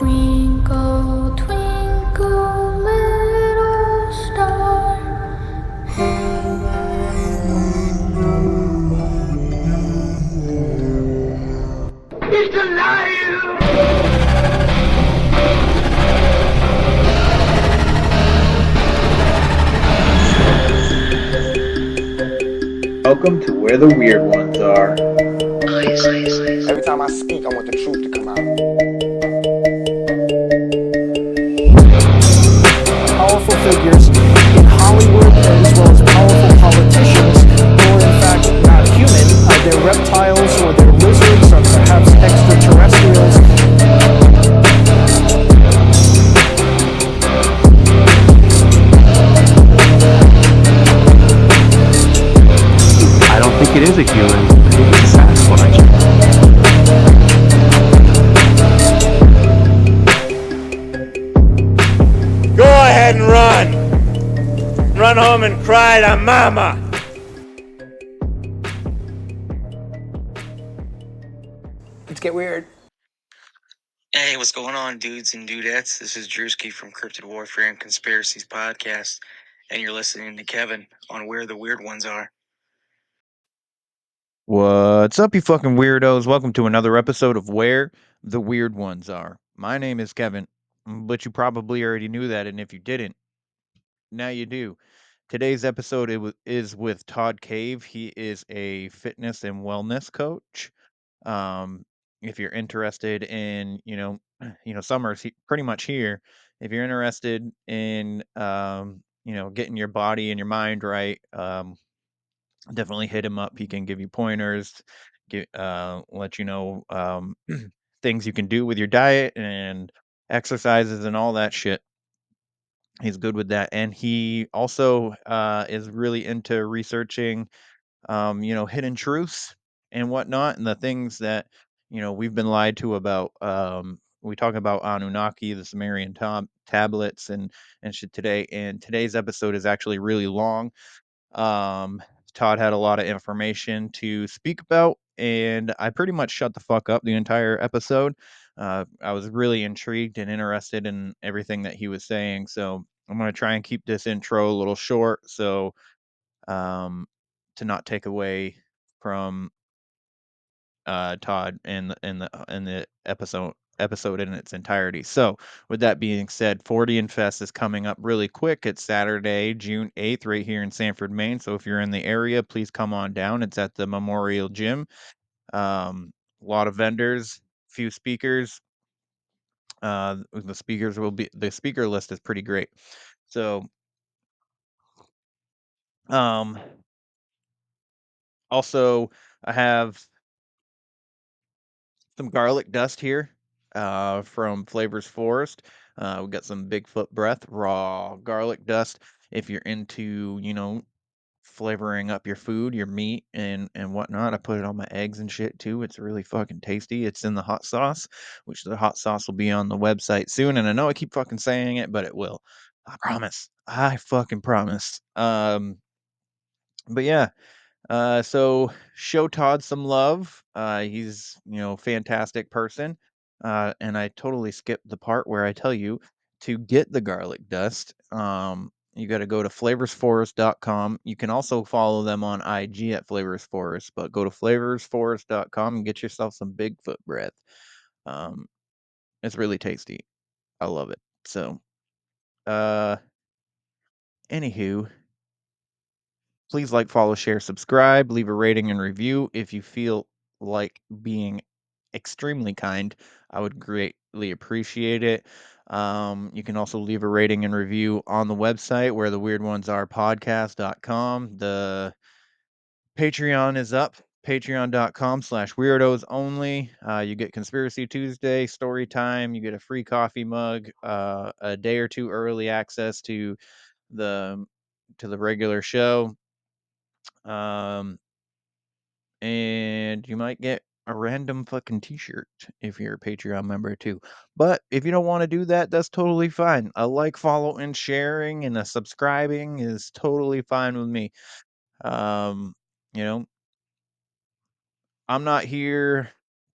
Twinkle, twinkle, little star, how He's alive! Welcome to where the weird ones are. Every time I speak, I want the truth to come out. Powerful figures in Hollywood as well as powerful politicians who are in fact not human. They're reptiles or they're lizards or perhaps extraterrestrials. I don't think it is a human. I think it's a Sasquatch. Go ahead and run. Run home and cry to mama. Let's get weird. Hey, what's going on, dudes and dudettes? This is Drewski from Cryptid Warfare and Conspiracies Podcast, and you're listening to Kevin on Where the Weird Ones Are. What's up, you fucking weirdos? Welcome to another episode of Where the Weird Ones Are. My name is Kevin, but you probably already knew that, and if you didn't, now you do. Today's episode is with Todd Cave. He is a fitness and wellness coach. If you're interested in, summer's pretty much here. If you're interested in, getting your body and your mind right, definitely hit him up. He can give you pointers, let you know things you can do with your diet and exercises and all that shit. He's good with that, and he also is really into researching, hidden truths and whatnot, and the things that we've been lied to about. We talk about Anunnaki, the Sumerian tablets, and shit today. And today's episode is actually really long. um, Todd had a lot of information to speak about, and I pretty much shut the fuck up the entire episode. I was really intrigued and interested in everything that he was saying, so I'm going to try and keep this intro a little short, so um, to not take away from Todd and the episode in its entirety. So, with that being said, 40 and Fest is coming up really quick. It's Saturday, June 8th, right here in Sanford, Maine. So, if you're in the area, please come on down. It's at the Memorial Gym. A lot of vendors, few speakers. The speaker list is pretty great. So, um, also, I have some garlic dust here from Flavors Forest. We got some Bigfoot Breath raw garlic dust. If you're into, flavoring up your food, your meat and whatnot, I put it on my eggs and shit too. It's really fucking tasty. It's in the hot sauce, which the hot sauce will be on the website soon. And I know I keep fucking saying it, but it will. I promise. I fucking promise. But yeah, so show Todd some love. He's, fantastic person. And I totally skipped the part where I tell you to get the garlic dust. You got to go to flavorsforest.com. You can also follow them on IG at flavorsforest, but go to flavorsforest.com and get yourself some Bigfoot breath. Um, it's really tasty. I love it. So, uh, anywho, please like, follow, share, subscribe, leave a rating and review. If you feel like being extremely kind, I would greatly appreciate it. You can also leave a rating and review on the website where the weird ones are podcast.com. The Patreon is up. Patreon.com/weirdos only. You get Conspiracy Tuesday, story time. You get a free coffee mug, a day or two early access the to the regular show. Um, and you might get a random fucking t-shirt if you're a Patreon member too. But if you don't want to do that, that's totally fine. A like, follow, and sharing and a subscribing is totally fine with me. Um, you know, I'm not here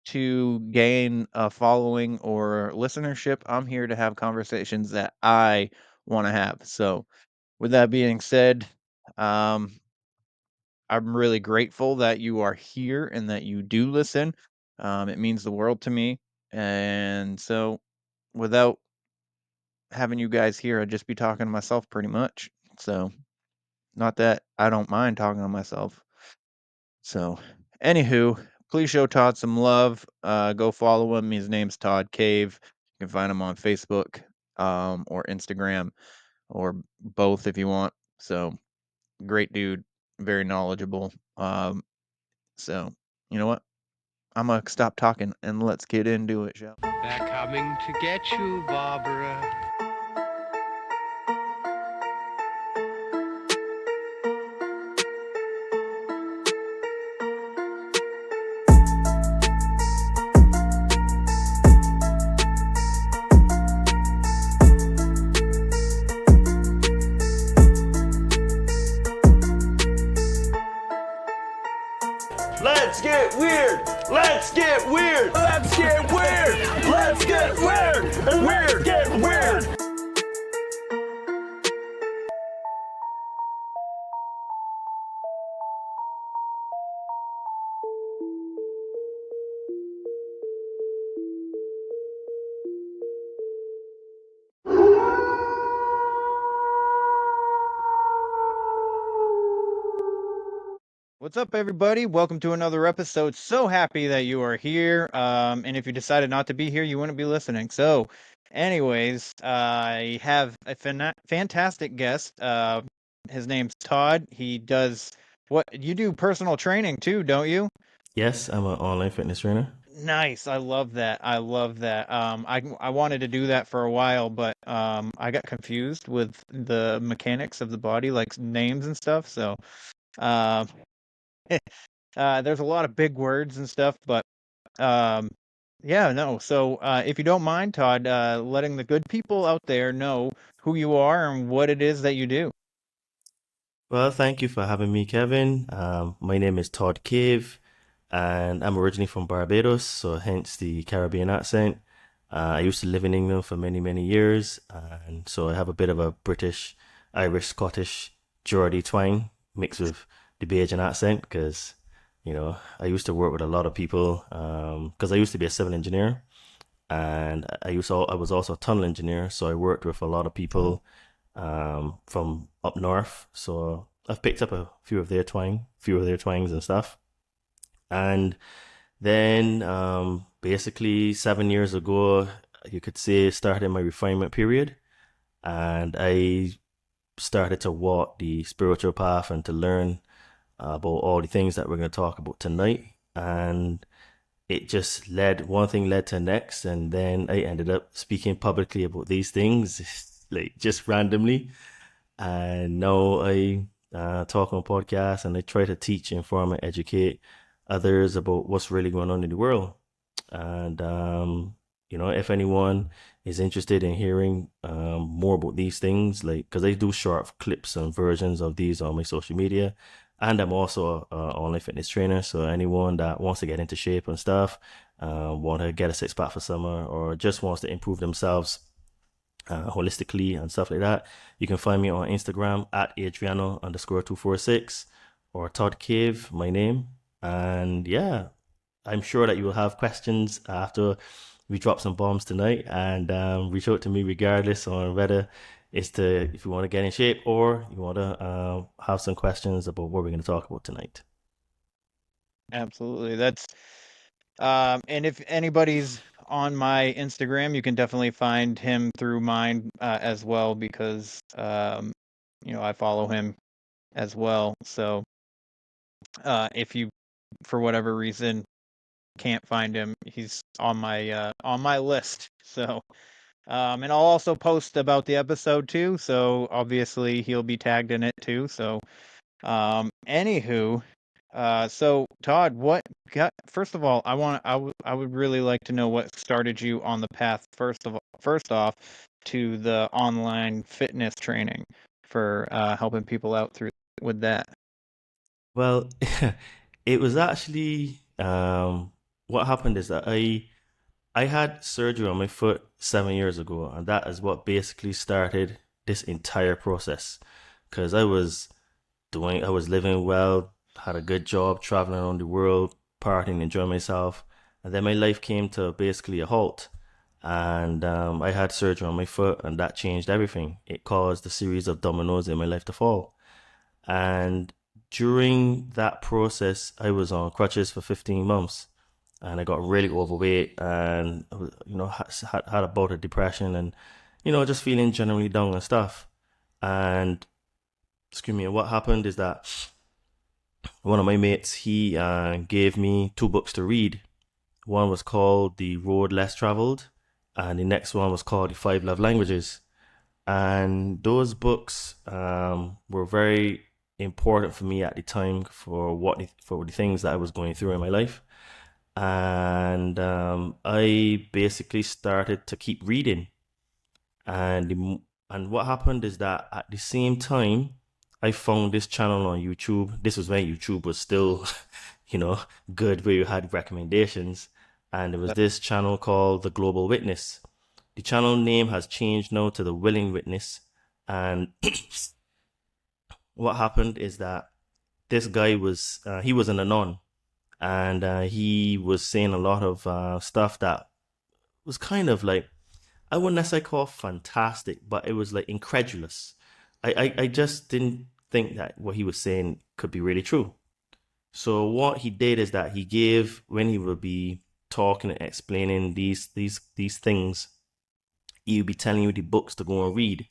to gain a following or listenership. I'm here to have conversations that I want to have. So, with that being said, I'm really grateful that you are here and that you do listen. It means the world to me. And so, without having you guys here, I'd just be talking to myself pretty much. So, not that I don't mind talking to myself. So, anywho, please show Todd some love. Go follow him. His name's Todd Cave. You can find him on Facebook, or Instagram, or both if you want. So, great dude, very knowledgeable. So, you know what? I'm gonna stop talking and let's get into it, shall we? They're coming to get you, Barbara. Let's get weird. Let's get weird. Let's get weird. Let's get weird. Weird. Get weird. What's up, everybody? Welcome to another episode. So happy that you are here. And if you decided not to be here, you wouldn't be listening. So, anyways, I have a fantastic guest. His name's Todd. He does what you do, personal training too, don't you? Yes, I'm an online fitness trainer. Nice. I love that. I love that. I wanted to do that for a while, but I got confused with the mechanics of the body, like names and stuff. So, uh, there's a lot of big words and stuff, but um, yeah, no. So, if you don't mind, Todd, letting the good people out there know who you are and what it is that you do. Well, thank you for having me, Kevin. My name is Todd Cave, and I'm originally from Barbados, so hence the Caribbean accent. I used to live in England for many, many years, and so I have a bit of a British, Irish, Scottish, Geordie twang mixed with the Bajan accent because, I used to work with a lot of people because I used to be a civil engineer, and I was also a tunnel engineer, so I worked with a lot of people from up north. So I've picked up a few of their twangs and stuff. And then basically 7 years ago, you could say, started my refinement period, and I started to walk the spiritual path and to learn about all the things that we're going to talk about tonight. And it just one thing led to the next, and then I ended up speaking publicly about these things, like just randomly. And now I talk on podcasts, and I try to teach, inform, and educate others about what's really going on in the world. And if anyone is interested in hearing more about these things, like, because I do short clips and versions of these on my social media, and I'm also an online fitness trainer. So anyone that wants to get into shape and stuff, want to get a six pack for summer, or just wants to improve themselves holistically and stuff like that, you can find me on Instagram at Adriano_246 or Todd Cave, my name. And yeah, I'm sure that you will have questions after we drop some bombs tonight, and reach out to me regardless on whether if you want to get in shape or you want to have some questions about what we're going to talk about tonight. Absolutely. That's and if anybody's on my Instagram, you can definitely find him through mine as well, because I follow him as well. So if you, for whatever reason, can't find him, he's on my list. So and I'll also post about the episode too. So obviously he'll be tagged in it too. So anywho. So Todd, first of all, I would really like to know what started you on the path first off to the online fitness training for helping people out with that. Well, it was actually what happened is that I had surgery on my foot 7 years ago, and that is what basically started this entire process. Because I was living well, had a good job, traveling around the world, partying, enjoying myself, and then my life came to basically a halt. And I had surgery on my foot, and that changed everything. It caused a series of dominoes in my life to fall. And during that process, I was on crutches for 15 months, and I got really overweight, and had a bout of depression, and just feeling generally down and stuff. And excuse me, what happened is that one of my mates, he gave me two books to read. One was called The Road Less Traveled, and the next one was called The Five Love Languages. And those books were very important for me at the time for the things that I was going through in my life. And I basically started to keep reading. And what happened is that at the same time, I found this channel on YouTube. This was when YouTube was still, good, where you had recommendations. And there was this channel called The Global Witness. The channel name has changed now to The Willing Witness. And what happened is that this guy he was an anon, and he was saying a lot of stuff that was kind of like, I wouldn't necessarily call fantastic, but it was like incredulous. I just didn't think that what he was saying could be really true. So what he did is that when he would be talking and explaining these things, he would be telling you the books to go and read.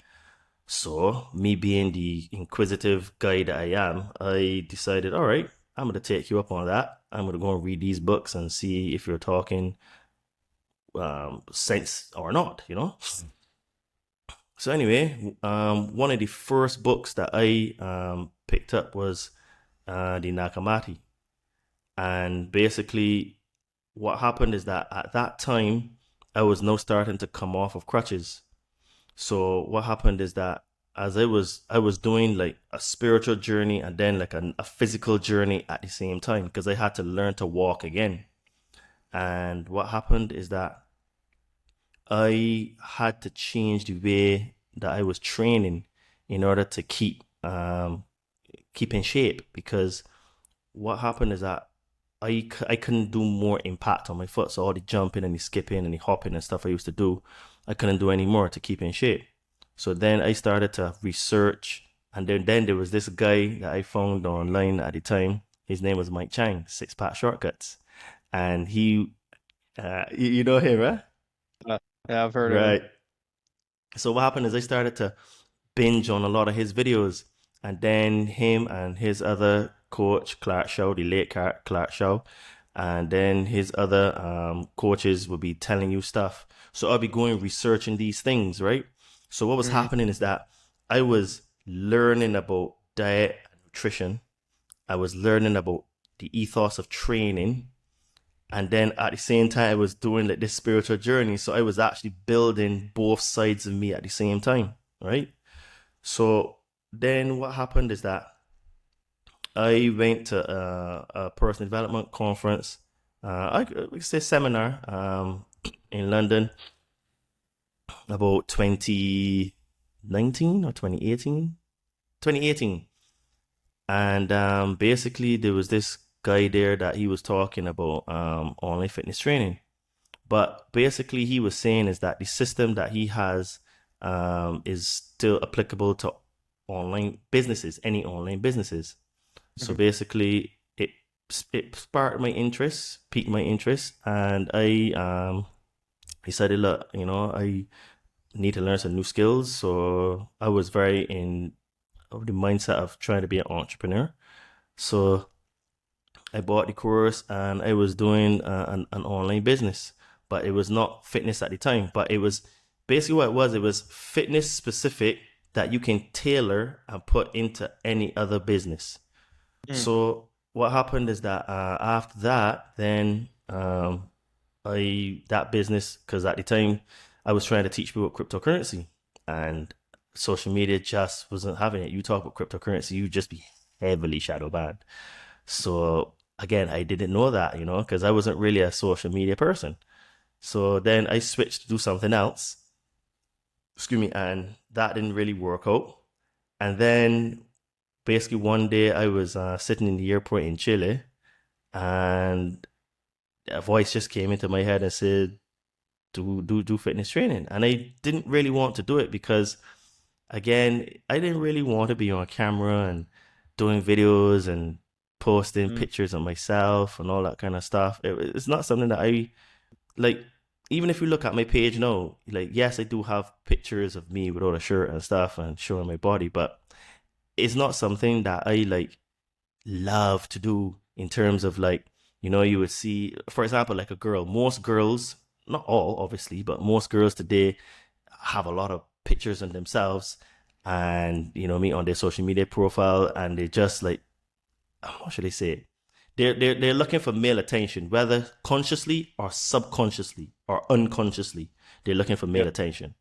So me being the inquisitive guy that I am, I decided, all right, I'm going to take you up on that. I'm going to go and read these books and see if you're talking sense or not, So anyway, one of the first books that I picked up was the Nakamati. And basically what happened is that at that time, I was now starting to come off of crutches. So what happened is that as I was doing like a spiritual journey and then like a physical journey at the same time, because I had to learn to walk again. And what happened is that I had to change the way that I was training in order to keep in shape, because what happened is that I couldn't do more impact on my foot. So all the jumping and the skipping and the hopping and stuff I used to do, I couldn't do anymore to keep in shape. So then I started to research, and then there was this guy that I found online at the time. His name was Mike Chang, Six Pack Shortcuts, and he, you know him, right? Yeah, I've heard of Right. it. So what happened is I started to binge on a lot of his videos, and then him and his other coach, Clark Shaw, the late Clark Shaw, and then his other coaches would be telling you stuff. So I'll be going researching these things, right? So what was happening is that I was learning about diet and nutrition. I was learning about the ethos of training. And then at the same time, I was doing like this spiritual journey. So I was actually building both sides of me at the same time, right? So then what happened is that I went to a personal development conference, I could say seminar, in London about 2019 or 2018. 2018. And basically there was this guy there that he was talking about online fitness training. But basically he was saying is that the system that he has is still applicable to online businesses, any online businesses. So basically it sparked my interest, piqued my interest, and I decided, look, I need to learn some new skills. So I was very in of the mindset of trying to be an entrepreneur. So I bought the course and I was doing an online business, but it was not fitness at the time. But it was basically what it was fitness specific that you can tailor and put into any other business. So what happened is that after that, then that business, because at the time I was trying to teach people cryptocurrency, and social media just wasn't having it. You talk about cryptocurrency, you just be heavily shadow banned. So again, I didn't know that, you know, because I wasn't really a social media person. So then I switched to do something else. Excuse me, and that didn't really work out. And then basically one day I was sitting in the airport in Chile, and a voice just came into my head and said, do fitness training. And I didn't really want to do it because, again, I didn't really want to be on camera and doing videos and posting pictures of myself and all that kind of stuff. It's not something that I like. Even if you look at my page now, like, yes, I do have pictures of me without a shirt and stuff and showing my body, but it's not something that I like love to do in terms of like, you know, you would see, for example, like a girl, most girls, not all obviously, but most girls today have a lot of pictures of themselves and, you know, me on their social media profile, and they just like, what should I say? They're looking for male attention, whether consciously or subconsciously or unconsciously. They're looking for male attention.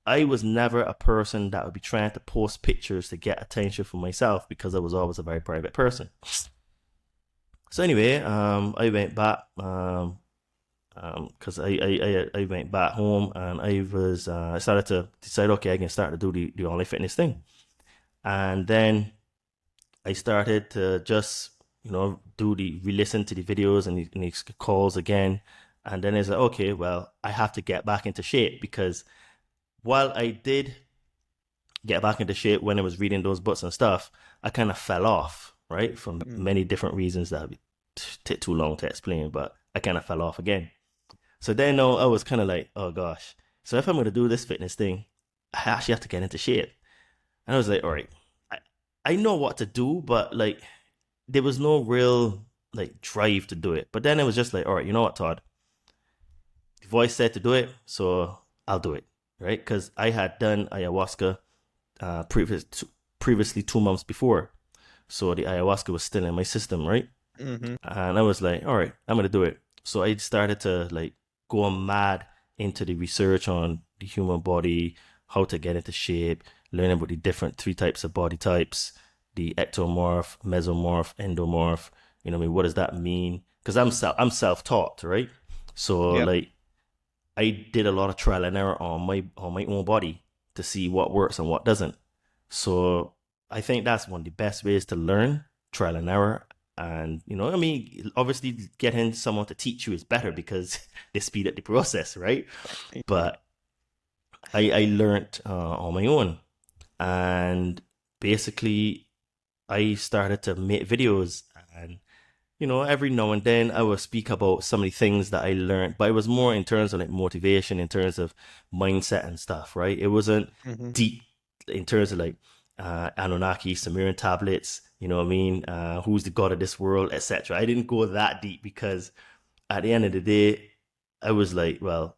I was never a person that would be trying to post pictures to get attention for myself because I was always a very private person. So anyway, I went back because I went back home, and I started to decide, okay, I can start to do the online fitness thing. And then I started to just, you know, re-listen to the videos and these calls again. And then it's like, okay, well, I have to get back into shape, because while I did get back into shape when I was reading those books and stuff, I kind of fell off, right? For many different reasons that would take too long to explain, but I kind of fell off again. So then now I was kind of like, oh gosh, so if I'm going to do this fitness thing, I actually have to get into shape. And I was like, all right, I know what to do, but like, there was no real like drive to do it. But then it was just like, all right, you know what, Todd? The voice said to do it, so I'll do it, right? Because I had done ayahuasca previously 2 months before. So the ayahuasca was still in my system, right? And I was like, all right, I'm going to do it. So I started to like go mad into the research on the human body, how to get into shape, learning about the different 3 types of body types, the ectomorph, mesomorph, endomorph. You know what I mean? What does that mean? Because I'm self-taught, right? So like, I did a lot of trial and error on my own body to see what works and what doesn't. So I think that's one of the best ways to learn, trial and error. And, you know, I mean, obviously getting someone to teach you is better because they speed up the process, right? But I learned on my own. And basically, I started to make videos, and, you know, every now and then I would speak about some of the things that I learned, but it was more in terms of like motivation, in terms of mindset and stuff, right? It wasn't deep in terms of like Anunnaki, Sumerian tablets, you know what I mean? Who's the god of this world, etc. I didn't go that deep because at the end of the day, I was like, well,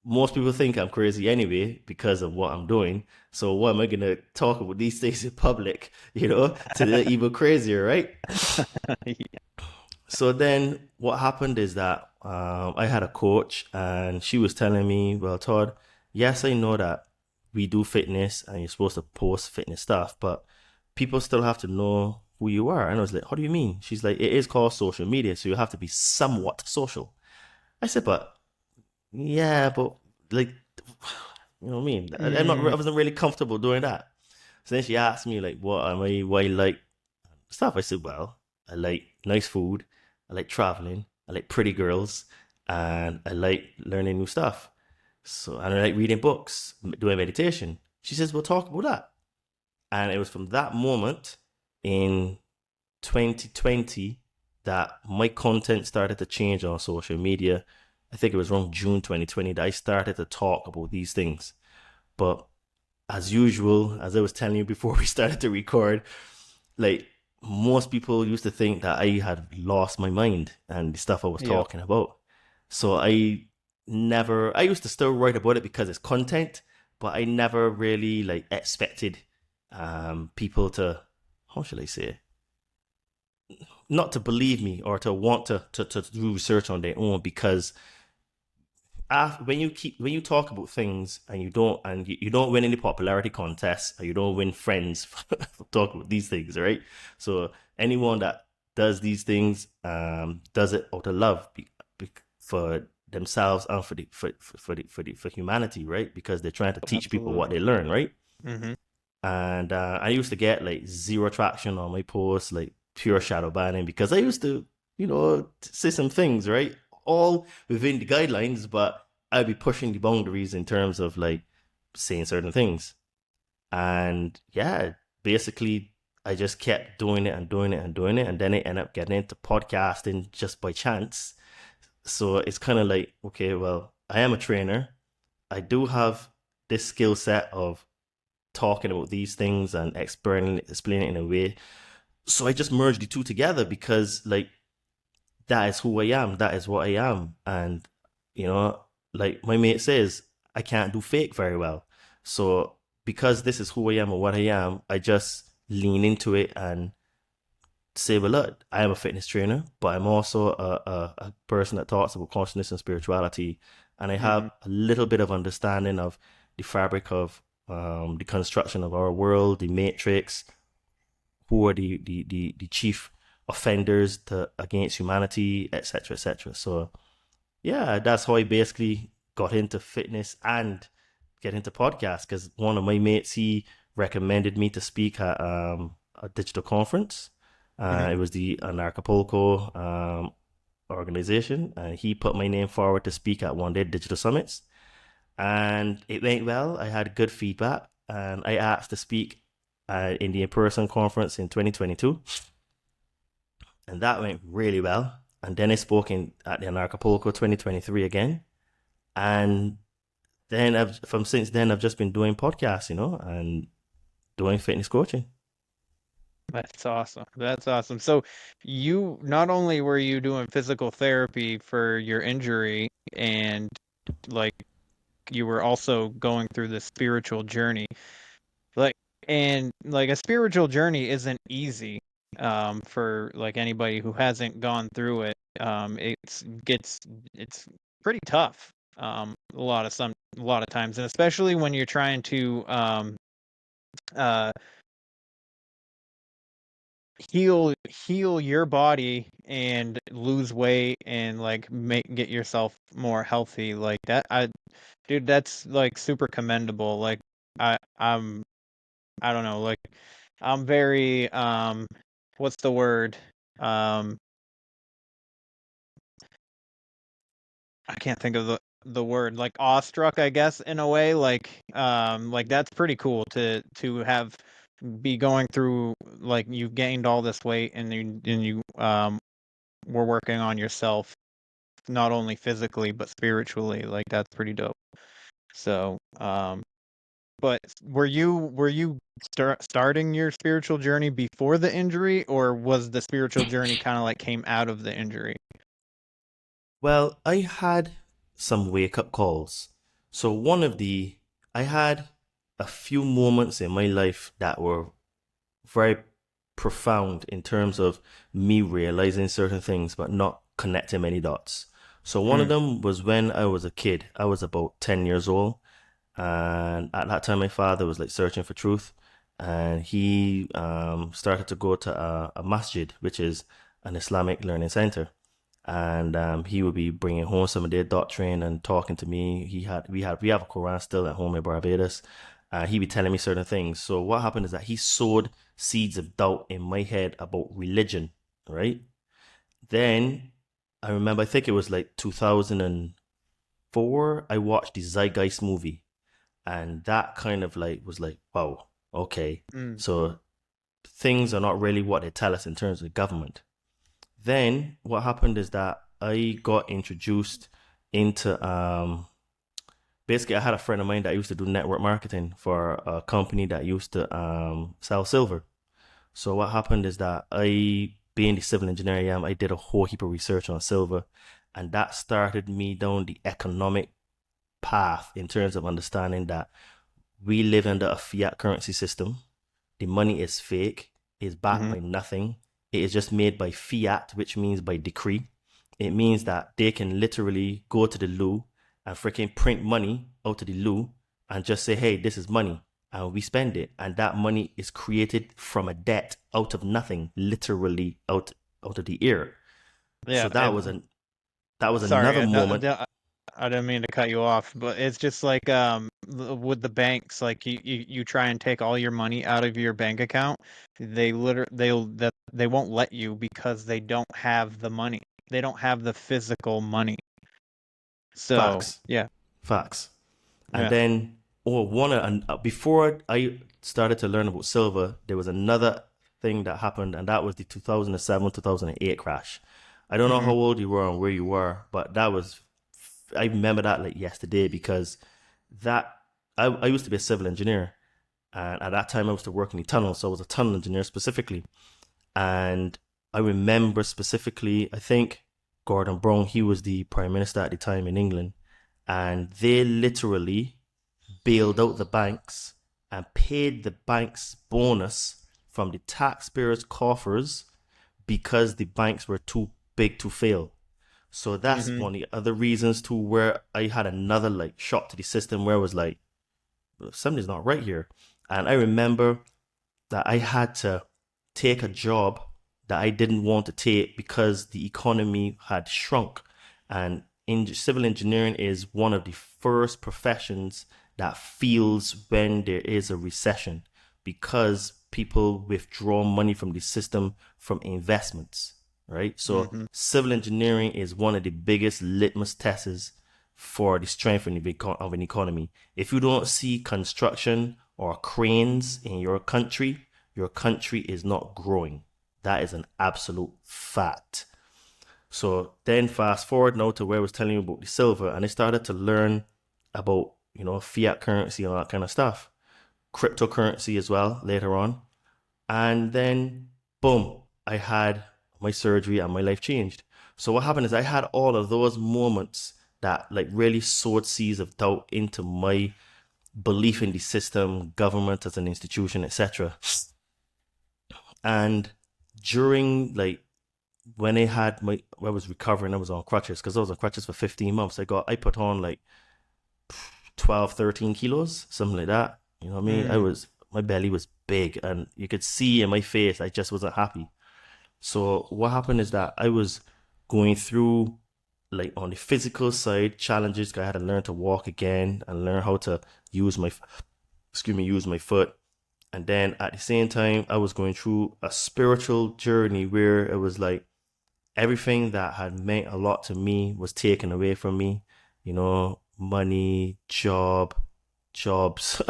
most people think I'm crazy anyway because of what I'm doing. So what am I going to talk about these things in public, you know, to the even crazier, right? So then what happened is that I had a coach, and she was telling me, well, Todd, yes, I know that we do fitness and you're supposed to post fitness stuff, but people still have to know who you are. And I was like, what do you mean? She's like, it is called social media, so you have to be somewhat social. I said, but yeah, but like, you know what I mean? I wasn't really comfortable doing that. So then she asked me like, what I like stuff. I said, well, I like nice food, I like traveling, I like pretty girls, and I like learning new stuff. So, and I like reading books, doing meditation. She says, well, talk about that. And it was from that moment in 2020 that my content started to change on social media. I think it was around June 2020 that I started to talk about these things. But as usual, as I was telling you before we started to record, like, most people used to think that I had lost my mind and the stuff I was talking about. So I used to still write about it because it's content, but I never really like expected people to, how should I say, not to believe me or to want to do research on their own, because when you talk about things and you don't win any popularity contests, or you don't win friends for talking about these things, right? So anyone that does these things, does it out of love for themselves and for humanity, right? Because they're trying to teach people what they learn, right? Mm-hmm. And I used to get like zero traction on my posts, like pure shadow banning, because I used to, say some things, right? All within the guidelines, but I'd be pushing the boundaries in terms of like saying certain things. And yeah, basically, I just kept doing it and doing it and doing it. And then I ended up getting into podcasting just by chance. So it's kind of like, okay, well, I am a trainer. I do have this skill set of talking about these things and explaining it in a way. So I just merged the two together because, like, that is who I am. That is what I am. And, like my mate says, I can't do fake very well. So because this is who I am and what I am, I just lean into it and say, well, look, I am a fitness trainer, but I'm also a person that talks about consciousness and spirituality. And I have a little bit of understanding of the fabric of the construction of our world, the matrix, who are the chief offenders against humanity, etc., etc. So yeah, that's how I basically got into fitness and get into podcasts, because one of my mates, he recommended me to speak at a digital conference. It was the Anarchapulco organization, and he put my name forward to speak at one of their digital summits. And it went well. I had good feedback, and I asked to speak in the in-person conference in 2022. And that went really well. And then I spoke at the Anarchapulco 2023 again. And then since then, I've just been doing podcasts, and doing fitness coaching. That's awesome. That's awesome. So you not only were you doing physical therapy for your injury, and like you were also going through the spiritual journey. And a spiritual journey isn't easy for like anybody who hasn't gone through it. It's pretty tough a lot of times, and especially when you're trying to heal your body and lose weight and like get yourself more healthy like that. Dude, that's like super commendable. Like I don't know, like I'm very what's the word? I can't think of the word, like awestruck, I guess, in a way. Like that's pretty cool to be going through, like you've gained all this weight and you were working on yourself not only physically but spiritually. Like that's pretty dope. So but were you starting your spiritual journey before the injury, or was the spiritual journey kind of like came out of the injury? Well, I had some wake-up calls. So I had a few moments in my life that were very profound in terms of me realizing certain things but not connecting many dots. So one of them was when I was a kid. I was about 10 years old. And at that time, my father was like searching for truth. And he started to go to a masjid, which is an Islamic learning center. And he would be bringing home some of their doctrine and talking to me. We have a Quran still at home in Barbados. He'd be telling me certain things. So what happened is that he sowed seeds of doubt in my head about religion, right? Then I remember, I think it was like 2004, I watched the Zeitgeist movie. And that kind of like was like, wow, okay. So things are not really what they tell us in terms of government. Then what happened is that I got introduced into basically I had a friend of mine that used to do network marketing for a company that used to sell silver. So what happened is that being the civil engineer I am, I did a whole heap of research on silver, and that started me down the economic path in terms of understanding that we live under a fiat currency system. The money is fake, is backed by nothing. It is just made by fiat, which means by decree. It means that they can literally go to the loo and freaking print money out of the loo and just say, hey, this is money, and we spend it. And that money is created from a debt out of nothing, literally out out of the air. Yeah. So that was Sorry, another moment. I didn't mean to cut you off, but it's just like with the banks, like you try and take all your money out of your bank account, they won't let you because they don't have the money. They don't have the physical money. So Facts. yeah, Facts. And yeah. then, before I started to learn about silver, there was another thing that happened, and that was the 2007-2008 crash. I don't know how old you were and where you were, but I remember that like yesterday, because I used to be a civil engineer, and at that time I was to work in the tunnel, so I was a tunnel engineer specifically. And I remember specifically, I think Gordon Brown, he was the prime minister at the time in England, and they literally bailed out the banks and paid the banks bonus from the taxpayers' coffers because the banks were too big to fail. So that's one of the other reasons too, where I had another like shock to the system, where I was like, something's not right here. And I remember that I had to take a job that I didn't want to take because the economy had shrunk. And civil engineering is one of the first professions that feels when there is a recession, because people withdraw money from the system from investments, right? So civil engineering is one of the biggest litmus tests for the strength of an economy. If you don't see construction or cranes in your country is not growing. That is an absolute fact. So then fast forward now to where I was telling you about the silver, and I started to learn about, fiat currency and all that kind of stuff. Cryptocurrency as well later on. And then, boom, I had my surgery and my life changed. So what happened is I had all of those moments that like really sowed seeds of doubt into my belief in the system, government as an institution, etc. And during like when I was recovering, I was on crutches, because I was on crutches for 15 months. I put on like 12, 13 kilos, something like that. You know what I mean? My belly was big, and you could see in my face, I just wasn't happy. So what happened is that I was going through, like, on the physical side, challenges. I had to learn to walk again and learn how to use my foot. And then at the same time, I was going through a spiritual journey where it was like everything that had meant a lot to me was taken away from me. Money, jobs,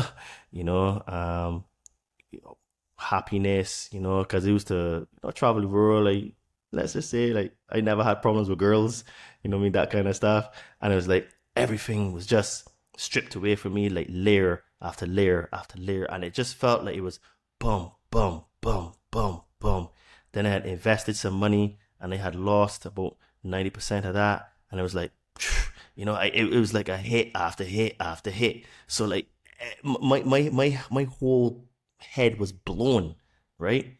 happiness, because I used to travel the world. Like, let's just say, like, I never had problems with girls, that kind of stuff. And it was like everything was just stripped away from me, like layer after layer after layer. And it just felt like it was boom, boom, boom, boom, boom. Then I had invested some money and I had lost about 90% of that. And it was like, it was like a hit after hit after hit. So like my whole head was blown, right?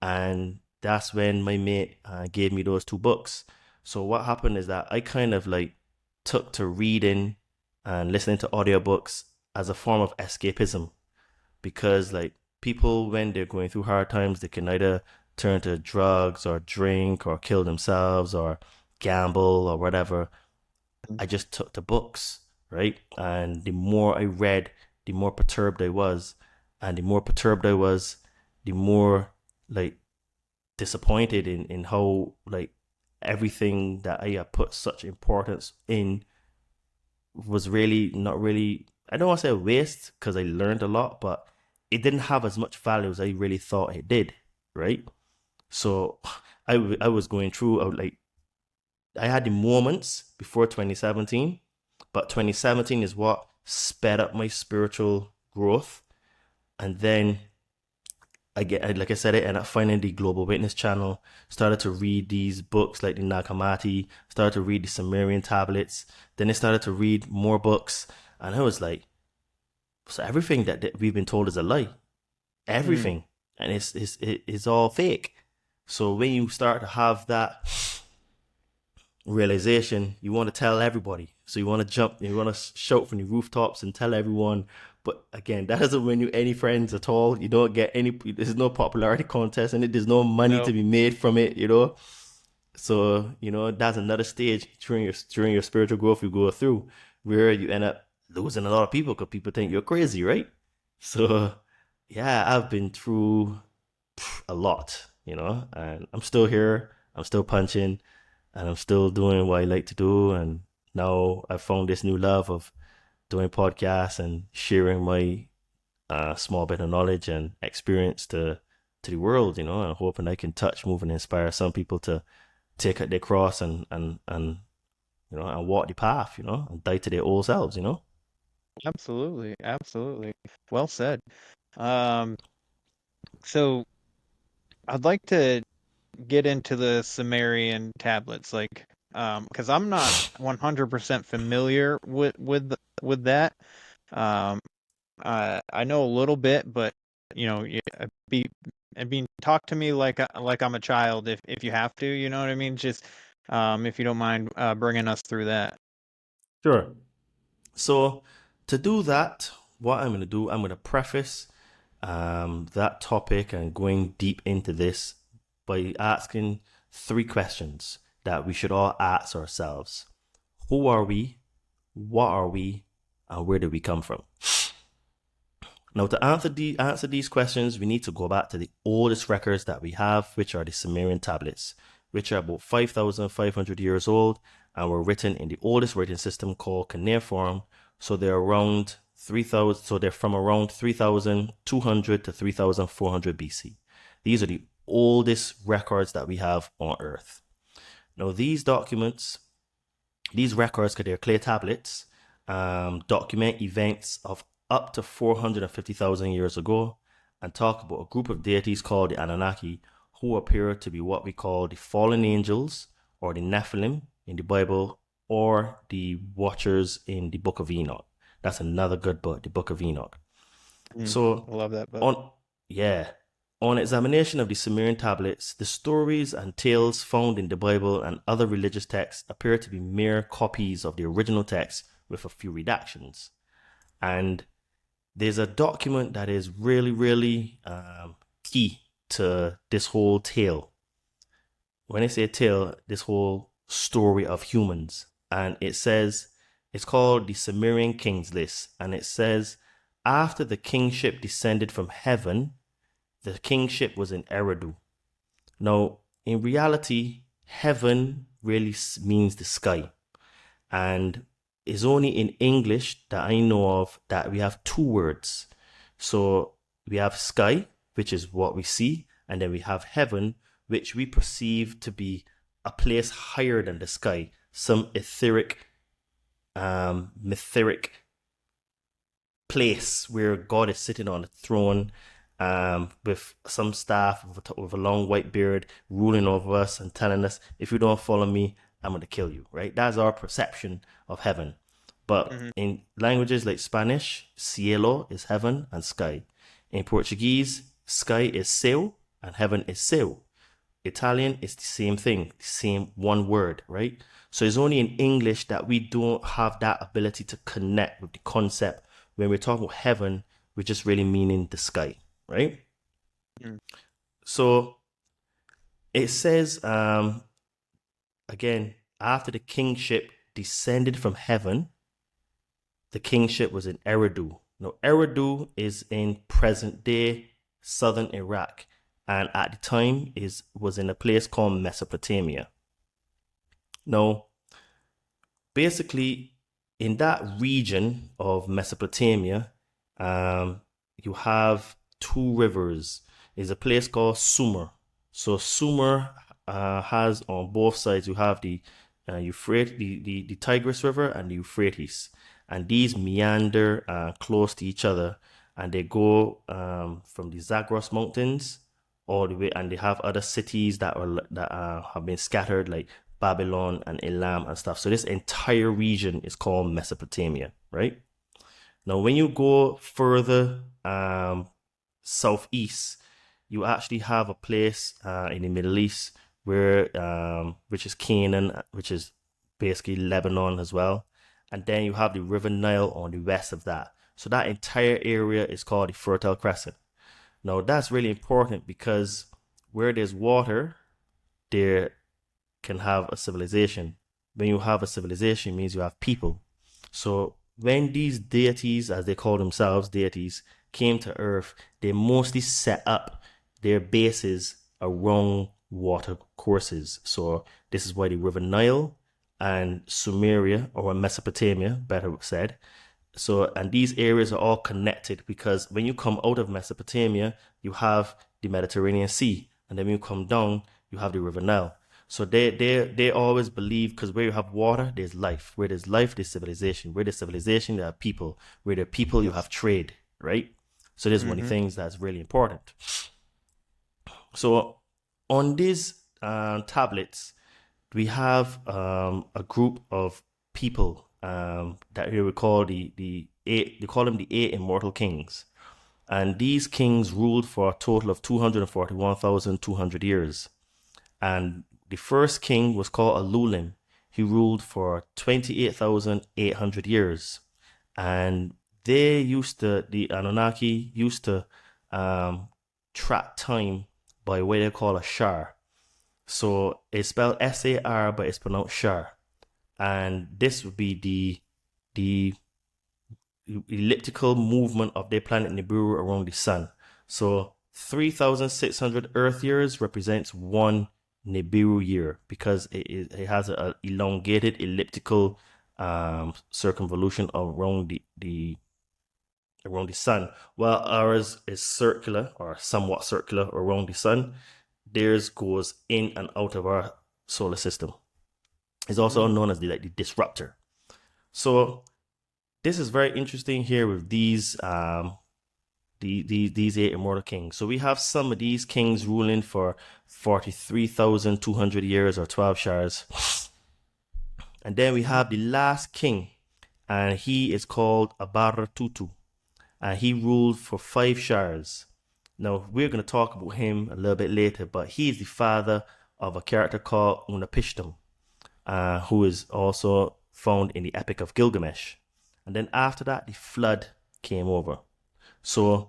And that's when my mate gave me those 2 books. So what happened is that I kind of like took to reading and listening to audiobooks as a form of escapism, because like people, when they're going through hard times, they can either turn to drugs or drink or kill themselves or gamble or whatever. I just took to books, right? And the more I read, the more perturbed I was. And the more perturbed I was, the more like disappointed in how like everything that I had put such importance in was really not really, I don't want to say a waste, because I learned a lot, but it didn't have as much value as I really thought it did, right? So I was going through, I had the moments before 2017, but 2017 is what sped up my spiritual growth. And then like I said, I ended up finding the Global Witness channel, started to read these books like the Nag Hammadi, started to read the Sumerian tablets. Then I started to read more books, and I was like, so everything that we've been told is a lie. Everything. And it's all fake. So when you start to have that realization, you want to tell everybody. So you want to shout from the rooftops and tell everyone, But again, that doesn't win you any friends at all. You don't get any, there's no popularity contest in it. There's no money to be made from it, you know? So, you know, that's another stage during your spiritual growth you go through where you end up losing a lot of people because people think you're crazy, right? So, yeah, I've been through a lot, you know, and I'm still here. I'm still punching and I'm still doing what I like to do. And now I found this new love of doing podcasts and sharing my small bit of knowledge and experience to the world, you know, and hoping I can touch, move, and inspire some people to take out their cross and you know, and walk the path, you know, and die to their old selves, you know. Absolutely, absolutely. Well said. So I'd like to get into the Sumerian tablets, like, because I'm not 100% familiar with that. Um, I know a little bit, but you know, talk to me like I'm a child if you have to, you know what I mean? Just if you don't mind bringing us through that. Sure. So to do that, what I'm going to do, I'm going to preface that topic and going deep into this by asking 3 questions that we should all ask ourselves. Who are we? What are we? And where did we come from? Now, to answer these questions, we need to go back to the oldest records that we have, which are the Sumerian tablets, which are about 5,500 years old and were written in the oldest writing system called cuneiform. So they're around 3,000. So they're from around 3,200 to 3,400 BC. These are the oldest records that we have on Earth. Now, these documents, these records, because they're clay tablets, document events of up to 450,000 years ago and talk about a group of deities called the Anunnaki who appear to be what we call the fallen angels or the Nephilim in the Bible or the Watchers in the Book of Enoch. That's another good book, the Book of Enoch. So I love that book. On examination of the Sumerian tablets, the stories and tales found in the Bible and other religious texts appear to be mere copies of the original text with a few redactions. And there's a document that is really, really key to this whole tale. When I say tale, this whole story of humans. And it says, it's called the Sumerian Kings List. And it says, after the kingship descended from heaven, the kingship was in Eridu. Now, in reality, heaven really means the sky. And it's only in English that I know of that we have 2 words. So we have sky, which is what we see, and then we have heaven, which we perceive to be a place higher than the sky, some etheric, mytheric place where God is sitting on a throne with some staff with a long white beard ruling over us and telling us, if you don't follow me, I'm going to kill you, right? That's our perception of heaven. But in languages like Spanish, cielo is heaven and sky. In Portuguese, sky is céu and heaven is céu. Italian is the same thing, the same one word, right? So it's only in English that we don't have that ability to connect with the concept. When we're talking about heaven, we're just really meaning the sky, right? So it says, again, after the kingship descended from heaven, the kingship was in Eridu. Now, Eridu is in present-day southern Iraq, and at the time was in a place called Mesopotamia. Now, basically, in that region of Mesopotamia, you have 2 rivers. There's a place called Sumer. So Sumer has on both sides, you have the Euphrates, the Tigris River and the Euphrates. And these meander close to each other, and they go from the Zagros Mountains all the way, and they have other cities that have been scattered, like Babylon and Elam and stuff. So this entire region is called Mesopotamia, right? Now, when you go further southeast, you actually have a place in the Middle East where which is Canaan, which is basically Lebanon as well. And then you have the River Nile on the west of that, So that entire area is called the Fertile Crescent. Now, that's really important because where there's water, there can have a civilization. When you have a civilization, it means you have people. So when these deities, as they call themselves, deities, came to Earth, they mostly set up their bases around water courses. So this is why the River Nile and Sumeria, or Mesopotamia, better said. So, and these areas are all connected because when you come out of Mesopotamia, you have the Mediterranean Sea, and then when you come down, you have the River Nile. So they always believe, because where you have water, there's life. Where there's life, there's civilization. Where there's civilization, there are people. Where there are people, you have trade, right? So this is one of the things that's really important. So on these tablets, we have a group of people that here we call the eight. They call them the 8 immortal kings, and these kings ruled for a total of 241,200 years. And the first king was called Alulim. He ruled for 28,800 years, and the Anunnaki used to track time by what they call a shar. So it's spelled S-A-R, but it's pronounced shar. And this would be the elliptical movement of their planet Nibiru around the sun. So 3,600 Earth years represents one Nibiru year because it has an elongated elliptical circumvolution around the sun, while ours is circular or somewhat circular around the sun. Theirs goes in and out of our solar system. It's also known as the disruptor. So this is very interesting here with these 8 immortal kings. So we have some of these kings ruling for 43,200 years or 12 shars. And then we have the last king, and he is called Abaratutu, and he ruled for 5 shars. Now, we're going to talk about him a little bit later, but he is the father of a character called Unapishtim, who is also found in the Epic of Gilgamesh. And then after that, the flood came over. So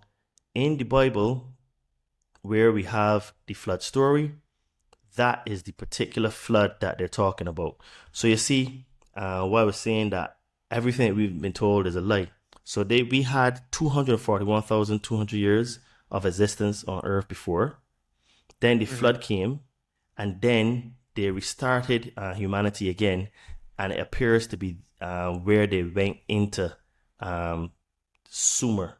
in the Bible, where we have the flood story, that is the particular flood that they're talking about. So you see, what I was saying, that everything that we've been told is a lie. So we had 241,200 years of existence on Earth before. Then the flood came, and then they restarted humanity again, and it appears to be where they went into Sumer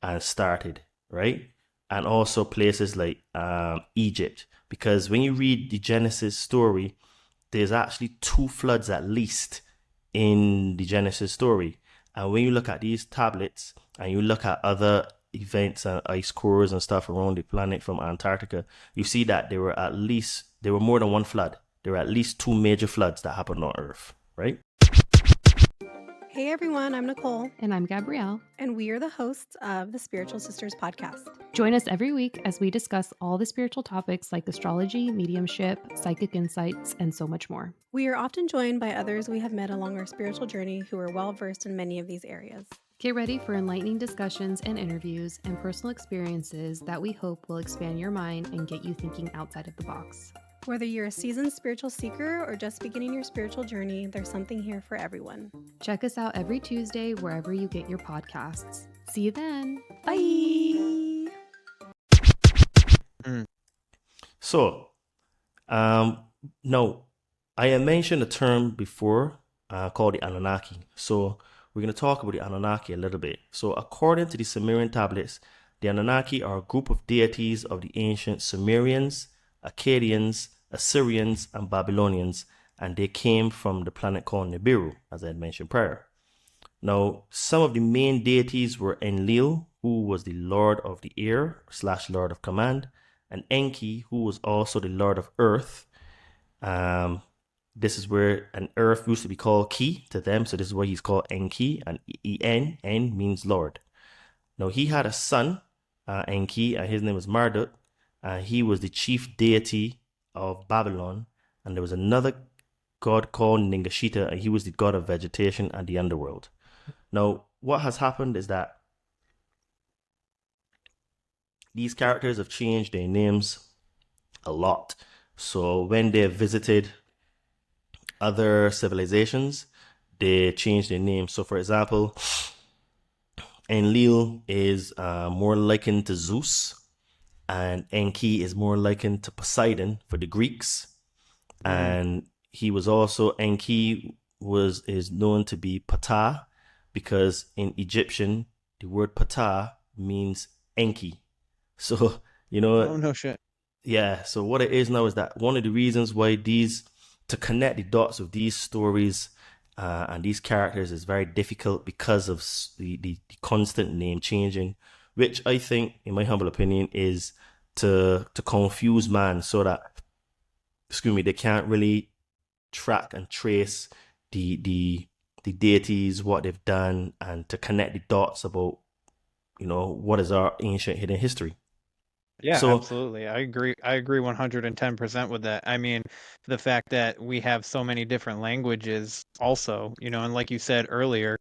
and started, right? And also places like Egypt, because when you read the Genesis story, there's actually 2 floods at least in the Genesis story. And when you look at these tablets and you look at other events and ice cores and stuff around the planet from Antarctica, you see that there were more than one flood. There were at least 2 major floods that happened on Earth, right? Hey everyone, I'm Nicole. And I'm Gabrielle. And we are the hosts of the Spiritual Sisters podcast. Join us every week as we discuss all the spiritual topics like astrology, mediumship, psychic insights, and so much more. We are often joined by others we have met along our spiritual journey who are well versed in many of these areas. Get ready for enlightening discussions and interviews and personal experiences that we hope will expand your mind and get you thinking outside of the box. Whether you're a seasoned spiritual seeker or just beginning your spiritual journey, there's something here for everyone. Check us out every Tuesday wherever you get your podcasts. See you then. Bye. So, no, I had mentioned a term before called the Anunnaki. So we're going to talk about the Anunnaki a little bit. So according to the Sumerian tablets, the Anunnaki are a group of deities of the ancient Sumerians, Akkadians, Assyrians, and Babylonians, and they came from the planet called Nibiru, as I had mentioned prior. Now, some of the main deities were Enlil, who was the Lord of the Air / Lord of Command, and Enki, who was also the Lord of Earth. This is where an Earth used to be called Ki to them, so this is why he's called Enki, and En means Lord. Now, he had a son, Enki, and his name was Marduk. He was the chief deity of Babylon, and there was another god called Ningashita, and he was the god of vegetation and the underworld. Now, what has happened is that these characters have changed their names a lot. So when they visited other civilizations, they changed their names. So for example, Enlil is more likened to Zeus, and Enki is more likened to Poseidon for the Greeks. And he was also, Enki is known to be Ptah, because in Egyptian the word Ptah means Enki. So Oh, no shit. yeah, so what it is now is that one of the reasons why to connect the dots of these stories and these characters is very difficult because of the constant name changing, which I think, in my humble opinion, is to confuse man, so that, they can't really track and trace the deities, what they've done, and to connect the dots about, what is our ancient hidden history. Yeah, So absolutely. I agree. I agree 110% with that. I mean, the fact that we have so many different languages also, and like you said earlier,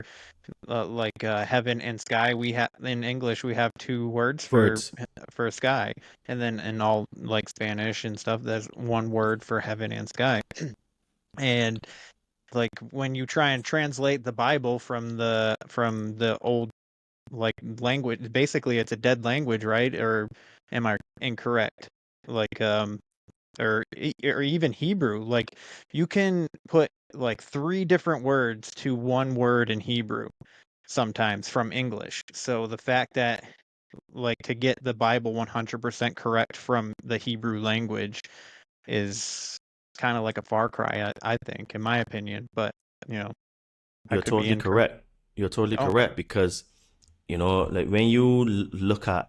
heaven and sky, we have in English we have two words words. for sky, and then in all like Spanish and stuff, there's one word for heaven and sky. And like when you try and translate the Bible from the old like language, basically it's a dead language, right? Or am I incorrect? Like or even Hebrew, like you can put like three different words to one word in Hebrew sometimes from English. So the fact that like to get the Bible 100% correct from the Hebrew language is kind of like a far cry, I think, in my opinion. But I You're could be totally incorrect. correct. You're totally Okay. correct, because like when you look at,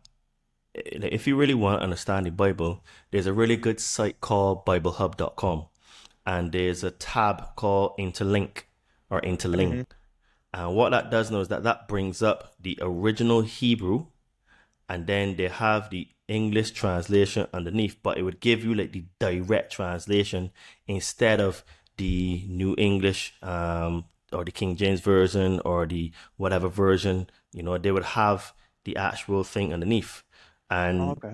like, if you really want to understand the Bible, there's a really good site called BibleHub.com, and there's a tab called Interlink or Interlink. And what that does now is that brings up the original Hebrew, and then they have the English translation underneath, but it would give you like the direct translation instead of the New English or the King James version or the whatever version. They would have the actual thing underneath. And Okay.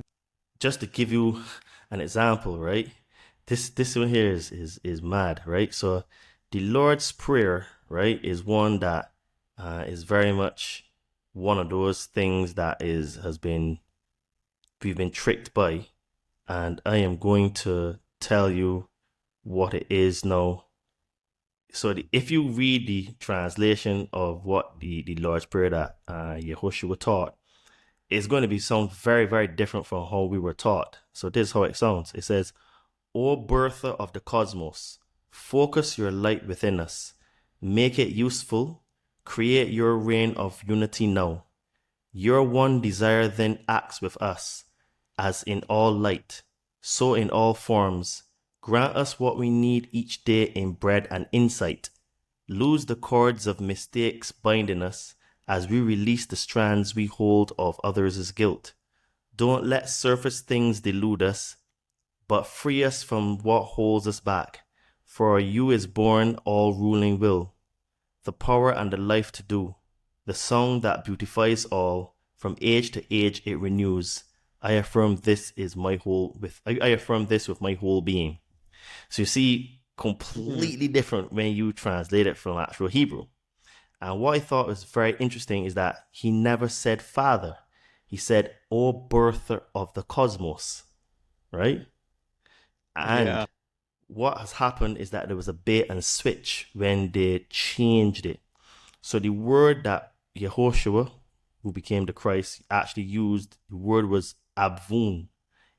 just to give you an example, right? This one here is mad, right? So the Lord's Prayer, right, is one that is very much one of those things that we've been tricked by, and I am going to tell you what it is now. So if you read the translation of what the Lord's Prayer that Yehoshua taught, it's going to sound very, very different from how we were taught. So this is how it sounds. It says, "O birther of the cosmos, focus your light within us. Make it useful. Create your reign of unity now. Your one desire then acts with us, as in all light, so in all forms. Grant us what we need each day in bread and insight. Loose the cords of mistakes binding us, as we release the strands we hold of others' guilt. Don't let surface things delude us, but free us from what holds us back. For you is born all ruling will, the power and the life to do, the song that beautifies all, from age to age it renews. I affirm this with my whole being." So you see, completely different when you translate it from actual Hebrew. And what I thought was very interesting is that he never said father. He said, "O birther of the cosmos," right? And what has happened is that there was a bait and switch when they changed it. So the word that Yehoshua, who became the Christ, actually used, the word was Abwoon,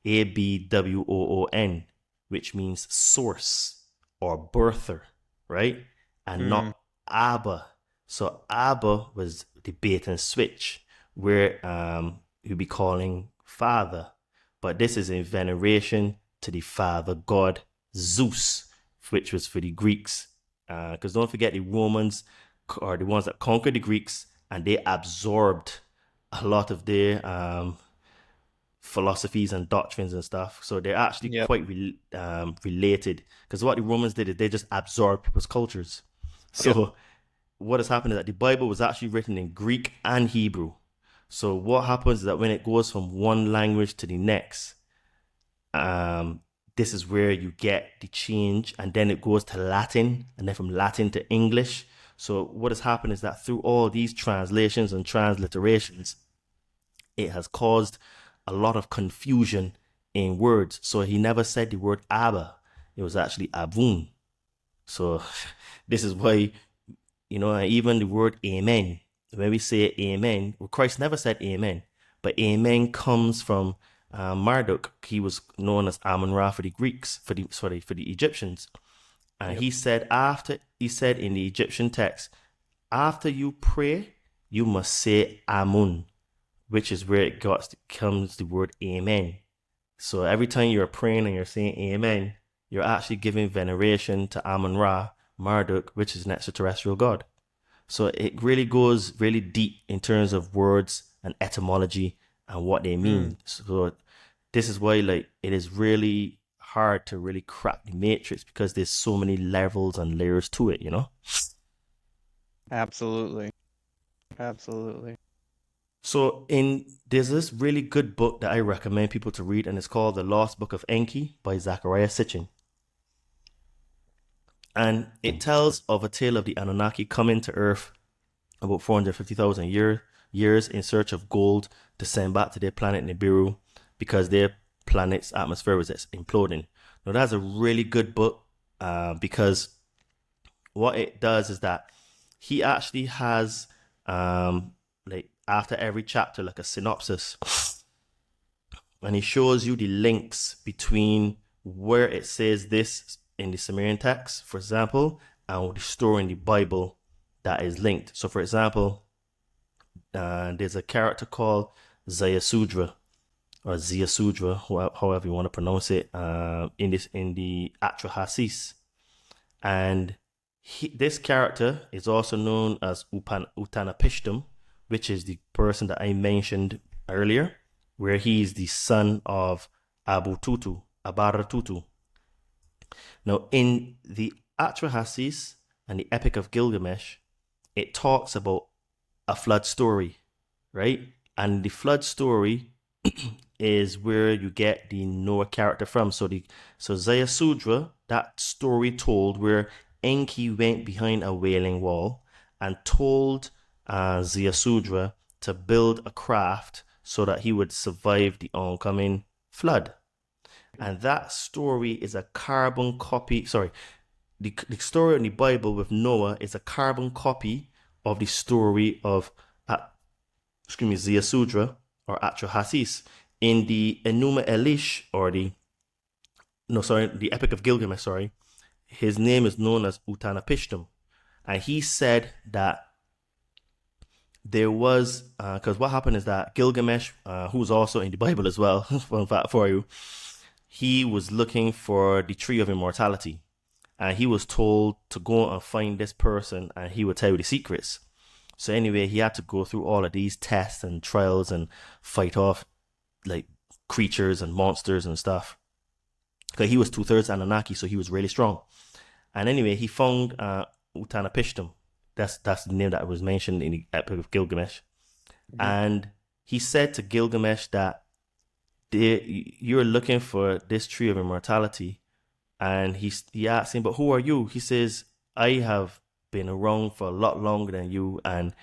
Abwoon, which means source or birther, right? And not Abba. So Abba was the bait and switch, where you'd be calling father. But this is in veneration to the father god Zeus, which was for the Greeks. Because don't forget, the Romans are the ones that conquered the Greeks, and they absorbed a lot of their philosophies and doctrines and stuff. So they're actually quite related. Because what the Romans did is they just absorbed people's cultures. So what has happened is that the Bible was actually written in Greek and Hebrew. So what happens is that when it goes from one language to the next, this is where you get the change, and then it goes to Latin, and then from Latin to English. So what has happened is that through all these translations and transliterations, it has caused a lot of confusion in words. So he never said the word Abba. It was actually Abun. So this is why, even the word amen, when we say amen, well, Christ never said amen, but amen comes from Marduk. He was known as Amun-Ra for the Greeks, for the Egyptians. And he said in the Egyptian text, after you pray, you must say Amun, which is where it comes the word amen. So every time you're praying and you're saying amen, you're actually giving veneration to Amun-Ra, Marduk, which is an extraterrestrial god. So it really goes really deep in terms of words and etymology and what they mean. So this is why it is really hard to really crack the matrix, because there's so many levels and layers to it, Absolutely. So there's this really good book that I recommend people to read, and it's called The Lost Book of Enki by Zachariah Sitchin. And it tells of a tale of the Anunnaki coming to Earth about 450,000 years in search of gold to send back to their planet Nibiru, because their planet's atmosphere was imploding. Now that's a really good book, because what it does is that he actually has after every chapter like a synopsis, and he shows you the links between where it says this in the Sumerian text, for example, and the story in the Bible that is linked. So for example, there's a character called Zayasudra, or Ziasudra, however you want to pronounce it, in the Atrahasis. And this character is also known as Utanapishtim, which is the person that I mentioned earlier, where he is the son of Abaratutu. Now, in the Atrahasis and the Epic of Gilgamesh, it talks about a flood story, right? And the flood story is where you get the Noah character from. So Zayasudra, that story told where Enki went behind a wailing wall and told Zayasudra to build a craft so that he would survive the oncoming flood. And that story is a carbon copy. The story in the Bible with Noah is a carbon copy of the story of Zayasudra or Atrahasis. In the Enuma Elish, the Epic of Gilgamesh, his name is known as Utanapishtim. And he said that there was, because what happened is that Gilgamesh, who's also in the Bible as well, fun fact for you, he was looking for the Tree of Immortality. And he was told to go and find this person and he would tell you the secrets. So anyway, he had to go through all of these tests and trials and fight off creatures and monsters and stuff. Because he was 2/3 Anunnaki, so he was really strong. And anyway, he found Utanapishtim. That's the name that was mentioned in the Epic of Gilgamesh. Mm-hmm. And he said to Gilgamesh that you're looking for this Tree of Immortality. And he asked him, but who are you? He says, I have been around for a lot longer than you. And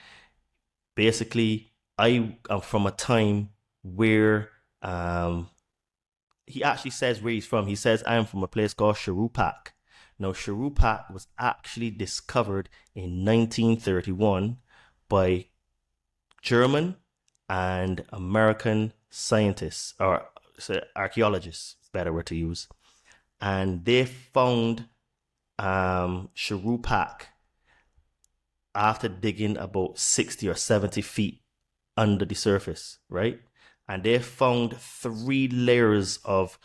basically, I am from a time where he actually says where he's from. He says, I am from a place called Sharupak. Now, Sharupak was actually discovered in 1931 by German and American scientists, or archaeologists, better word to use. And they found Sharupak after digging about 60 or 70 feet under the surface, right? And they found 3 layers of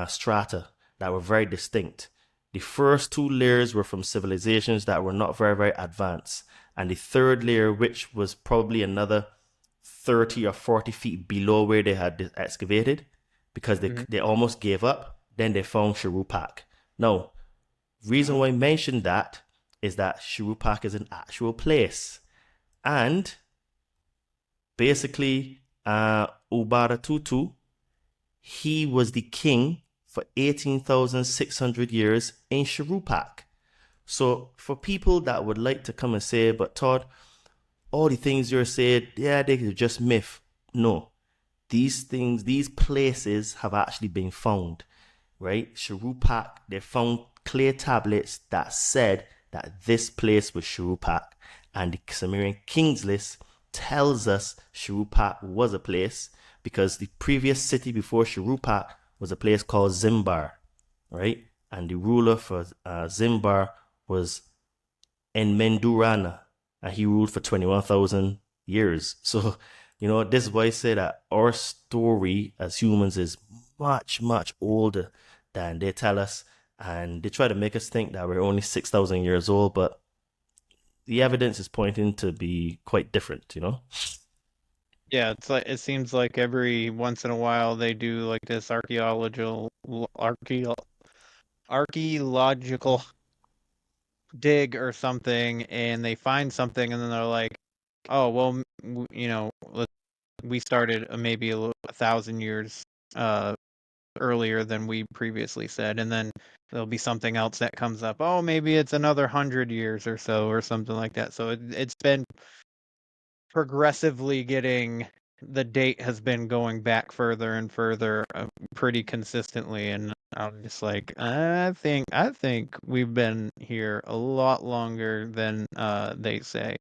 strata that were very distinct. The first 2 layers were from civilizations that were not very, very advanced. And the third layer, which was probably another 30 or 40 feet below where they had excavated, because they almost gave up, then they found Sharupak. Now, reason why I mentioned that is that Shurupak is an actual place. And basically, Ubara Tutu, he was the king for 18,600 years in Shurupak. So for people that would like to come and say, but Todd, all the things you're saying, yeah, they're just myth. No, these places have actually been found, right? Shurupak, they found clay tablets that said that this place was Shurupak, and the Sumerian Kings List tells us Shurupak was a place because the previous city before Shurupak was a place called Zimbar, right? And the ruler for Zimbar was Enmendurana, and he ruled for 21,000 years. So, this is why I say that our story as humans is much, much older than they tell us, and they try to make us think that we're only 6,000 years old, but the evidence is pointing to be quite different, Yeah, it's like it seems like every once in a while they do like this archaeological dig or something, and they find something, and then they're like, "Oh, well, we started maybe 1,000 years earlier than we previously said," and then there'll be something else that comes up. Oh, maybe it's another 100 years or so, or something like that. So it's been progressively the date has been going back further and further pretty consistently, and I'm just like, I think we've been here a lot longer than they say.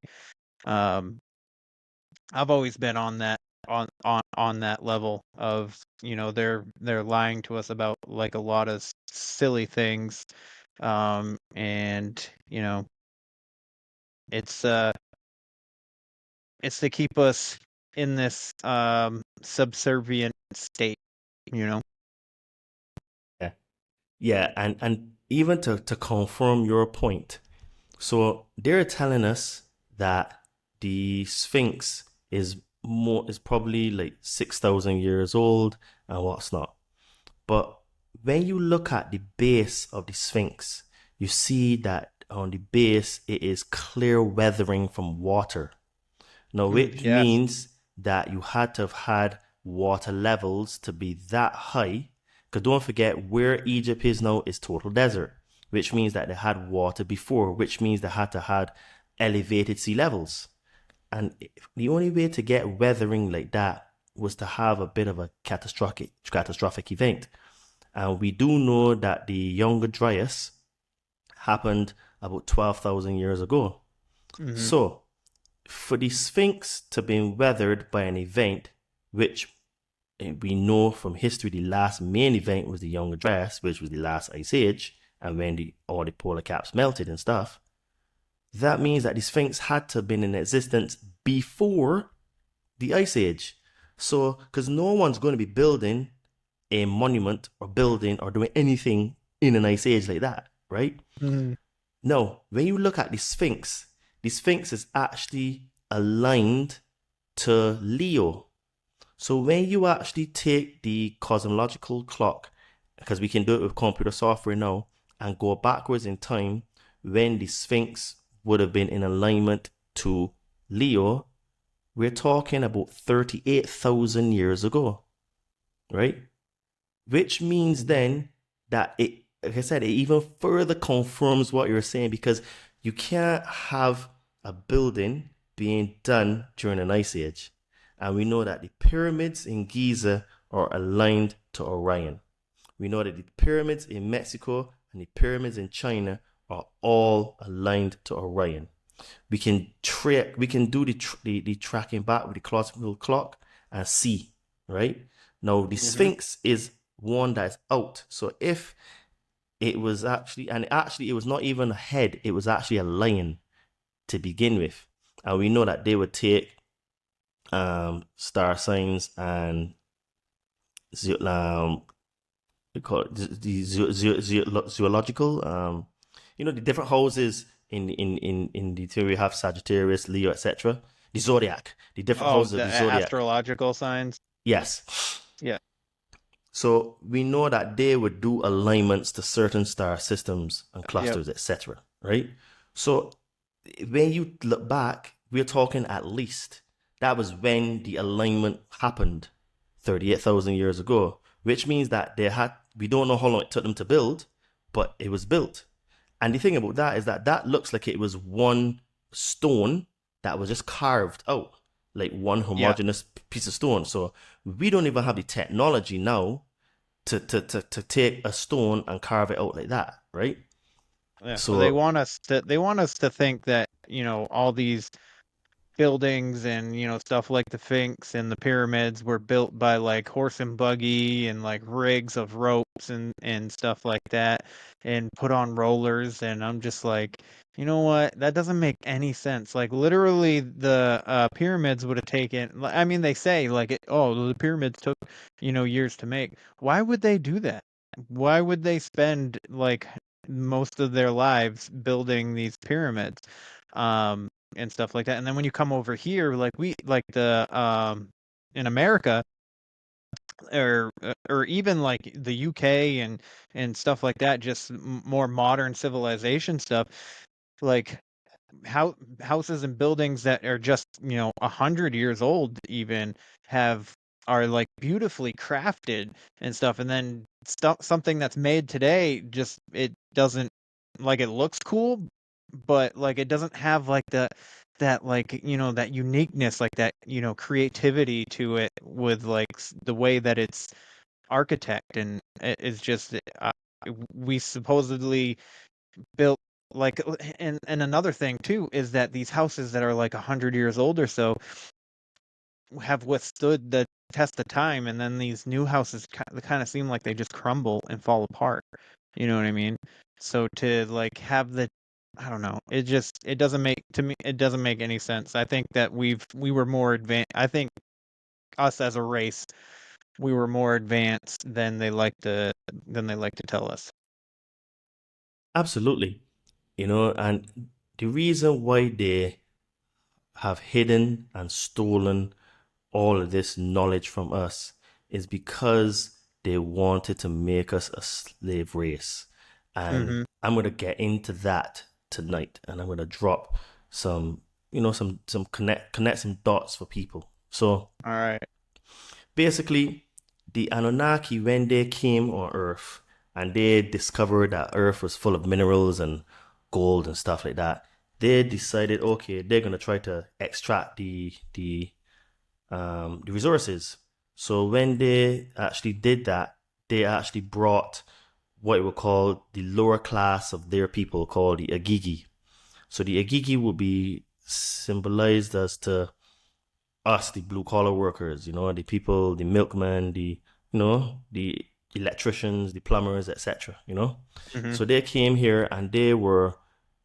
I've always been on that level of, they're lying to us about like a lot of silly things, and it's to keep us in this subservient state, Yeah. Yeah, and even to confirm your point, so they're telling us that the Sphinx is probably like 6,000 years old and what's not. But when you look at the base of the Sphinx, you see that on the base it is clear weathering from water. Now, which yes. means that you had to have had water levels to be that high. Because don't forget, where Egypt is now is total desert, which means that they had water before, which means they had to have elevated sea levels. And the only way to get weathering like that was to have a bit of a catastrophic event. And we do know that the Younger Dryas happened about 12,000 years ago. Mm-hmm. So, for the Sphinx to be weathered by an event, which we know from history, the last main event was the Younger Dryas, which was the last ice age, and when all the polar caps melted and stuff, that means that the Sphinx had to have been in existence before the ice age. So, because no one's going to be building a monument or building or doing anything in an ice age like that, right? Mm-hmm. No, when you look at the Sphinx is actually aligned to Leo. So when you actually take the cosmological clock, because we can do it with computer software now, and go backwards in time, when the Sphinx would have been in alignment to Leo, we're talking about 38,000 years ago, right? Which means then that it, like I said, it even further confirms what you're saying, because you can't have a building being done during an ice age. And we know that the pyramids in Giza are aligned to Orion. We know that the pyramids in Mexico and the pyramids in China are all aligned to Orion. We can do the tracking back with the cosmical clock and see, right? Now the Sphinx is one that's out. So if it was actually it was not even a head, it was actually a lion to begin with. And we know that they would take star signs and we call it the zoological, the different houses in the theory. We have Sagittarius, Leo, etc. The zodiac, the different houses of the zodiac, astrological signs. Yes. Yeah. So we know that they would do alignments to certain star systems and clusters, etc. Right? So when you look back, we're talking at least that was when the alignment happened 38,000 years ago, which means that we don't know how long it took them to build, but it was built. And the thing about that is that looks like it was one stone that was just carved out, like one homogeneous piece of stone. So we don't even have the technology now to take a stone and carve it out like that, right? Yeah, So they want us to think that, all these buildings and, stuff like the Sphinx and the pyramids were built by like horse and buggy and like rigs of ropes and stuff like that and put on rollers. And I'm just like, you know what? That doesn't make any sense. Like literally the pyramids would have taken, I mean, they say like, the pyramids took, years to make. Why would they do that? Why would they spend like most of their lives building these pyramids? And stuff like that. And then when you come over here, like the in America or even like the UK and stuff like that, just more modern civilization stuff, like houses and buildings that are just 100 years old even are like beautifully crafted and stuff, and then something that's made today just it doesn't, like, it looks cool, but like it doesn't have like that like that uniqueness, like that creativity to it with like the way that it's architect, and it's just we supposedly built like, and another thing too is that these houses that are like 100 years old or so have withstood the test of time, and then these new houses kind of seem like they just crumble and fall apart. You know what I mean? So to like have I don't know, it doesn't make, to me, it doesn't make any sense. I think that we were more advanced. I think us as a race, we were more advanced than they like to tell us. absolutely, and the reason why they have hidden and stolen all of this knowledge from us is because they wanted to make us a slave race. And I'm going to get into that tonight, and I'm going to drop some, some connect some dots for people. So, all right. Basically, the Anunnaki, when they came on Earth and they discovered that Earth was full of minerals and gold and stuff like that, they decided, okay, they're gonna try to extract the resources. So when they actually did that, they actually brought what we call the lower class of their people, called the Agigi. So the Agigi would be symbolized as to us, the blue collar workers, the people, the milkmen, the electricians, the plumbers, etc. So they came here and they were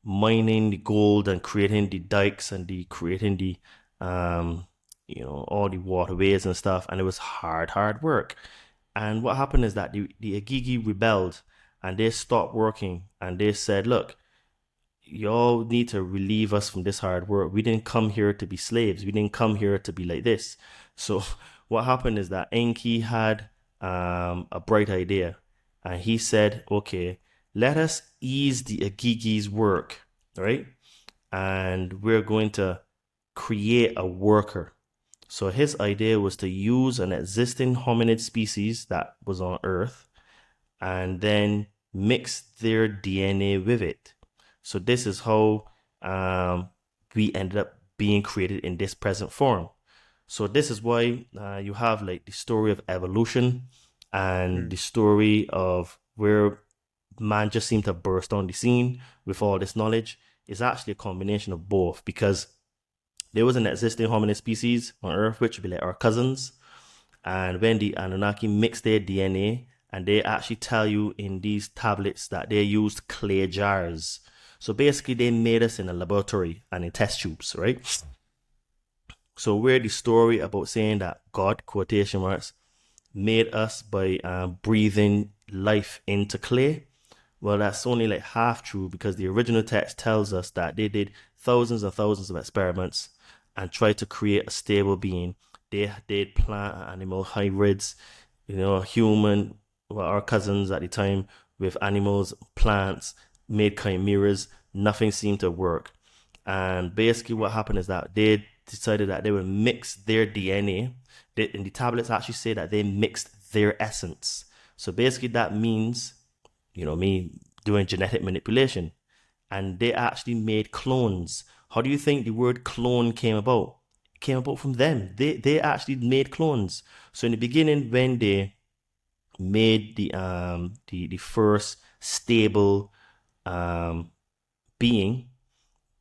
mining the gold and creating the dikes and creating the all the waterways and stuff, and it was hard work. And what happened is that the Agigi rebelled and they stopped working, and they said, look, y'all need to relieve us from this hard work. We didn't come here to be slaves. We didn't come here to be like this. So what happened is that Enki had a bright idea, and he said, okay, let us ease the Agigi's work, right? And we're going to create a worker. So his idea was to use an existing hominid species that was on Earth and then mix their DNA with it. So this is how we ended up being created in this present form. So this is why you have like the story of evolution and the story of where man just seemed to burst on the scene with all this knowledge. Is actually a combination of both, because there was an existing hominid species on Earth, which would be like our cousins. And when the Anunnaki mixed their DNA, and they actually tell you in these tablets that they used clay jars. So basically they made us in a laboratory and in test tubes, right? So we're the story about saying that God, quotation marks, made us by breathing life into clay. Well, that's only like half true, because the original text tells us that they did thousands and thousands of experiments and tried to create a stable being. They did plant and animal hybrids, human, well, our cousins at the time, with animals, plants, made chimeras, nothing seemed to work. And basically what happened is that they decided that they would mix their DNA. And the tablets actually say that they mixed their essence. So basically that means, me doing genetic manipulation. And they actually made clones. How do you think the word clone came about? It came about from them. They actually made clones. So in the beginning, when they made the first stable being,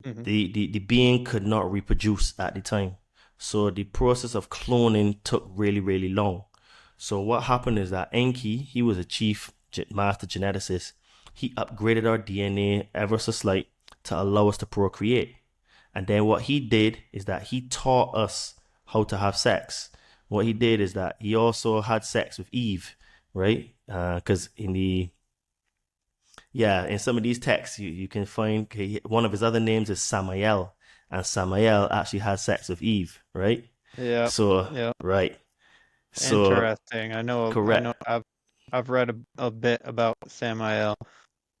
the being could not reproduce at the time. So the process of cloning took really, really long. So what happened is that Enki, he was a chief master geneticist. He upgraded our DNA ever so slight to allow us to procreate. And then what he did is that he taught us how to have sex. What he did is that he also had sex with Eve, right? Because in some of these texts, you can find one of his other names is Samael, and Samael actually had sex with Eve, right? Yeah. So, yeah. Right. So, Interesting. I know. correct. I've read a bit about Samael.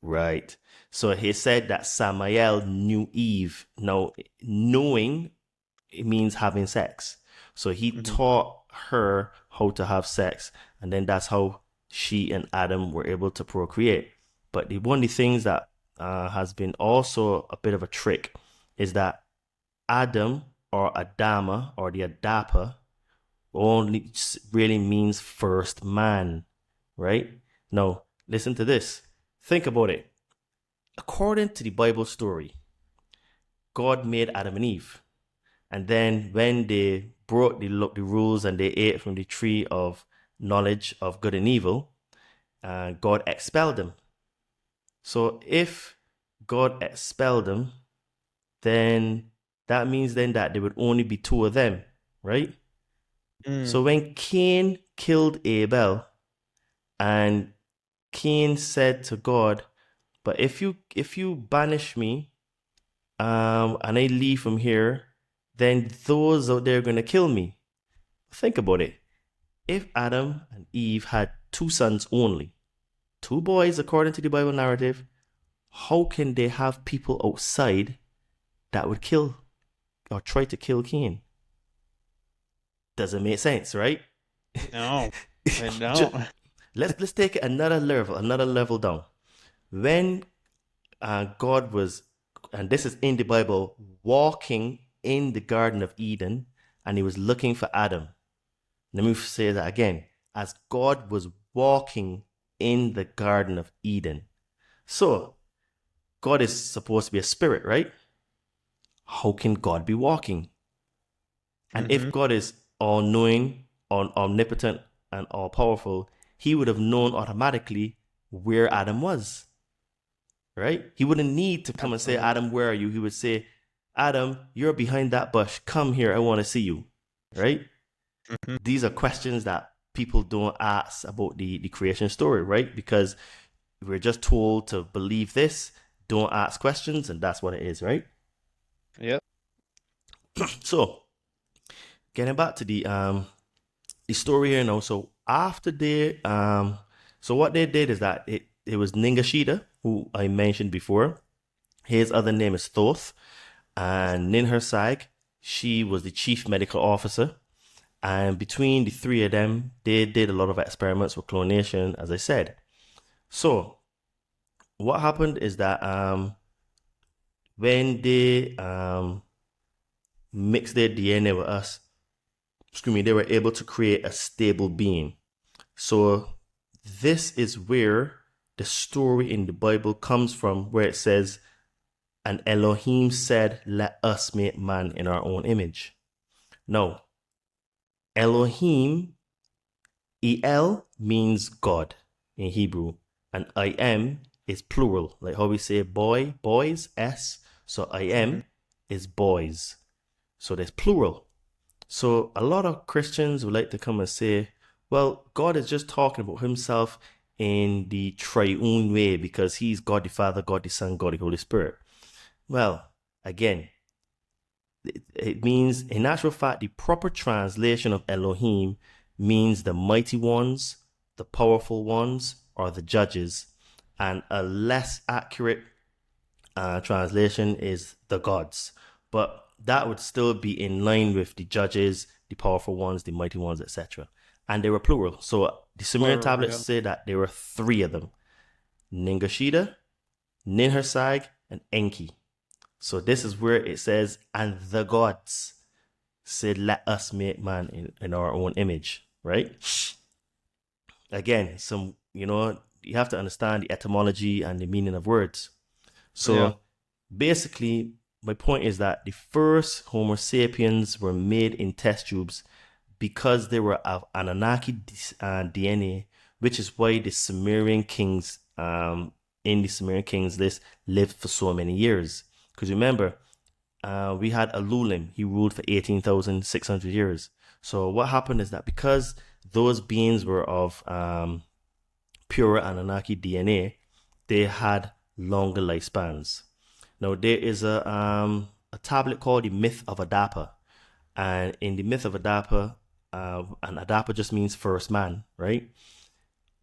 Right. So he said that Samael knew Eve. Now, knowing, it means having sex. So he taught her how to have sex, and then that's how she and Adam were able to procreate. But one of the things that has been also a bit of a trick is that Adam or Adama or the Adapa only really means first man, right? Now, listen to this. Think about it. According to the Bible story, God made Adam and Eve. And then when they broke the rules and they ate from the tree of knowledge of good and evil, God expelled them. So if God expelled them, then that means then that there would only be two of them, right? So when Cain killed Abel, and Cain said to God, but if you banish me, and I leave from here, then those out there are going to kill me. Think about it. If Adam and Eve had two sons only, two boys according to the Bible narrative, how can they have people outside that would kill or try to kill Cain? Doesn't make sense, right? No, I don't. Let's take it another level down. When God was, and this is in the Bible, walking in the Garden of Eden, and he was looking for Adam. Let me say that again. As God was walking in the Garden of Eden. So, God is supposed to be a spirit, right? How can God be walking? And if God is all-knowing, omnipotent, and all-powerful, he would have known automatically where Adam was. Right? He wouldn't need to come and say, Adam, where are you? He would say, Adam, you're behind that bush. Come here. I want to see you. Right? These are questions that people don't ask about the creation story, right? Because we're just told to believe this, don't ask questions, and that's what it is, right? Yep. So, getting back to the story here now. So after they, so what they did is that it was Ningashita, who I mentioned before. His other name is Thoth. And Ninhursag, she was the chief medical officer. And between the three of them, they did a lot of experiments with clonation, as I said. So what happened is that when they mixed their DNA with us, they were able to create a stable being. So this is where the story in the Bible comes from, where it says, and Elohim said, let us make man in our own image. Now, Elohim, El means God in Hebrew, and I am is plural, like how we say boy, boys, S. So I am is boys. So there's plural. So a lot of Christians would like to come and say, well, God is just talking about himself in the triune way because he's God the Father, God the Son, God the Holy Spirit. Well, again, it means, in actual fact, the proper translation of Elohim means the mighty ones, the powerful ones, or the judges. And a less accurate translation is the gods. But that would still be in line with the judges, the powerful ones, the mighty ones, etc. And they were plural. So the Sumerian Plural, tablets yeah. say that there were three of them: Ningashida, Ninhursag, and Enki. So this is where it says, and the gods said, let us make man in our own image, right? Again, you have to understand the etymology and the meaning of words. So basically, my point is that the first Homo sapiens were made in test tubes because they were of Anunnaki DNA, which is why the Sumerian kings, in the Sumerian kings list, lived for so many years. Because remember, we had Alulim. He ruled for 18,600 years. So what happened is that because those beings were of pure Anunnaki DNA, they had longer lifespans. Now, there is a tablet called the Myth of Adapa. And in the Myth of Adapa, and Adapa just means first man, right?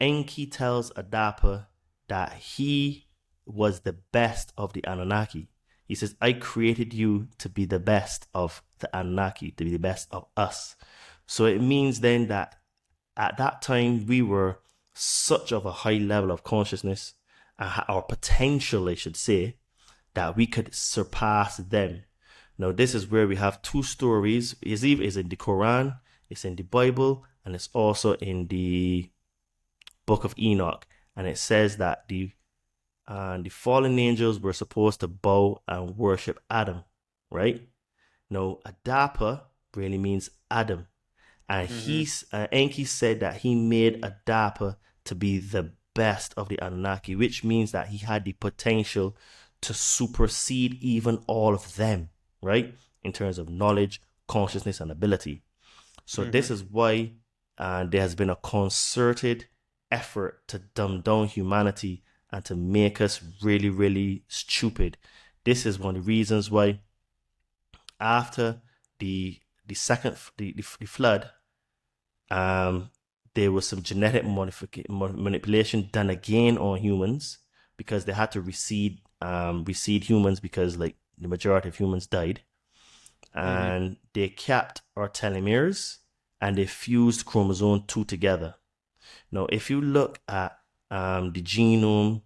Enki tells Adapa that he was the best of the Anunnaki. He says, I created you to be the best of the Anunnaki, to be the best of us. So it means then that at that time we were such of a high level of consciousness, or potential, I should say, that we could surpass them. Now, this is where we have two stories. It's in the Quran, it's in the Bible, and it's also in the Book of Enoch. And it says that the fallen angels were supposed to bow and worship Adam, right? Now, Adapa really means Adam. And Enki said that he made Adapa to be the best of the Anunnaki, which means that he had the potential to supersede even all of them, right? In terms of knowledge, consciousness, and ability. So this is why there has been a concerted effort to dumb down humanity and to make us really, really stupid. This is one of the reasons why after the flood, there was some genetic manipulation done again on humans, because they had to reseed humans, because like the majority of humans died, and they capped our telomeres and they fused chromosome 2 together. Now, if you look at the genome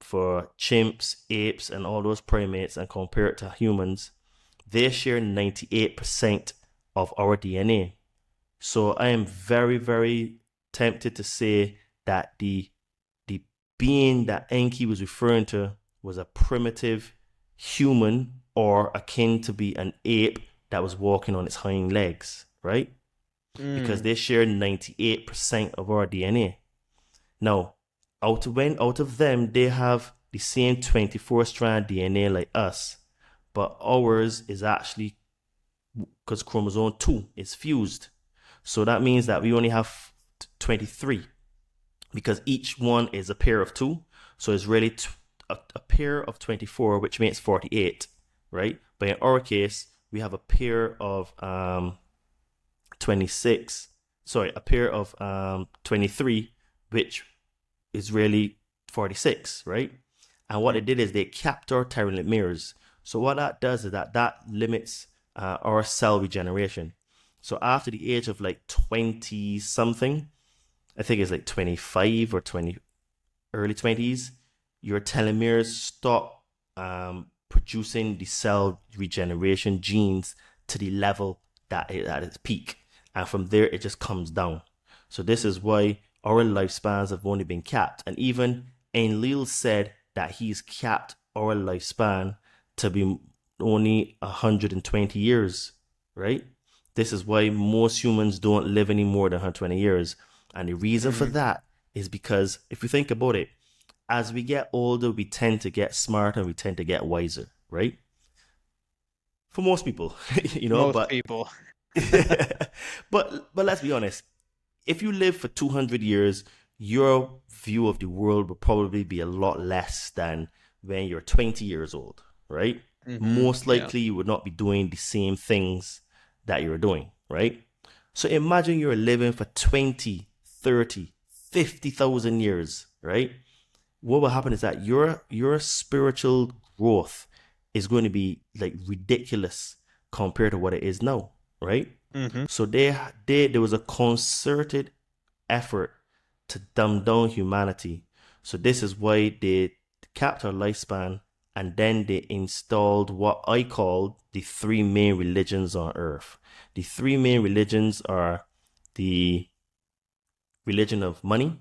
for chimps, apes, and all those primates, and compare it to humans, they share 98% of our DNA. So I am very, very tempted to say that the being that Enki was referring to was a primitive human, or akin to be an ape that was walking on its hind legs, right? Because they share 98% of our DNA. Now, out of them, they have the same 24-strand DNA like us, but ours is actually, because chromosome 2 is fused. So that means that we only have 23, because each one is a pair of 2. So it's really a pair of 24, which makes 48, right? But in our case, we have a pair of 23, which is really 46, right? And what they did is they capped our telomeres. So what that does is that limits our cell regeneration. So after the age of like 20 something, I think it's like 25 or early 20s, your telomeres stop producing the cell regeneration genes to the level that at its peak. And from there, it just comes down. So this is why our lifespans have only been capped. And even Enlil said that he's capped our lifespan to be only 120 years, right? This is why most humans don't live any more than 120 years. And the reason for that is because, if you think about it, as we get older, we tend to get smarter and we tend to get wiser, right? For most people, Most people. but let's be honest. If you live for 200 years, your view of the world will probably be a lot less than when you're 20 years old, right? Most likely you would not be doing the same things that you're doing, right? So imagine you're living for 20, 30, 50,000 years, right? what will happen is that your spiritual growth is going to be like ridiculous compared to what it is now, right? Mm-hmm. So there was a concerted effort to dumb down humanity. So this is why they capped our lifespan, and then they installed what I call the three main religions on earth. The three main religions are the religion of money,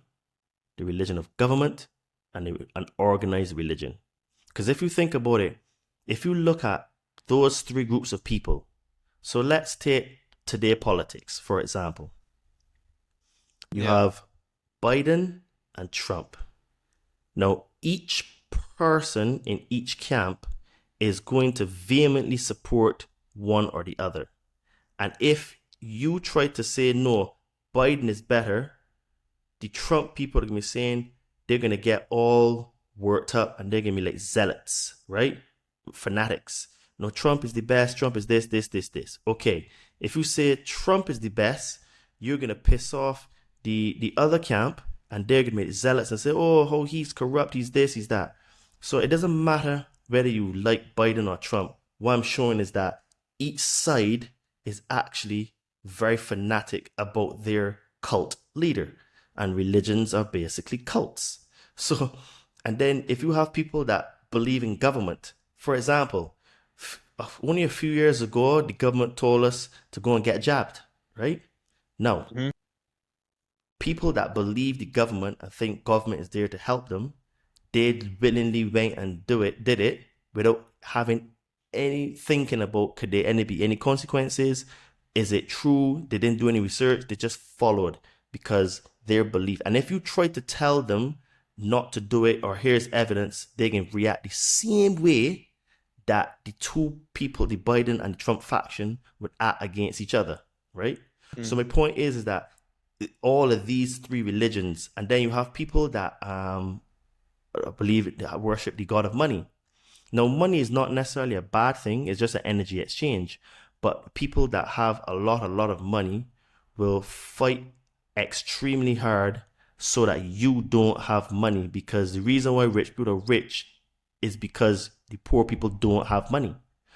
the religion of government, and an organized religion. Because if you think about it, if you look at those three groups of people, so let's take today politics, for example. You have Biden and Trump. Now, each person in each camp is going to vehemently support one or the other. And if you try to say, no, Biden is better, the Trump people are going to be saying they're going to get all worked up and they're going to be like zealots, right? Fanatics. No, Trump is the best. Trump is this. Okay, if you say Trump is the best, you're going to piss off the other camp, and they're going to be zealots and say, oh, he's corrupt, he's this, he's that. So it doesn't matter whether you like Biden or Trump. What I'm showing is that each side is actually very fanatic about their cult leader, and religions are basically cults. So, and then if you have people that believe in government, for example, only a few years ago, the government told us to go and get jabbed, right? Now, people that believe the government and think government is there to help them, they willingly went and did it without having any thinking about could there be any consequences? Is it true? They didn't do any research. They just followed because their belief. And if you try to tell them not to do it or here's evidence, they can react the same way that the two people, the Biden and the Trump faction, would act against each other, right? So my point is that all of these three religions, and then you have people that that worship the god of money. Now, money is not necessarily a bad thing. It's just an energy exchange. But people that have a lot of money will fight extremely hard so that you don't have money, because the reason why rich people are rich is because the poor people don't have money.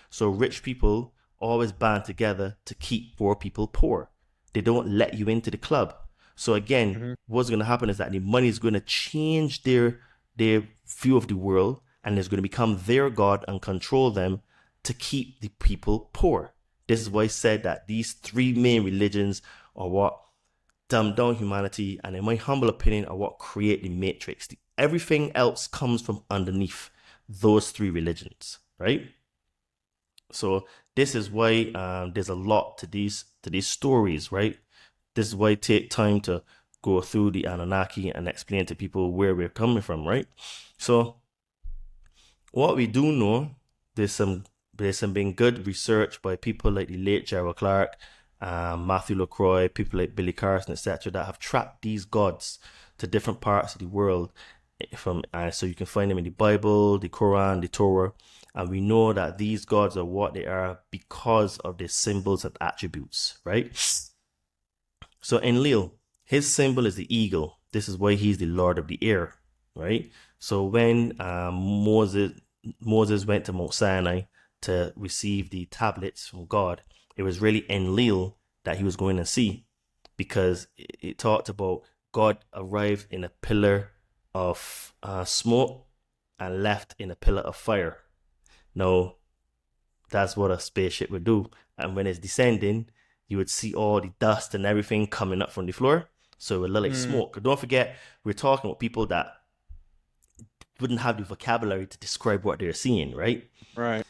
So rich people always band together to keep poor people poor. They don't let you into the club. So again, what's going to happen is that the money is going to change their view of the world, and it's going to become their god and control them to keep the people poor. This is why I said that these three main religions are what dumb down humanity, and in my humble opinion, are what create the matrix. Everything else comes from underneath those three religions, right? So this is why there's a lot to these stories, right? This is why I take time to go through the Anunnaki and explain to people where we're coming from, right? So what we do know, there's some been good research by people like the late Gerald Clark, Matthew LaCroix, people like Billy Carson, etc., that have tracked these gods to different parts of the world. So you can find them in the Bible, the Quran, the Torah, and we know that these gods are what they are because of their symbols and attributes, right? So Enlil, his symbol is the eagle. This is why he's the Lord of the air, right? So when Moses went to Mount Sinai to receive the tablets from God, it was really Enlil that he was going to see, because it talked about God arrived in a pillar of smoke and left in a pillar of fire. Now, that's what a spaceship would do. And when it's descending, you would see all the dust and everything coming up from the floor. So it would look like smoke. Don't forget, we're talking about people that wouldn't have the vocabulary to describe what they're seeing, right? Right.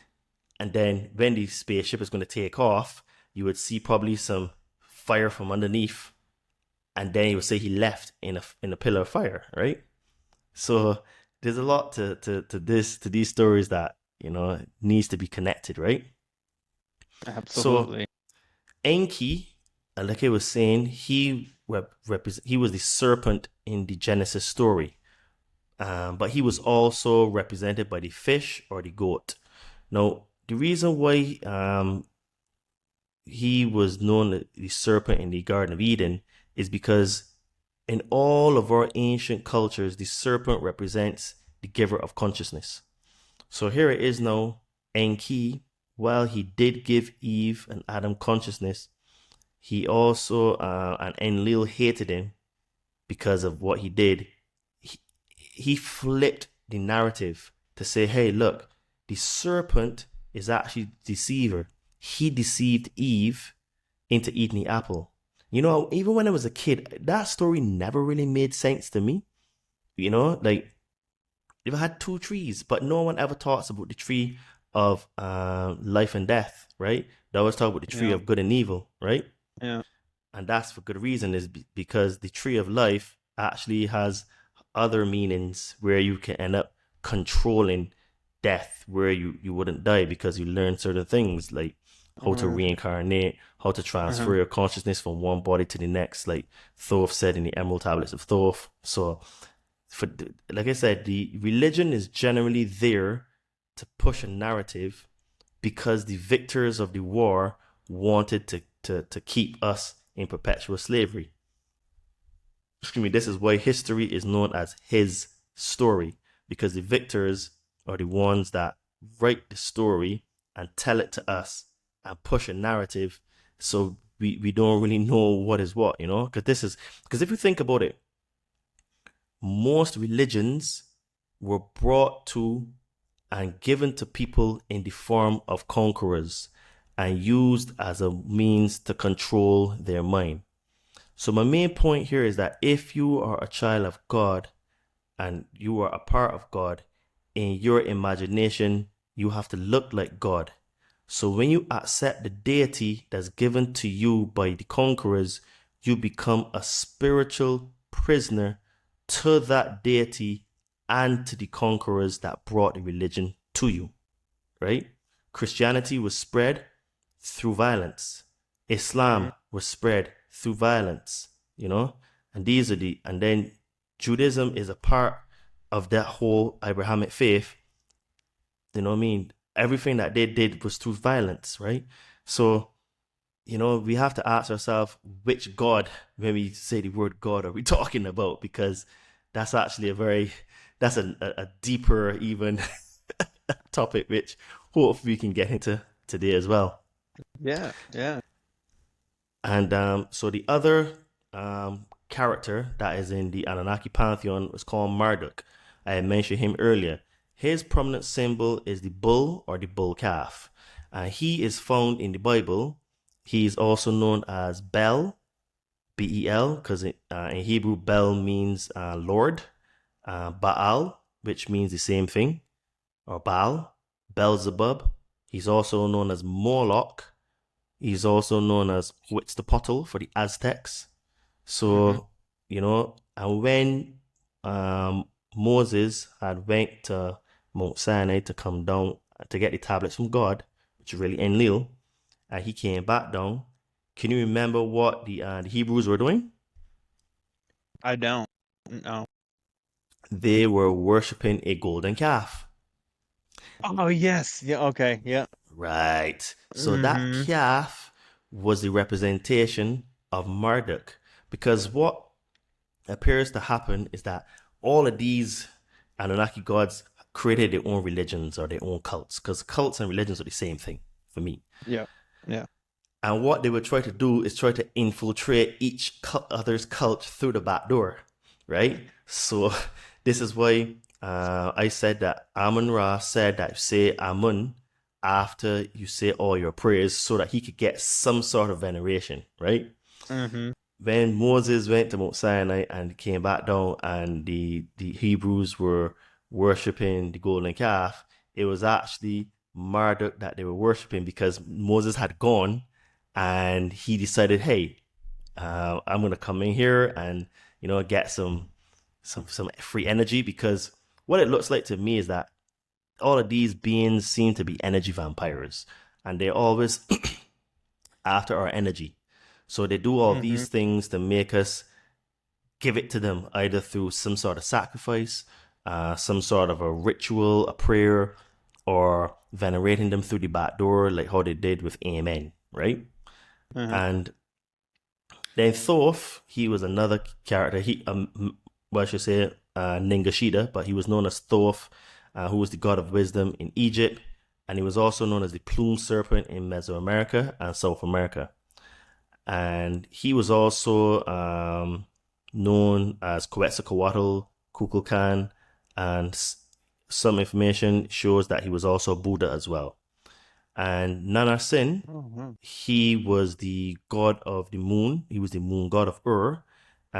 And then when the spaceship is going to take off, you would see probably some fire from underneath, and then you would say he left in a pillar of fire, right? So there's a lot to these stories that, needs to be connected, right? Absolutely. So Enki, like I was saying, he was the serpent in the Genesis story, but he was also represented by the fish or the goat. Now, the reason why he was known as the serpent in the Garden of Eden is because in all of our ancient cultures, the serpent represents the giver of consciousness. So here it is now, Enki, while he did give Eve and Adam consciousness, he also, and Enlil hated him because of what he did. He flipped the narrative to say, hey, look, the serpent is actually the deceiver. He deceived Eve into eating the apple. You know, even when I was a kid, that story never really made sense to me. You know, like, they've had two trees, but no one ever talks about the tree of life and death, right? They always talk about the tree of good and evil, right? Yeah. And that's for good reason, is because the tree of life actually has other meanings where you can end up controlling death, where you wouldn't die because you learn certain things like how to reincarnate, how to transfer your consciousness from one body to the next, like Thoth said in the Emerald Tablets of Thoth. So, like I said, the religion is generally there to push a narrative because the victors of the war wanted to keep us in perpetual slavery. Excuse me, this is why history is known as his story, because the victors are the ones that write the story and tell it to us and push a narrative, so we don't really know what is what, you know? Because if you think about it, most religions were brought to and given to people in the form of conquerors and used as a means to control their mind. So my main point here is that if you are a child of God and you are a part of God, in your imagination, you have to look like God. So when you accept the deity that's given to you by the conquerors, you become a spiritual prisoner to that deity and to the conquerors that brought the religion to you, right? Christianity was spread through violence. Islam was spread through violence, you know? And then Judaism is a part of that whole Abrahamic faith. You know what I mean? Everything that they did was through violence, right? So, you know, we have to ask ourselves, which God, when we say the word God, are we talking about? Because that's actually a deeper even topic, which hopefully we can get into today as well. Yeah. And so the other character that is in the Anunnaki pantheon is called Marduk. I had mentioned him earlier. His prominent symbol is the bull or the bull calf. He is found in the Bible. He is also known as Bel, B-E-L, because in Hebrew, Bel means Lord. Baal, which means the same thing, or Baal. Beelzebub. He's also known as Moloch. He's also known as Huitztepotl for the Aztecs. So, you know, and when Moses had went to Mount Sinai to come down to get the tablets from God, which is really Enlil, and he came back down. Can you remember what the Hebrews were doing? I don't. No. They were worshiping a golden calf. Oh, yes. Yeah, okay. Yeah. Right. So that calf was the representation of Marduk. Because what appears to happen is that all of these Anunnaki gods created their own religions or their own cults. Because cults and religions are the same thing for me. Yeah. And what they would try to do is try to infiltrate each other's cult through the back door. Right? So this is why I said that Amun-Ra said that say Amun after you say all your prayers so that he could get some sort of veneration, right? When Moses went to Mount Sinai and came back down and the Hebrews were worshipping the golden calf, it was actually Marduk that they were worshipping because Moses had gone and he decided, hey, I'm going to come in here and, you know, get some free energy, because what it looks like to me is that all of these beings seem to be energy vampires and they're always after our energy. So they do all these things to make us give it to them, either through some sort of sacrifice, some sort of a ritual, a prayer, or venerating them through the back door, like how they did with Amen, right? And Then Thoth, he was another character. I should say Ningashida, but he was known as Thoth, who was the god of wisdom in Egypt, and he was also known as the plumed serpent in Mesoamerica and South America. And he was also known as Quetzalcoatl, Kukulkan, and some information shows that he was also Buddha as well. And Nanasin, he was the god of the moon. He was the moon god of Ur.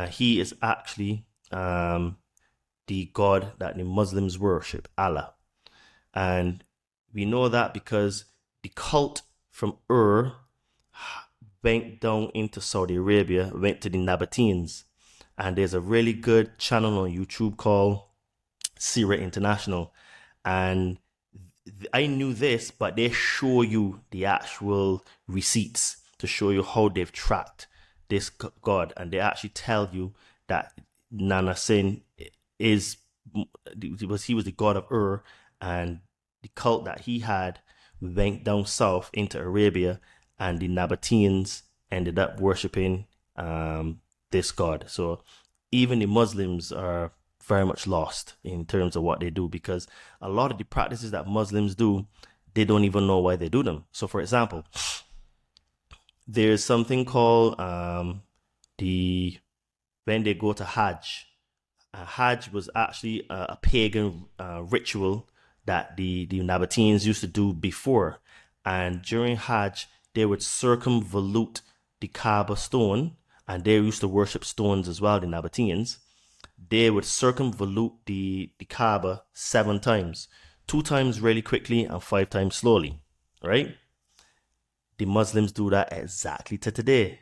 He is actually the god that the Muslims worship, Allah. And we know that because the cult from Ur went down into Saudi Arabia, went to the Nabateans. And there's a really good channel on YouTube called Sira International. And I knew this, but they show you the actual receipts to show you how they've tracked this god. And they actually tell you that Nana Sin he was the god of Ur, and the cult that he had went down south into Arabia, and the Nabateans ended up worshipping this god. So even the Muslims are very much lost in terms of what they do, because a lot of the practices that Muslims do, they don't even know why they do them. So for example, there's something called when they go to Hajj. Hajj was actually a pagan ritual that the Nabateans used to do before. And during Hajj, they would circumvolute the Kaaba stone, and they used to worship stones as well, the Nabateans. They would circumvolute the Kaaba 7 times, 2 times really quickly and 5 times slowly, right? The Muslims do that exactly to today.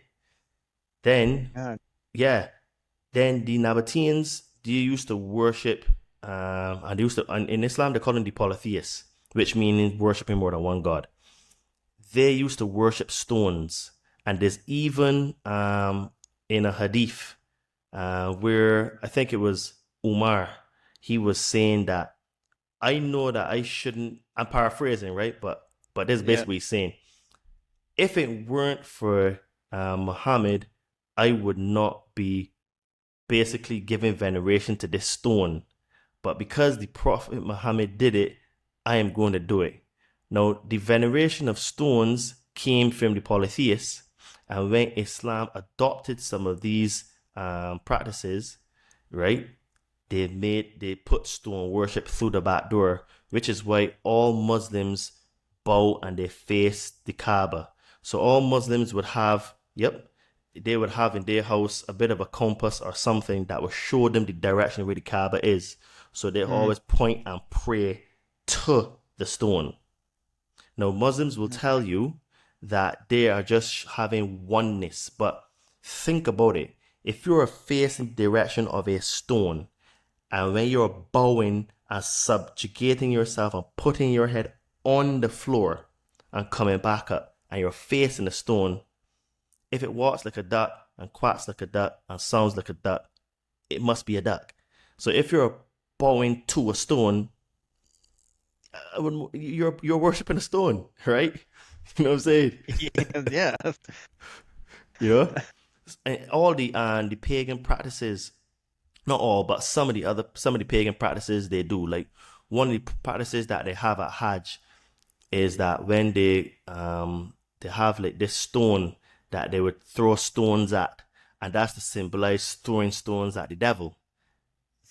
Then, then the Nabateans, they used to worship, and in Islam they call them the polytheists, which means worshiping more than one god. They used to worship stones, and there's even in a hadith where I think it was Umar, he was saying that I know that I shouldn't. I'm paraphrasing, right? But this is basically saying, if it weren't for Muhammad, I would not be basically giving veneration to this stone. But because the Prophet Muhammad did it, I am going to do it. Now, the veneration of stones came from the polytheists, and when Islam adopted some of these practices, right, they put stone worship through the back door, which is why all Muslims bow and they face the Kaaba. So all Muslims would have, they would have in their house a bit of a compass or something that will show them the direction where the Kaaba is. So they always point and pray to the stone. Now, Muslims will tell you that they are just having oneness, but think about it. If you're facing the direction of a stone, and when you're bowing and subjugating yourself and putting your head on the floor and coming back up, and you're facing the stone, if it walks like a duck and quacks like a duck and sounds like a duck, it must be a duck. So if you're bowing to a stone, you're worshiping a stone, right? You know what I'm saying? Yeah. Yeah. And all the pagan practices, not all, but some of the pagan practices they do. Like one of the practices that they have at Hajj is that when they have like this stone that they would throw stones at, and that's to symbolize throwing stones at the devil.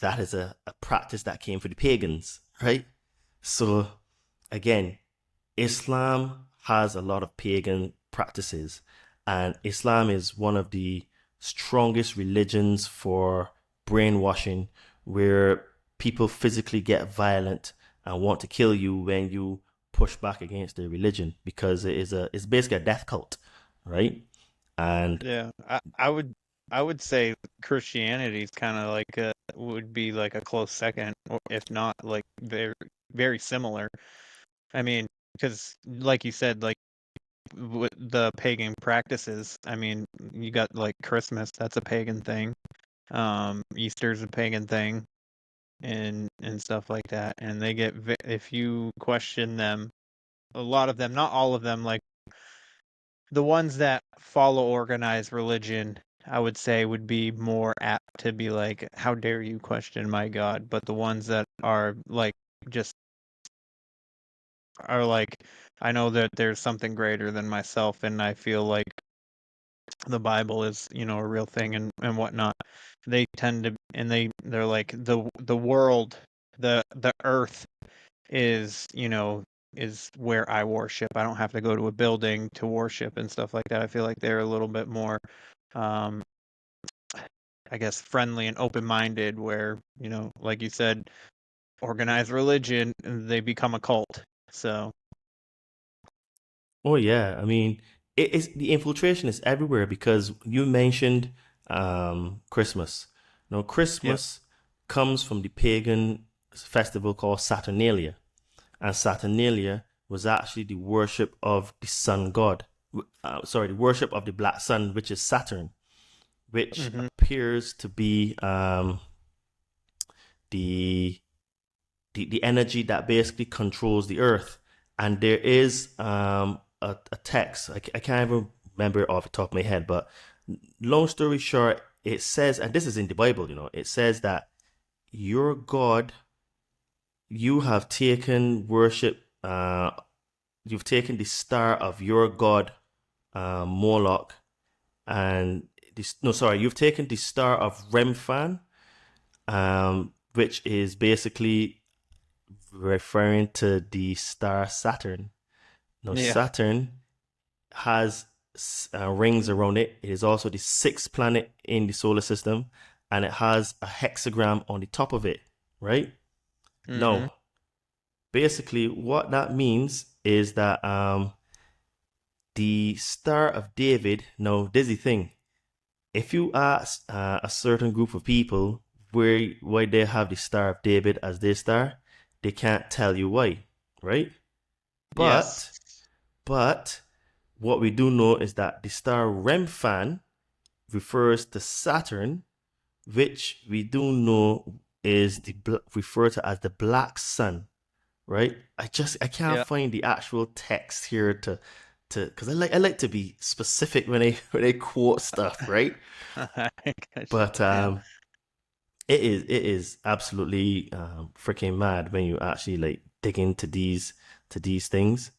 That is a practice that came from the pagans, right? So again, Islam has a lot of pagan practices, and Islam is one of the strongest religions for brainwashing, where people physically get violent and want to kill you when you push back against their religion, because it's basically a death cult, right? And yeah, I would say Christianity is kind of like would be like a close second, or if not like very very similar. I mean, because like you said, like with the pagan practices, I mean, you got like Christmas, that's a pagan thing. Easter's a pagan thing, and stuff like that. And they get if you question them, a lot of them, not all of them, like the ones that follow organized religion I would say would be more apt to be like, how dare you question my God? But the ones that are like just are like, I know that there's something greater than myself, and I feel like the Bible is, a real thing and whatnot. They tend to, and they're like the world, the earth is, is where I worship. I don't have to go to a building to worship and stuff like that. I feel like they're a little bit more, um, I guess, friendly and open-minded, where, like you said, organized religion, they become a cult. So, Oh yeah, I mean, the infiltration is everywhere because you mentioned Christmas. Now, yep. Christmas comes from the pagan festival called Saturnalia, and Saturnalia was actually the worship of the sun god. The worship of the black sun, which is Saturn, which Hmm. appears to be the the energy that basically controls the earth. And there is a text, I can't even remember off the top of my head, but long story short, it says, and this is in the Bible, it says that your God, you have taken worship, you've taken the star of your God, Moloch, and you've taken the star of Remphan, which is basically referring to the star Saturn. Now, Yeah. Saturn has rings around it. It is also the sixth planet in the solar system, and it has a hexagram on the top of it, right? Hmm. Now, basically, what that means is that the Star of David. Now, there's the thing. If you ask a certain group of people why they have the Star of David as their star, they can't tell you why, right? Yes. But what we do know is that the star Remphan refers to Saturn, which we do know is referred to as the black sun, right? I can't Yeah. find the actual text here to because I like to be specific when I quote stuff, right? I guess you But can. it is absolutely freaking mad when you actually like dig into these things.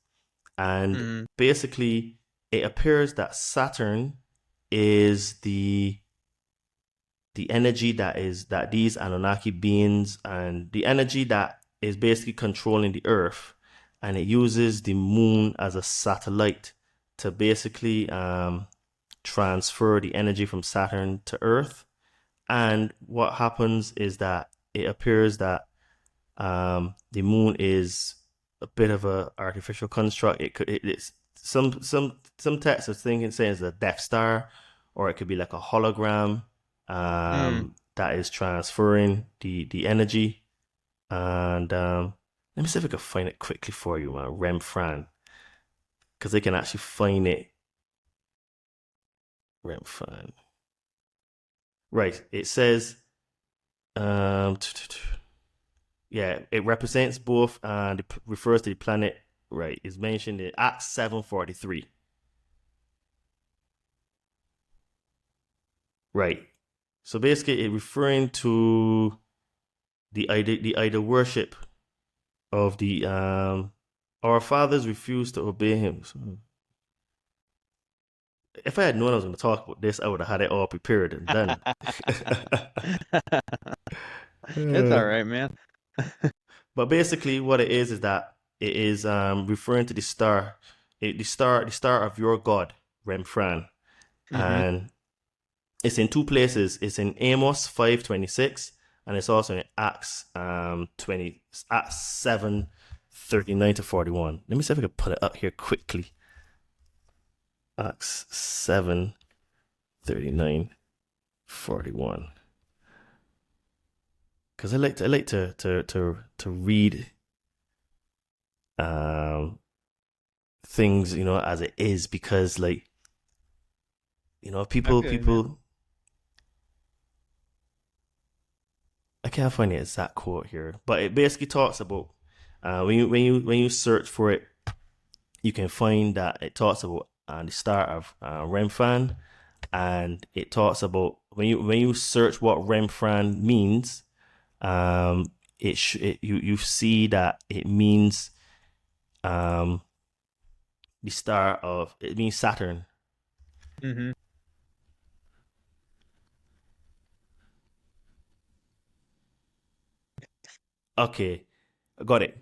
And Hmm. basically, it appears that Saturn is the energy that these Anunnaki beings, and the energy that is basically controlling the Earth, and it uses the moon as a satellite to basically transfer the energy from Saturn to Earth. And what happens is that it appears that the moon is a bit of a artificial construct. It's some texts are thinking saying it's a Death Star, or it could be like a hologram Mm. that is transferring the energy. And let me see if I can find it quickly for you, man. Remfran, because they can actually find it. Remfran, right? It says yeah, it represents both and it refers to the planet. Right, is mentioned in Acts 7:43. Right, so basically, it referring to the idol worship of the our fathers refused to obey him. So, if I had known I was going to talk about this, I would have had it all prepared and done. It's all right, man. But basically, what it is that it is referring to the star, the star of your God, Remfran, Hmm. and it's in two places. It's in Amos 5:26, and it's also in Acts 7:39 to 41. Let me see if I can put it up here quickly. Acts 7:39, 41. Because I like to read things, as it is, because like, I people feel you, man. people I can't find the exact quote here, but it basically talks about when you search for it, you can find that it talks about the star of Remphan, and it talks about when you search what Remphan means, you see that it means the star of, it means Saturn. Mm-hmm. Okay, I got it.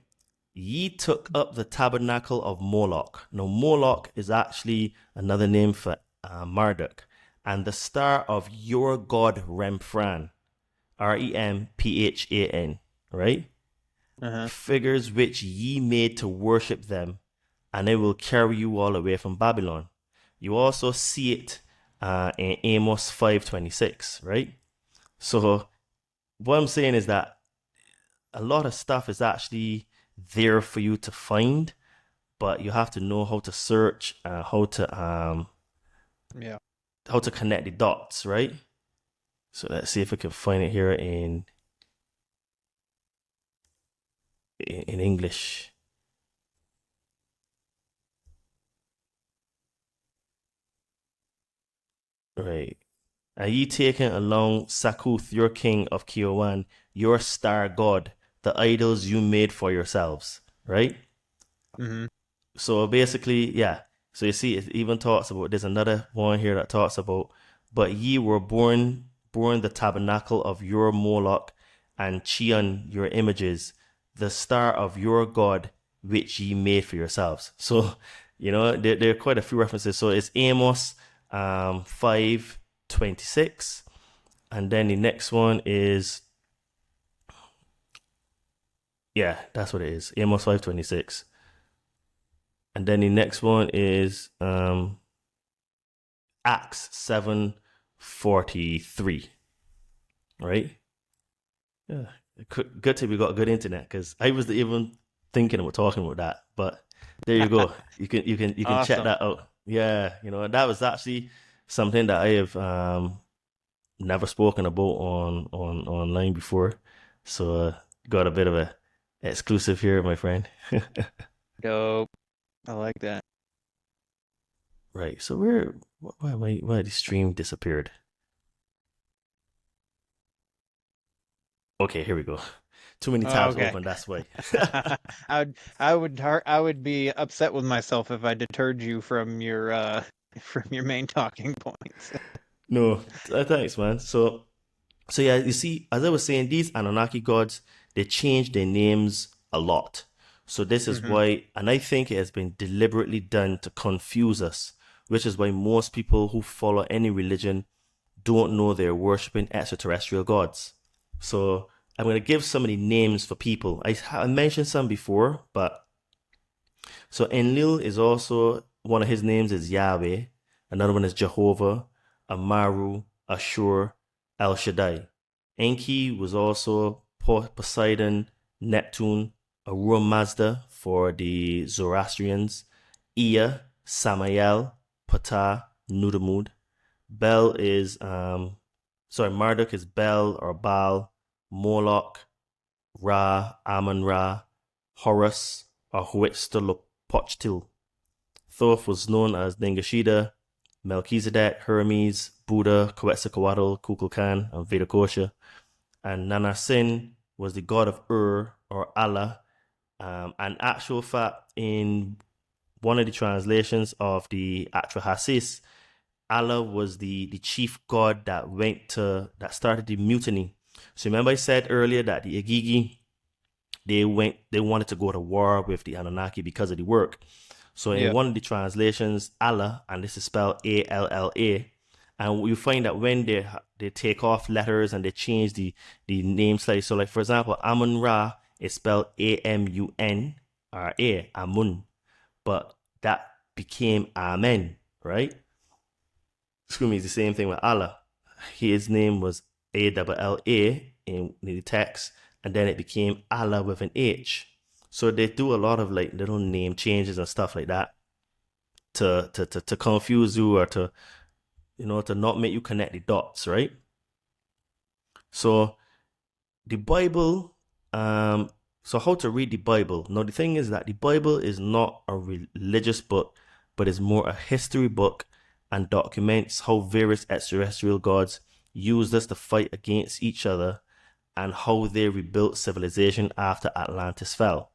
Ye took up the tabernacle of Moloch. Now, Moloch is actually another name for Marduk. And the star of your god Remphan, Remphan, right? Uh-huh. Figures which ye made to worship them, and it will carry you all away from Babylon. You also see it in Amos 5:26, right? So what I'm saying is that a lot of stuff is actually there for you to find, but you have to know how to search, how to connect the dots, right? So let's see if we can find it here in English. Right. Are ye taken along Sakuth, your king of Kiowan, your star god, the idols you made for yourselves, right? Mm-hmm. So basically, yeah. So you see, it even talks about, there's another one here that talks about, but ye were born the tabernacle of your Moloch, and Chion your images, the star of your god, which ye made for yourselves. So, there are quite a few references. So it's Amos 5:26, and then the next one is, yeah, that's what it is, Amos 5:26. And then the next one is Acts 7:43, right? Yeah, good thing we got good internet, because I was even thinking about talking about that. But there you go. You can Awesome. check that out. Yeah, that was actually something that I have never spoken about on online before. So got a bit of a exclusive here, my friend. Dope. I like that. Right. So why the stream disappeared? Okay, here we go. Too many tabs open, that's why. I would be upset with myself if I deterred you from your main talking points. No, thanks, man. So yeah, you see, as I was saying, these Anunnaki gods, they change their names a lot. So this is why, and I think it has been deliberately done to confuse us, which is why most people who follow any religion don't know they're worshiping extraterrestrial gods. So I'm going to give some of the names for people. I mentioned some before, but so Enlil is also, one of his names is Yahweh. Another one is Jehovah, Amaru, Ashur, El Shaddai. Enki was also Poseidon, Neptune, Ahura Mazda for the Zoroastrians, Ea, Samael, Ptah, Nudimmud. Bel is, Marduk is Bel or Baal, Moloch, Ra, Amun-Ra, Horus, or Huitztlopochtli. Thoth was known as Ningishida, Melchizedek, Hermes, Buddha, Quetzalcoatl, Kukulkan, and Vedakosha. And Nanarsin was the god of Ur, or Allah. And actual fact, in one of the translations of the Atrahasis, Allah was the chief god that started the mutiny. So remember I said earlier that the Igigi, they wanted to go to war with the Anunnaki because of the work. So in one of the translations, Allah, and this is spelled A-L-L-A, and you find that when they take off letters and they change the name slightly. So like, for example, Amun-Ra is spelled A-M-U-N-R-A, Amun, but that became Amen, right? Excuse me, it's the same thing with Allah. His name was A-double-L-A in the text, and then it became Allah with an H. So they do a lot of like little name changes and stuff like that to confuse you, or to not make you connect the dots, right? So the Bible, so how to read the Bible. Now the thing is that the Bible is not a religious book, but it's more a history book and documents how various extraterrestrial gods used us to fight against each other and how they rebuilt civilization after Atlantis fell.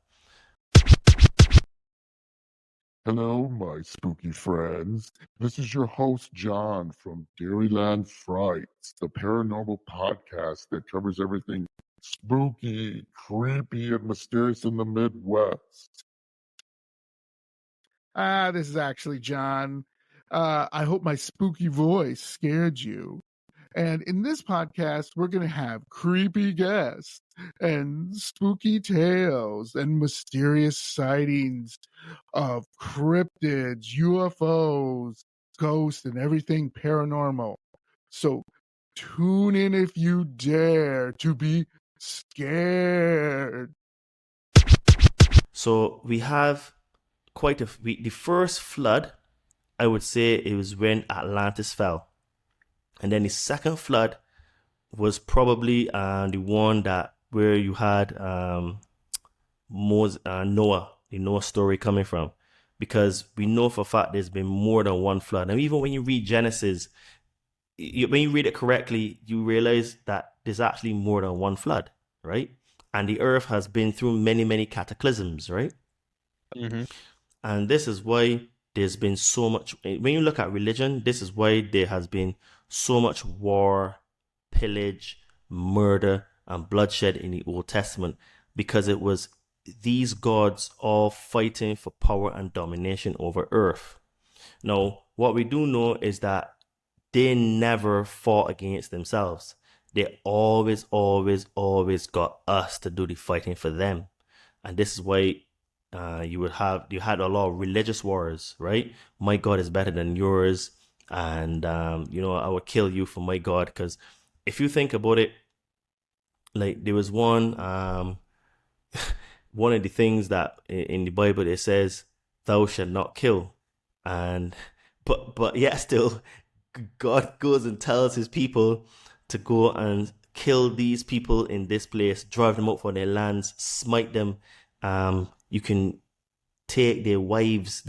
Hello, my spooky friends. This is your host, John, from Dairyland Frights, the paranormal podcast that covers everything spooky, creepy, and mysterious in the Midwest. This is actually John. I hope my spooky voice scared you. And in this podcast, we're going to have creepy guests and spooky tales and mysterious sightings of cryptids, UFOs, ghosts, and everything paranormal. So tune in if you dare to be scared. So we have the first flood, I would say it was when Atlantis fell. And then the second flood was probably the one where you had Noah, the Noah story coming from. Because we know for a fact there's been more than one flood. And even when you read Genesis, when you read it correctly, you realize that there's actually more than one flood, right? And the earth has been through many, many cataclysms, right? Mm-hmm. And this is why there's been so much. When you look at religion, this is why there has been so much war, pillage, murder, and bloodshed in the Old Testament, because it was these gods all fighting for power and domination over earth. Now, what we do know is that they never fought against themselves. They always got us to do the fighting for them. And this is why you had a lot of religious wars, right? My God is better than yours, and I will kill you for my God. Because if you think about it, like there was one of the things that in the Bible it says, "Thou shalt not kill," and but yet still, God goes and tells His people to go and kill these people in this place, drive them out from their lands, smite them. You can take their wives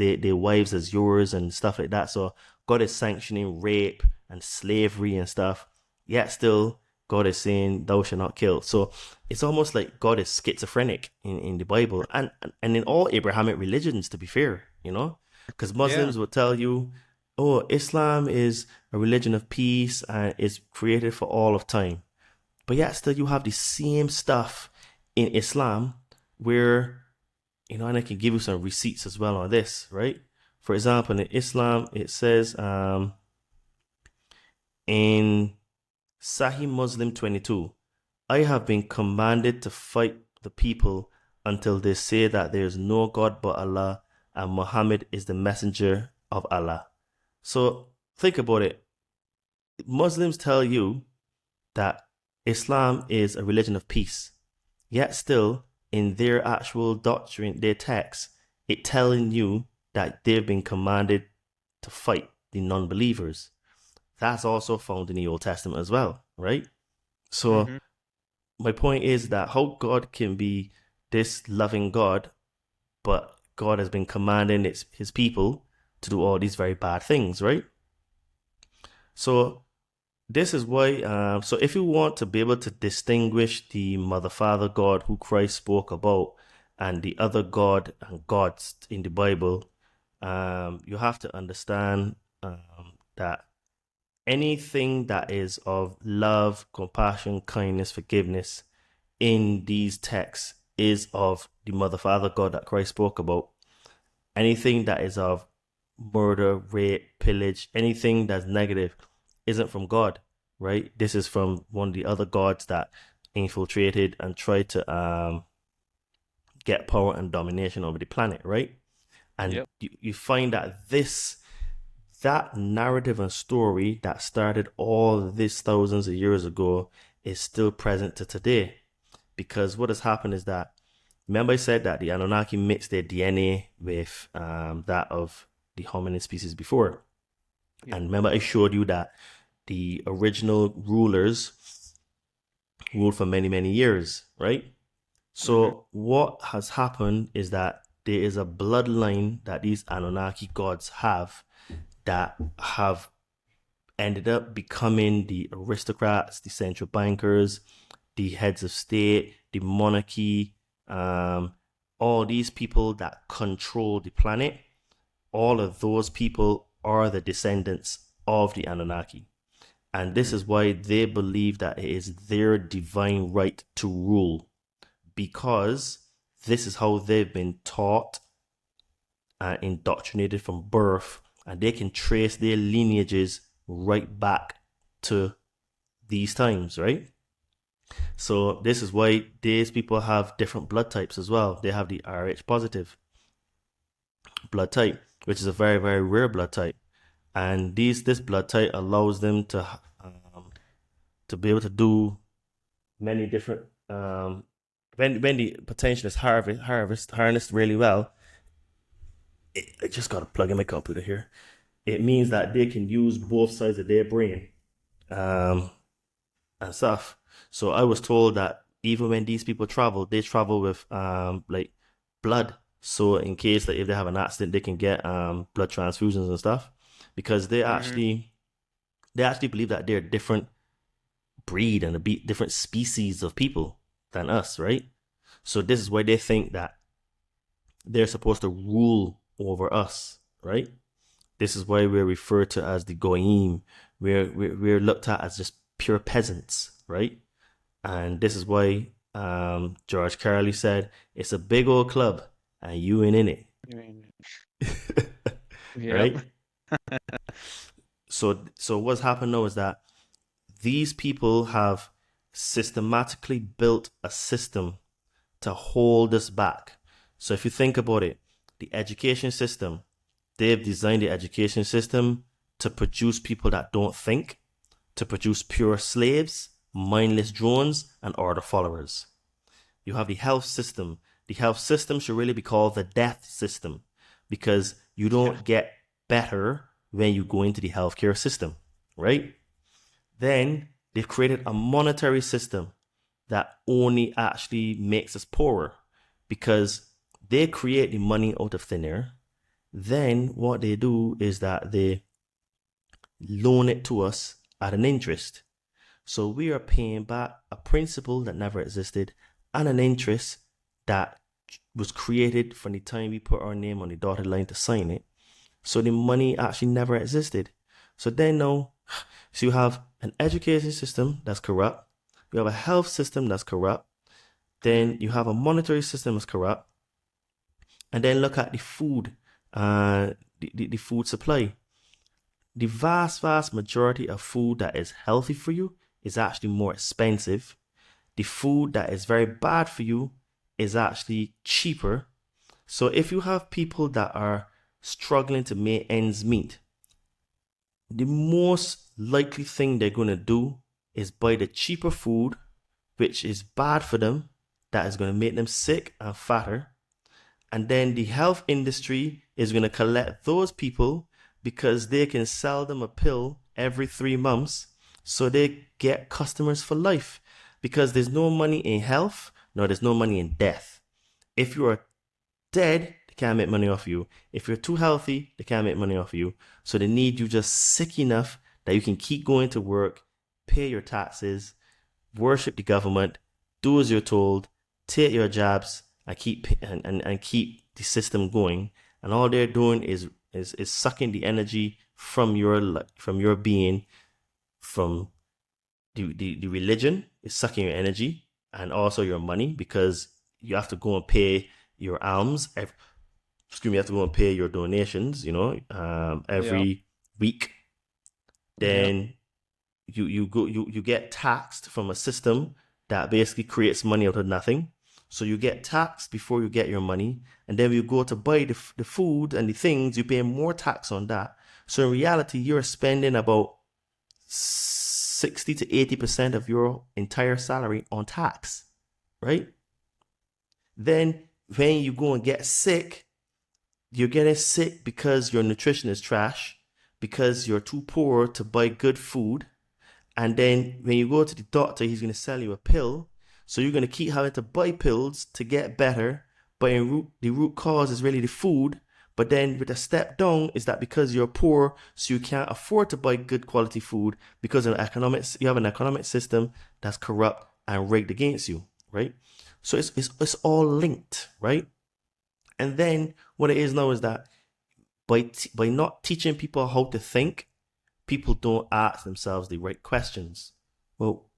as yours and stuff like that. So God is sanctioning rape and slavery and stuff. Yet still, God is saying, "Thou shalt not kill." So it's almost like God is schizophrenic in the Bible and in all Abrahamic religions, to be fair, because Muslims will tell you, "Oh, Islam is a religion of peace and is created for all of time." But yet still you have the same stuff in Islam where, and I can give you some receipts as well on this, right? For example, in Islam, it says in Sahih Muslim 22, "I have been commanded to fight the people until they say that there is no God but Allah and Muhammad is the messenger of Allah." So think about it. Muslims tell you that Islam is a religion of peace, yet still in their actual doctrine, their text, it telling you that they've been commanded to fight the non-believers. That's also found in the Old Testament as well, right? So my point is that how God can be this loving God, but God has been commanding his people to do all these very bad things, right? So this is why, so if you want to be able to distinguish the Mother, Father, God who Christ spoke about and the other God and gods in the Bible, you have to understand that anything that is of love, compassion, kindness, forgiveness in these texts is of the Mother, Father, God that Christ spoke about. Anything that is of murder, rape, pillage, anything that's negative isn't from God, right? This is from one of the other gods that infiltrated and tried to get power and domination over the planet, right? And you find that that narrative and story that started all this thousands of years ago is still present to today. Because what has happened is that, remember I said that the Anunnaki mixed their DNA with that of the hominid species before. And remember I showed you that the original rulers ruled for many, many years, right? So what has happened is that there is a bloodline that these Anunnaki gods have that have ended up becoming the aristocrats, the central bankers, the heads of state, the monarchy, all these people that control the planet, all of those people are the descendants of the Anunnaki. And this is why they believe that it is their divine right to rule, because this is how they've been taught and indoctrinated from birth, and they can trace their lineages right back to these times, right? So this is why these people have different blood types as well. They have the Rh positive blood type, which is a very, very rare blood type. And this blood type allows them to be able to do many different when the potential is harnessed really well. I just got to plug in my computer here. It means that they can use both sides of their brain and stuff. So I was told that even when these people travel, they travel with like blood. So in case that if they have an accident, they can get blood transfusions and stuff, because they actually believe that they're a different breed and a different species of people than us, right? So this is why they think that they're supposed to rule over us, right? This is why we're referred to as the goyim. We're looked at as just pure peasants, right? And this is why George Carlin said, "It's a big old club, and you ain't in it." Right? So what's happened now is that these people have systematically built a system to hold us back. So if you think about it, the education system, they've designed the education system to produce people that don't think, to produce pure slaves, mindless drones, and order followers. You have the health system. The health system should really be called the death system, because you don't get better when you go into the healthcare system, right? Then they've created a monetary system that only actually makes us poorer, because they create the money out of thin air. Then what they do is that they loan it to us at an interest. So we are paying back a principal that never existed and an interest that was created from the time we put our name on the dotted line to sign it. So the money actually never existed. So then now, so you have an education system that's corrupt. You have a health system that's corrupt. Then you have a monetary system that's corrupt. And then look at the food, the food supply. The vast majority of food that is healthy for you is actually more expensive. The food that is very bad for you is actually cheaper. So if you have people that are struggling to make ends meet, the most likely thing they're going to do is buy the cheaper food, which is bad for them, that is going to make them sick and fatter. And then the health industry is going to collect those people because they can sell them a pill every 3 months, so they get customers for life. Because there's no money in health, nor there's no money in death. If you are dead, they can't make money off you. If you're too healthy, they can't make money off you. So they need you just sick enough that you can keep going to work, pay your taxes, worship the government, do as you're told, take your jabs, and keep the system going. And all they're doing is sucking the energy from your being, from the religion is sucking your energy and also your money, because you have to go and pay your alms. You have to go and pay your donations, every week. Then you get taxed from a system that basically creates money out of nothing. So you get taxed before you get your money, and then when you go to buy the food and the things, you pay more tax on that. So in reality, you're spending about 60 to 80% of your entire salary on tax, right? Then when you go and get sick, you're getting sick because your nutrition is trash, because you're too poor to buy good food. And then when you go to the doctor, he's going to sell you a pill. So you're going to keep having to buy pills to get better. But the root cause is really the food. But then with a step down is that because you're poor, so you can't afford to buy good quality food because of you have an economic system that's corrupt and rigged against you, right? So it's all linked, right? And then what it is now is that by not teaching people how to think, people don't ask themselves the right questions. Well,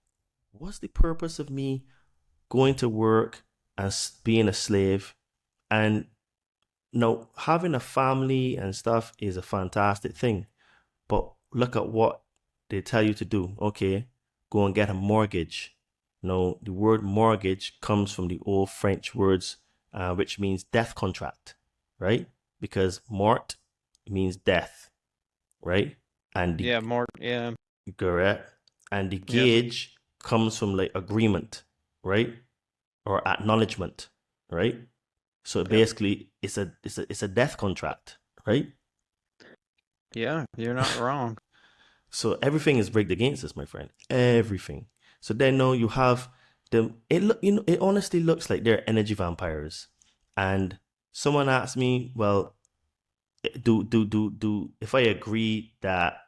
what's the purpose of me going to work and being a slave? And now, having a family and stuff is a fantastic thing, but look at what they tell you to do. Okay, go and get a mortgage. Now, the word mortgage comes from the old French words, which means death contract, right? Because mort means death, right? And mort, yeah. Correct. And the gauge comes from like agreement, right? Or acknowledgement, right? So basically, it's a death contract, right? Yeah, you're not wrong. So everything is rigged against us, my friend. Everything. So then now you have them. It honestly looks like they're energy vampires. And someone asked me, well, do if I agree that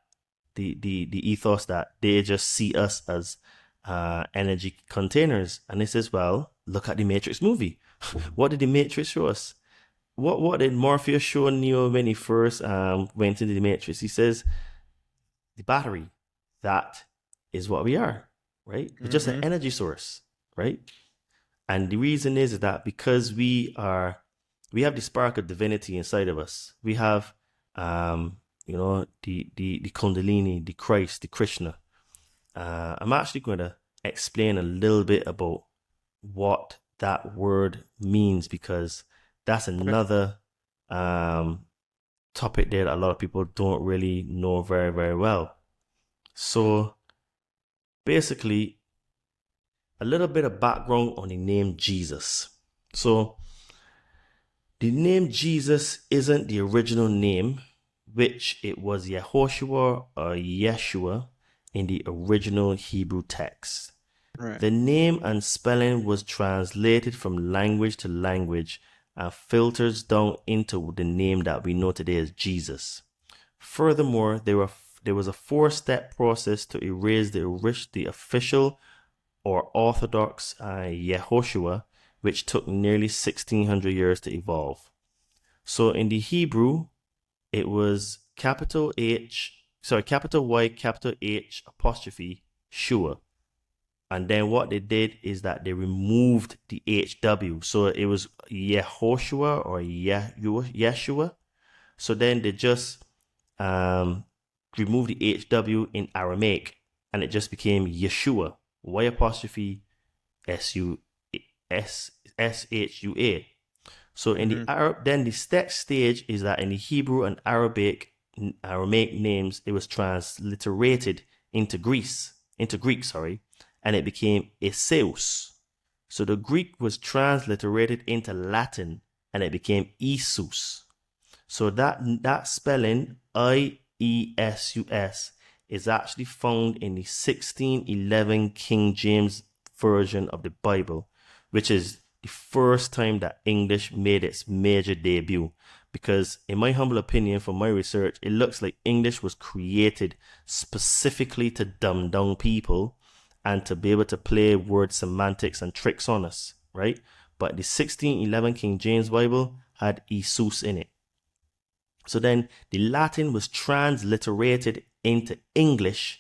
the ethos that they just see us as energy containers, and it says, well, look at the Matrix movie. What did the Matrix show us? What did Morpheus show Neo when he first went into the Matrix? He says, the battery, that is what we are, right? It's just an energy source, right? And the reason is that because we have the spark of divinity inside of us. We have, the Kundalini, the Christ, the Krishna. I'm actually going to explain a little bit about what that word means, because that's another topic there that a lot of people don't really know very, very well. So basically, a little bit of background on the name Jesus. So the name Jesus isn't the original name, which it was Yehoshua or Yeshua in the original Hebrew text. Right. The name and spelling was translated from language to language and filters down into the name that we know today as Jesus. Furthermore, there was a 4-step process to erase the official or orthodox Yehoshua, which took nearly 1600 years to evolve. So in the Hebrew, it was capital Y, capital H apostrophe Shua. And then what they did is that they removed the HW. So it was Yehoshua or Yeshua. So then they just removed the HW in Aramaic, and it just became Yeshua. Y apostrophe SHUA. So in the Arab, then the next stage is that in the Hebrew and Aramaic names, it was transliterated into Greek, and it became Eseus. So the Greek was transliterated into Latin, and it became Isus. So that spelling, IESUS, is actually found in the 1611 King James Version of the Bible, which is the first time that English made its major debut. Because in my humble opinion, from my research, it looks like English was created specifically to dumb down people and to be able to play word semantics and tricks on us, right? But the 1611 King James Bible had Isus in it. So then the Latin was transliterated into English,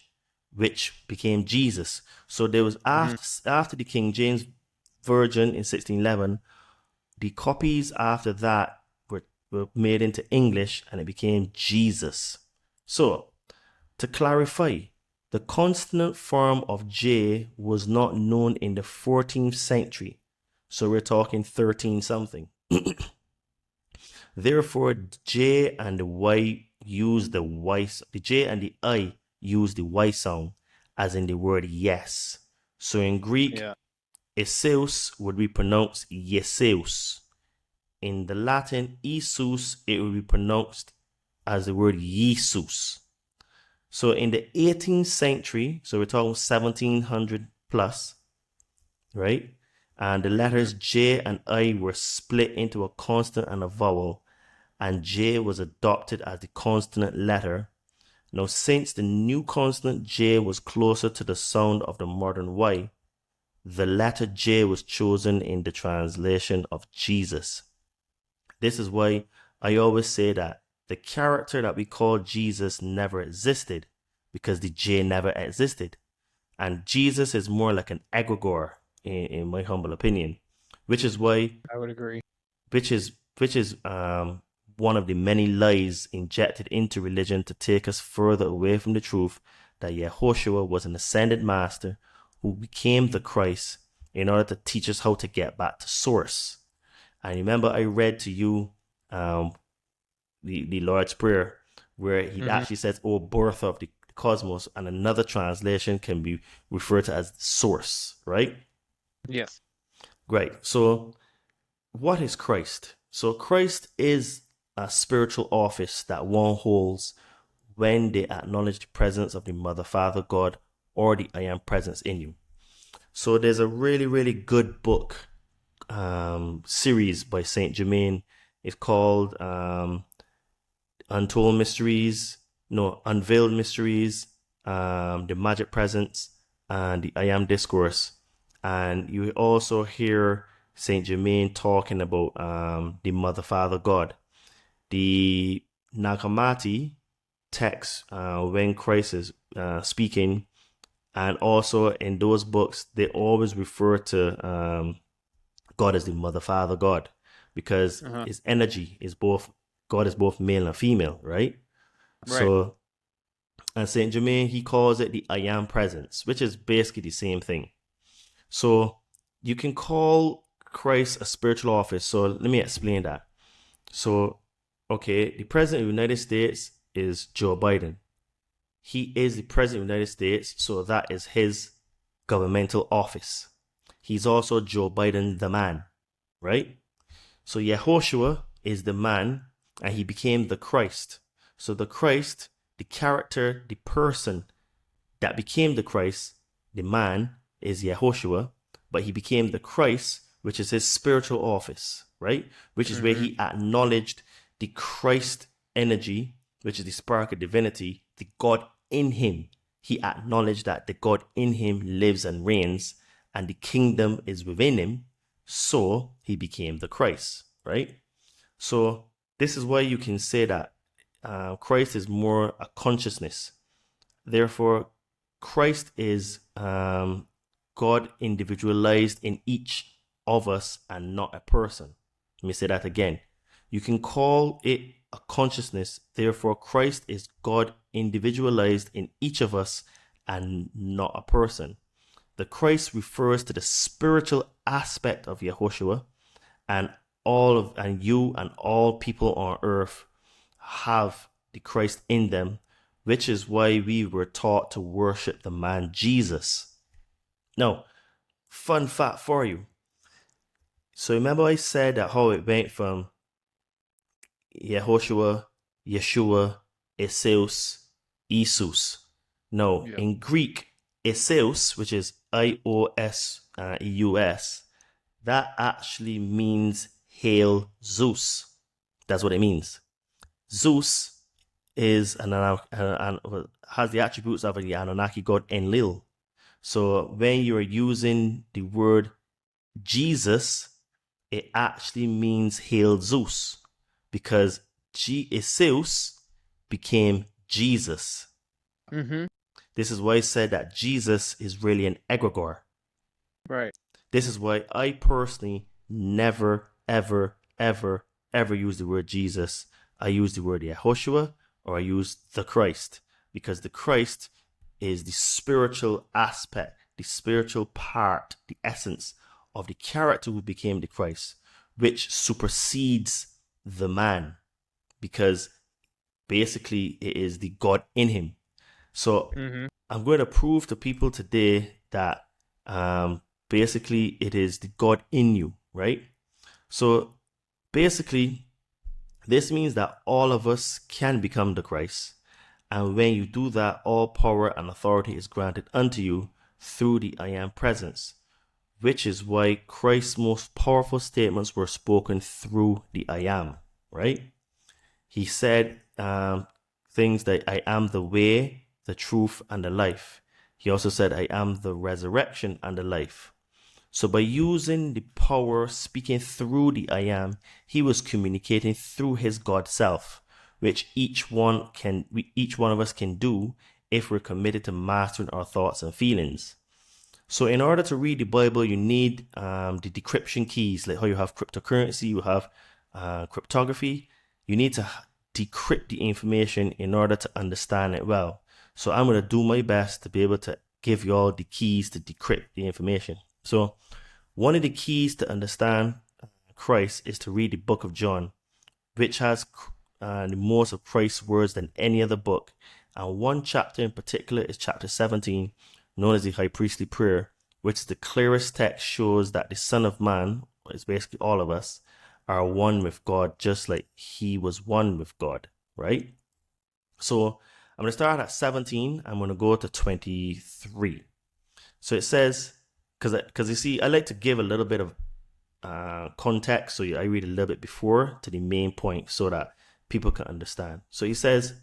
which became Jesus. So there was after the King James Version in 1611, the copies after that were made into English, and it became Jesus. So to clarify, the consonant form of J was not known in the 14th century. So we're talking 13 something. Therefore, J and the Y use the Y. The J and the I use the Y sound, as in the word yes. So in Greek, Eseus would be pronounced Yeseus. In the Latin, Isus, it would be pronounced as the word Jesus. So in the 18th century, so we're talking 1700 plus, right? And the letters J and I were split into a consonant and a vowel. and J was adopted as the consonant letter. Now, since the new consonant J was closer to the sound of the modern Y, the letter J was chosen in the translation of Jesus. This is why I always say that the character that we call Jesus never existed, because the J never existed. And Jesus is more like an egregore, in my humble opinion, which is why I would agree. Which is one of the many lies injected into religion to take us further away from the truth that Yehoshua was an ascended master who became the Christ in order to teach us how to get back to source. And remember, I read to you the Lord's Prayer, where he actually says, "O birth of the cosmos," and another translation can be referred to as source, right? Yes. Right. So what is Christ? So Christ is a spiritual office that one holds when they acknowledge the presence of the Mother, Father, God, or the I Am presence in you. So there's a really, really good book series by Saint Germain. It's called Unveiled Mysteries, the Magic Presence, and the I Am Discourse. And you also hear Saint Germain talking about the Mother, Father, God. The Nag Hammadi text, when Christ is speaking, and also in those books, they always refer to God as the Mother, Father, God, because his energy is both, God is both male and female, right? So, and Saint Germain, he calls it the I Am presence, which is basically the same thing. So you can call Christ a spiritual office. So let me explain that. So, okay, the president of the United States is Joe Biden. He is the president of the United States, so that is his governmental office. He's also Joe Biden the man, right? So Yehoshua is the man, and he became the Christ. So the Christ, the character, the person that became the Christ, the man, is Yehoshua, but he became the Christ, which is his spiritual office, right? Which is where he acknowledged the Christ energy, which is the spark of divinity, the God in him. He acknowledged that the God in him lives and reigns, and the kingdom is within him, so he became the Christ, right? So this is why you can say that Christ is more a consciousness. Therefore, Christ is God individualized in each of us and not a person. Let me say that again. You can call it a consciousness. Therefore, Christ is God individualized in each of us and not a person. The Christ refers to the spiritual aspect of Yehoshua, and you and all people on earth have the Christ in them, which is why we were taught to worship the man Jesus. Now, fun fact for you. So remember I said that how it went from Yehoshua, Yeshua, Iseus, Isus. No, in Greek, Iseus, which is I-O-S-E-U-S, that actually means Hail Zeus. That's what it means. Zeus is has the attributes of the Anunnaki god Enlil. So when you're using the word Jesus, it actually means Hail Zeus, because Zeus became Jesus. This is why I said that Jesus is really an egregore. Right. This is why I personally never, ever, ever, ever use the word Jesus. I use the word Yehoshua, or I use the Christ, because the Christ is the spiritual aspect, the spiritual part, the essence of the character who became the Christ, which supersedes the man, because basically it is the God in him. So I'm going to prove to people today that basically it is the God in you, right? So basically this means that all of us can become the Christ. And when you do that, all power and authority is granted unto you through the I Am presence, which is why Christ's most powerful statements were spoken through the I Am, right? He said things that I am the way, the truth, and the life. He also said, I am the resurrection and the life. So by using the power, speaking through the I am, he was communicating through his God self, which each one of us can do if we're committed to mastering our thoughts and feelings. So in order to read the Bible, you need the decryption keys, like how you have cryptocurrency, you have cryptography. You need to decrypt the information in order to understand it well. So I'm going to do my best to be able to give you all the keys to decrypt the information. So one of the keys to understand Christ is to read the book of John, which has the most of Christ's words than any other book. And one chapter in particular is chapter 17, known as the High Priestly Prayer, which is the clearest text, shows that the Son of Man, is basically all of us, are one with God, just like he was one with God, right? So I'm going to start at 17. I'm going to go to 23. So it says, because you see, I like to give a little bit of context, so I read a little bit before to the main point so that people can understand. So he says,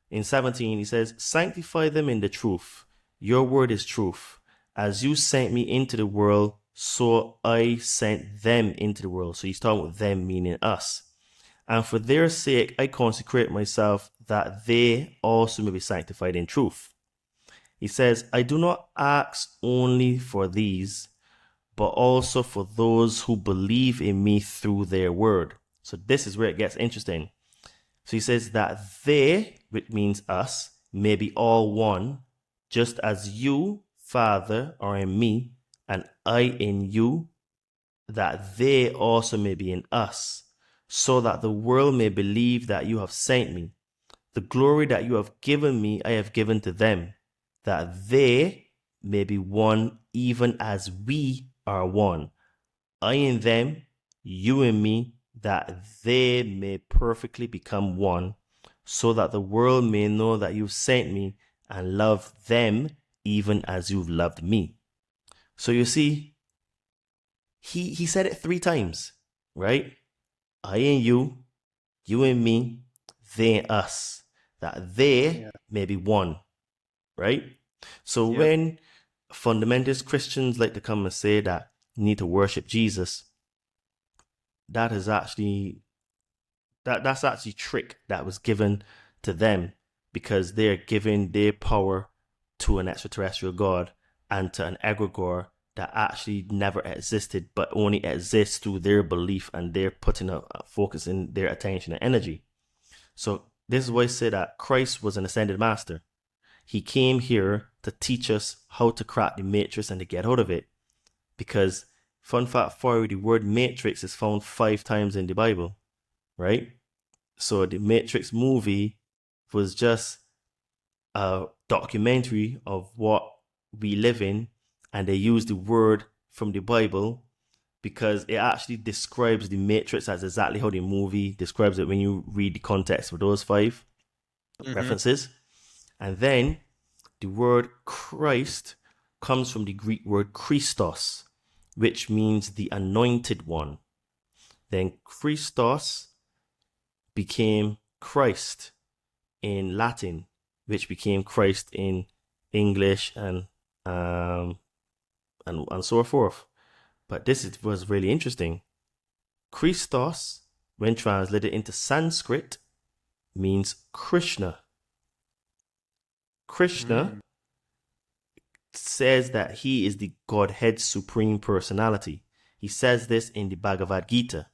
in 17, he says, sanctify them in the truth. Your word is truth. As you sent me into the world, so I sent them into the world. So he's talking about them, meaning us. And for their sake, I consecrate myself, that they also may be sanctified in truth. He says, I do not ask only for these, but also for those who believe in me through their word. So this is where it gets interesting. So he says that they, which means us, may be all one, just as you, Father, are in me, and I in you, that they also may be in us, so that the world may believe that you have sent me. The glory that you have given me, I have given to them, that they may be one, even as we are one. I in them, you in me, that they may perfectly become one, so that the world may know that you've sent me and love them even as you've loved me. So you see, he said it 3 times, right? I in you in me, they in us, that they may be one, right? So when fundamentalist Christians like to come and say that you need to worship Jesus, that is actually that's actually trick that was given to them, because they're giving their power to an extraterrestrial god and to an egregore that actually never existed, but only exists through their belief, and they're putting a focus in their attention and energy. So this is why I say that Christ was an ascended master. He came here to teach us how to crack the matrix and to get out of it. Because, fun fact for you, the word matrix is found 5 times in the Bible, right? So the Matrix movie was just a documentary of what we live in, and they used the word from the Bible because it actually describes the Matrix as exactly how the movie describes it when you read the context of those 5 references. And then the word Christ comes from the Greek word Christos, which means the anointed one. Then Christos became Christ in Latin, which became Christ in English and so forth. But this was really interesting. Christos, when translated into Sanskrit, means Krishna. Krishna says that he is the Godhead's supreme personality. He says this in the Bhagavad Gita.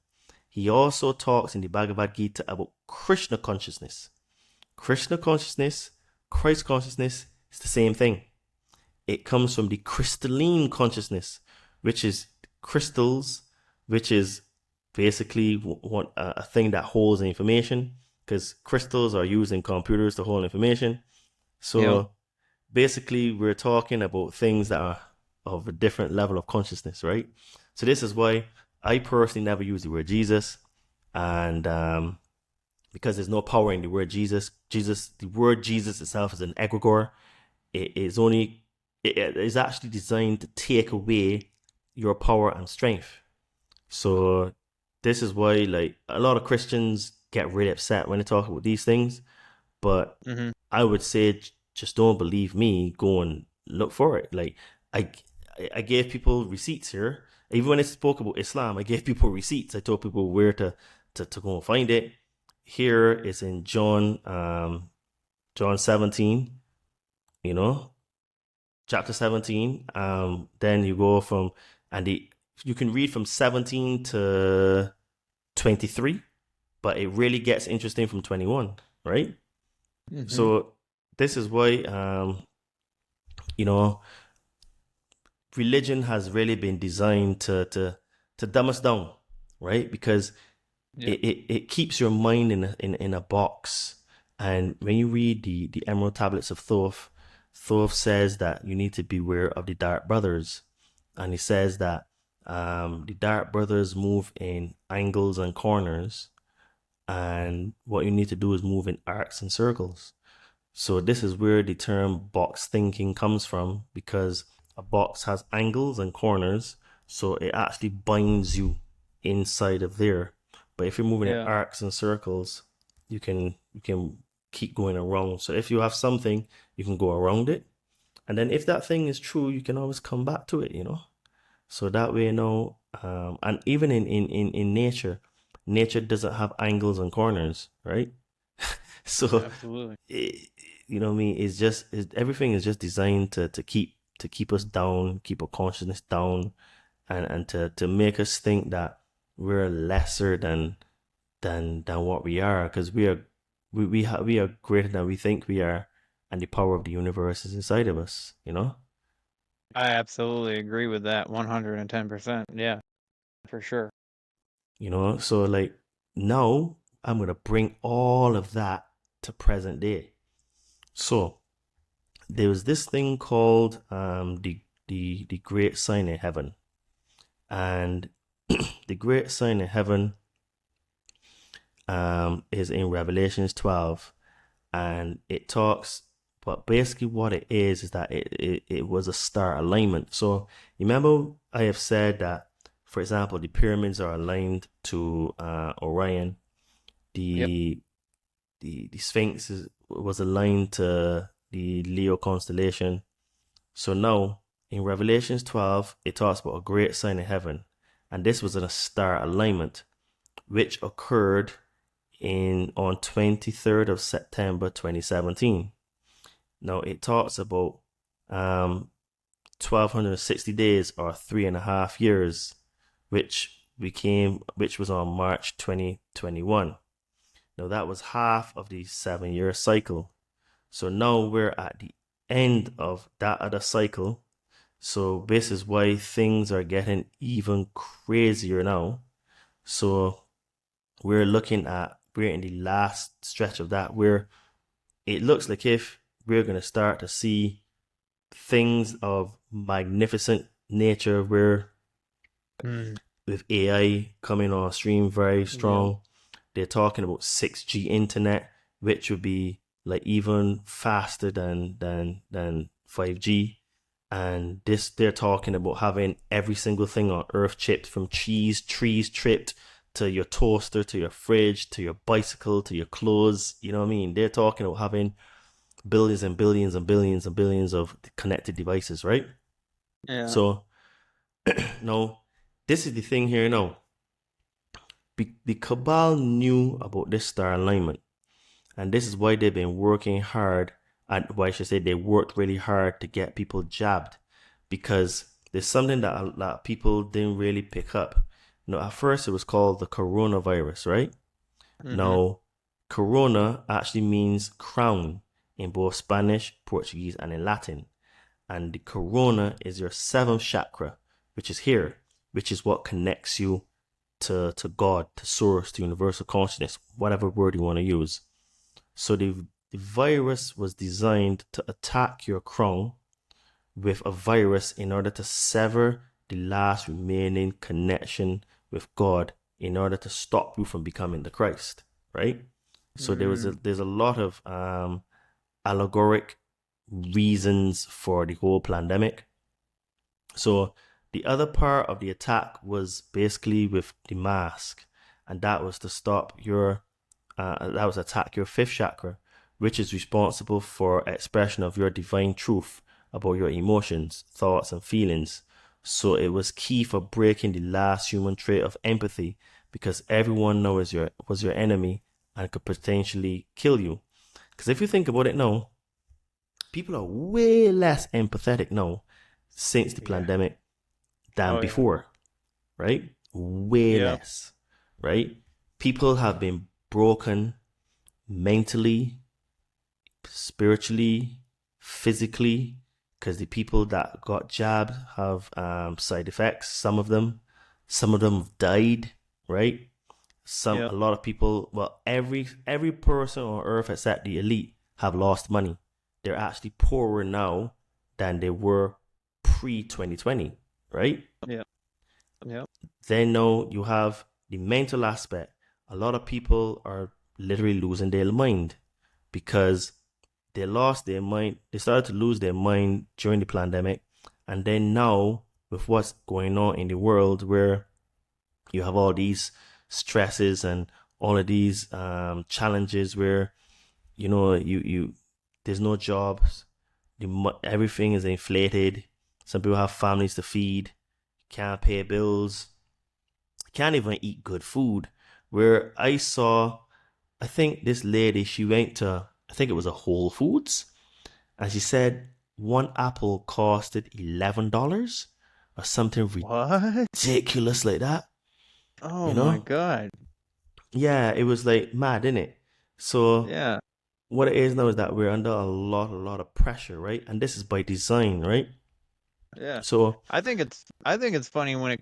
He also talks in the Bhagavad Gita about Krishna consciousness. Krishna consciousness, Christ consciousness is the same thing. It comes from the crystalline consciousness, which is crystals, which is basically a thing that holds information, because crystals are used in computers to hold information. So basically, we're talking about things that are of a different level of consciousness, right? So this is why I personally never use the word Jesus, and because there's no power in the word Jesus. The word Jesus itself is an egregore. It is actually designed to take away your power and strength. So this is why, like, a lot of Christians get really upset when they talk about these things. But Mhm. I would say just don't believe me. Go and look for it. Like I gave people receipts here. Even when I spoke about Islam, I gave people receipts. I told people where to go and find it. Here is in John 17, you know, chapter 17. Then you go from, and you can read from 17 to 23, but it really gets interesting from 21, right? Mhm. So this is why, you know, religion has really been designed to dumb us down, right? Because it keeps your mind in a box. And when you read the Emerald Tablets of Thoth, Thoth says that you need to beware of the Dark Brothers. And he says that the Dark Brothers move in angles and corners, and what you need to do is move in arcs and circles. So this is where the term box thinking comes from, because a box has angles and corners, so it actually binds you inside of there. But if you're moving in Yeah. arcs and circles, you can keep going around. So if you have something, you can go around it. And then if that thing is true, you can always come back to it, you know? So that way, you know, and even in nature, nature doesn't have angles and corners, right? So Absolutely. you know what I mean? Everything is just designed to keep us down, keep our consciousness down, and to make us think that we're lesser than what we are, because we are greater than we think we are, and the power of the universe is inside of us, you know? I absolutely agree with that 110%. Yeah, for sure. You know, so like now I'm gonna bring all of that to present day. So there was this thing called the great sign in heaven. And the great sign in heaven is in Revelations 12, and it talks, but basically what it is that it was a star alignment. So you remember I have said that, for example, the pyramids are aligned to Orion. The Sphinx was aligned to the Leo constellation. So now in Revelations 12, it talks about a great sign in heaven, and this was in a star alignment, which occurred on 23rd of September 2017. Now it talks about 1260 days, or 3.5 years, which was on March 2021. Now that was half of the 7-year cycle. So now we're at the end of that other cycle. So this is why things are getting even crazier now. So we're in the last stretch of that, where it looks like if we're going to start to see things of magnificent nature, where with AI coming on stream very strong, they're talking about 6G internet, which would be like even faster than 5G. And they're talking about having every single thing on earth chipped, from trees chipped, to your toaster, to your fridge, to your bicycle, to your clothes. You know what I mean? They're talking about having billions and billions and billions and billions of connected devices, right? Yeah. So no, this is the thing here now. The cabal knew about this star alignment, and this is why they've been working hard, and why I should say they worked really hard to get people jabbed, because there's something that a lot of people didn't really pick up. At first it was called the coronavirus, right? Now, corona actually means crown in both Spanish, Portuguese, and in Latin. And the corona is your 7th chakra, which is here, which is what connects you to God, to source, to universal consciousness, whatever word you want to use. So the virus was designed to attack your crown with a virus in order to sever the last remaining connection with God, in order to stop you from becoming the Christ, right? So there's a lot of allegoric reasons for the whole pandemic. So the other part of the attack was basically with the mask, and that was to stop your that was attack your fifth chakra, which is responsible for expression of your divine truth about your emotions, thoughts, and feelings. So it was key for breaking the last human trait of empathy, because everyone knows was your enemy and could potentially kill you. Because if you think about it now, people are way less empathetic now since the pandemic than before, right? Way less, right? People have been broken mentally, spiritually, physically, because the people that got jabbed have side effects. Some of them have died, right? A lot of people, well, every person on earth except the elite have lost money. They're actually poorer now than they were pre-2020, right? Yeah. Then now you have the mental aspect. A lot of people are literally losing their mind because they lost their mind. They started to lose their mind during the pandemic. And then now, with what's going on in the world, where you have all these stresses and all of these challenges where, you there's no jobs, everything is inflated. Some people have families to feed, can't pay bills, can't even eat good food. Where I think this lady, she went to, I think it was a Whole Foods, and she said one apple costed $11 or something ridiculous like that. Oh my God. Yeah, it was like mad, isn't it? So what it is now is that we're under a lot of pressure, right? And this is by design, right? Yeah. So I think it's funny when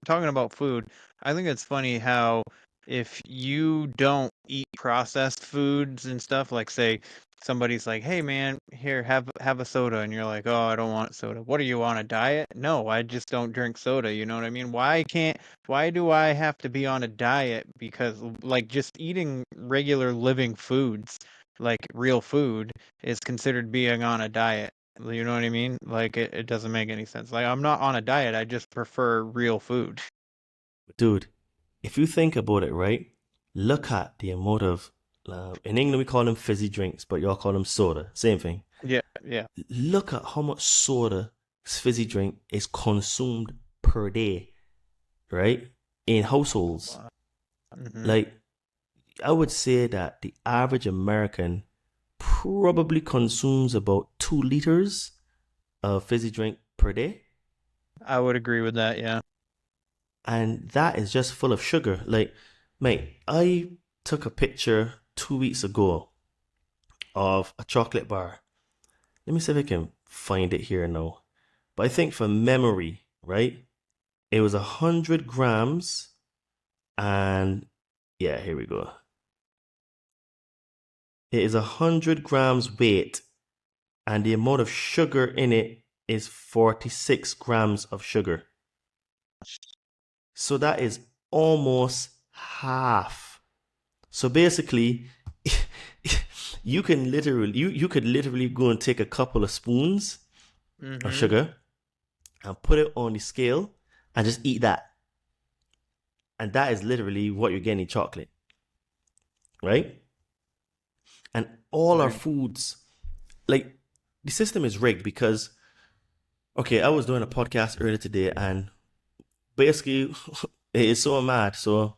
talking about food. I think it's funny how if you don't eat processed foods and stuff, like say somebody's like, "Hey man, here have a soda," and you're like, "Oh, I don't want soda." What are you on a diet? No, I just don't drink soda. You know what I mean? Why do I have to be on a diet? Because like just eating regular living foods, like real food, is considered being on a diet. You know what I mean? Like it doesn't make any sense. Like I'm not on a diet. I just prefer real food. dude, if you think about it, right? Look at the amount of, in England we call them fizzy drinks, but y'all call them soda. Same thing. Yeah. Look at how much soda, fizzy drink, is consumed per day, right? In households. Like, I would say that the average American probably consumes about 2 liters of fizzy drink per day. I would agree with that, yeah. And that is just full of sugar. Like, mate, I took a picture 2 weeks ago of a chocolate bar. Let me see if I can find it here now. But I think for memory, right? It was 100 grams. And yeah, here we go. It is 100 grams weight. And the amount of sugar in it is 46 grams of sugar. So that is almost half. So basically, you could literally go and take a couple of spoons of sugar and put it on the scale and just eat that. And that is literally what you're getting in chocolate. Right? And all our foods, like, the system is rigged because, okay, I was doing a podcast earlier today and basically it is so mad. So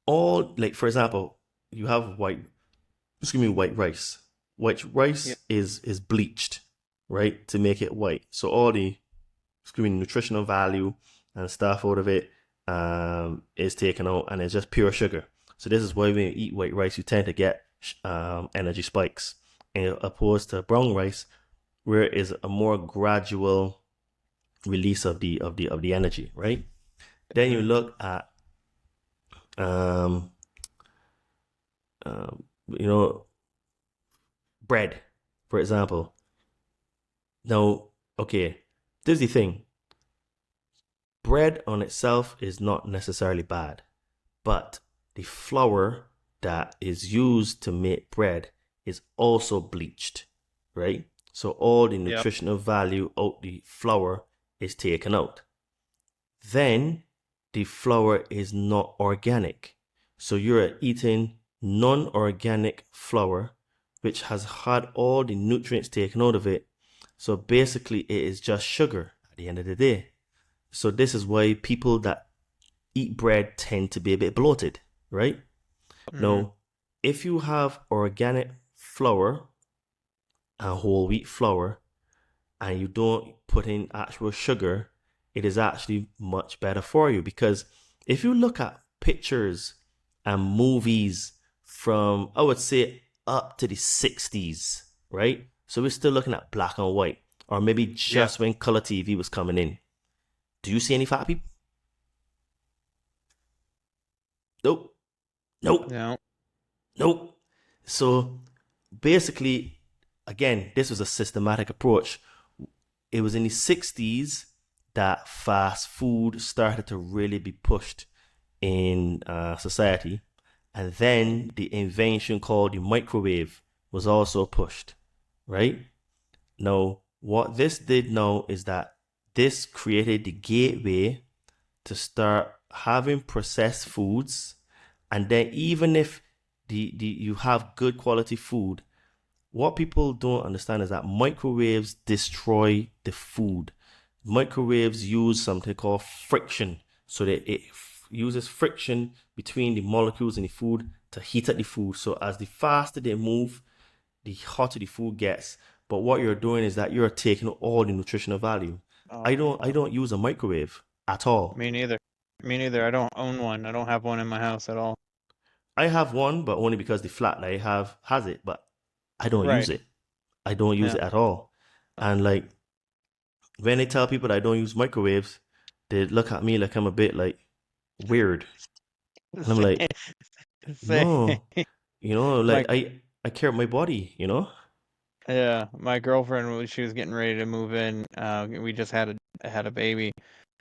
like, for example, you have white rice. White rice is bleached, right? To make it white. So all the nutritional value and stuff out of it is taken out and it's just pure sugar. So this is why when you eat white rice, you tend to get energy spikes, opposed to brown rice, where it is a more gradual release of the energy, right? Then you look at bread, for example. Now, okay, this is the thing. Bread on itself is not necessarily bad, but the flour that is used to make bread is also bleached, right? So all the nutritional value of the flour is taken out. Then the flour is not organic, So you're eating non-organic flour, which has had all the nutrients taken out of it. So basically, it is just sugar at the end of the day. So this is why people that eat bread tend to be a bit bloated, right? Now, if you have organic flour and whole wheat flour, and you don't put in actual sugar, it is actually much better for you. Because if you look at pictures and movies from, I would say, up to the 60s, right? So we're still looking at black and white, or maybe just when color TV was coming in. Do you see any fat people? Nope. No. Nope. So basically, again, this was a systematic approach. It was in the 60s that fast food started to really be pushed in society. And then the invention called the microwave was also pushed, right? Now, what this did now is that this created the gateway to start having processed foods. And then even if you have good quality food, what people don't understand is that microwaves destroy the food. Microwaves use something called friction. So that it uses friction between the molecules in the food to heat up the food. So as the faster they move, the hotter the food gets. But what you're doing is that you're taking all the nutritional value. I don't use a microwave at all. Me neither. I don't own one. I don't have one in my house at all. I have one, but only because the flat that I have has it, but I don't use it. I don't use it at all. And like, when I tell people that I don't use microwaves, they look at me like I'm a bit like weird. And I'm like, no, like I care about my body, Yeah, my girlfriend, she was getting ready to move in. We just had a baby,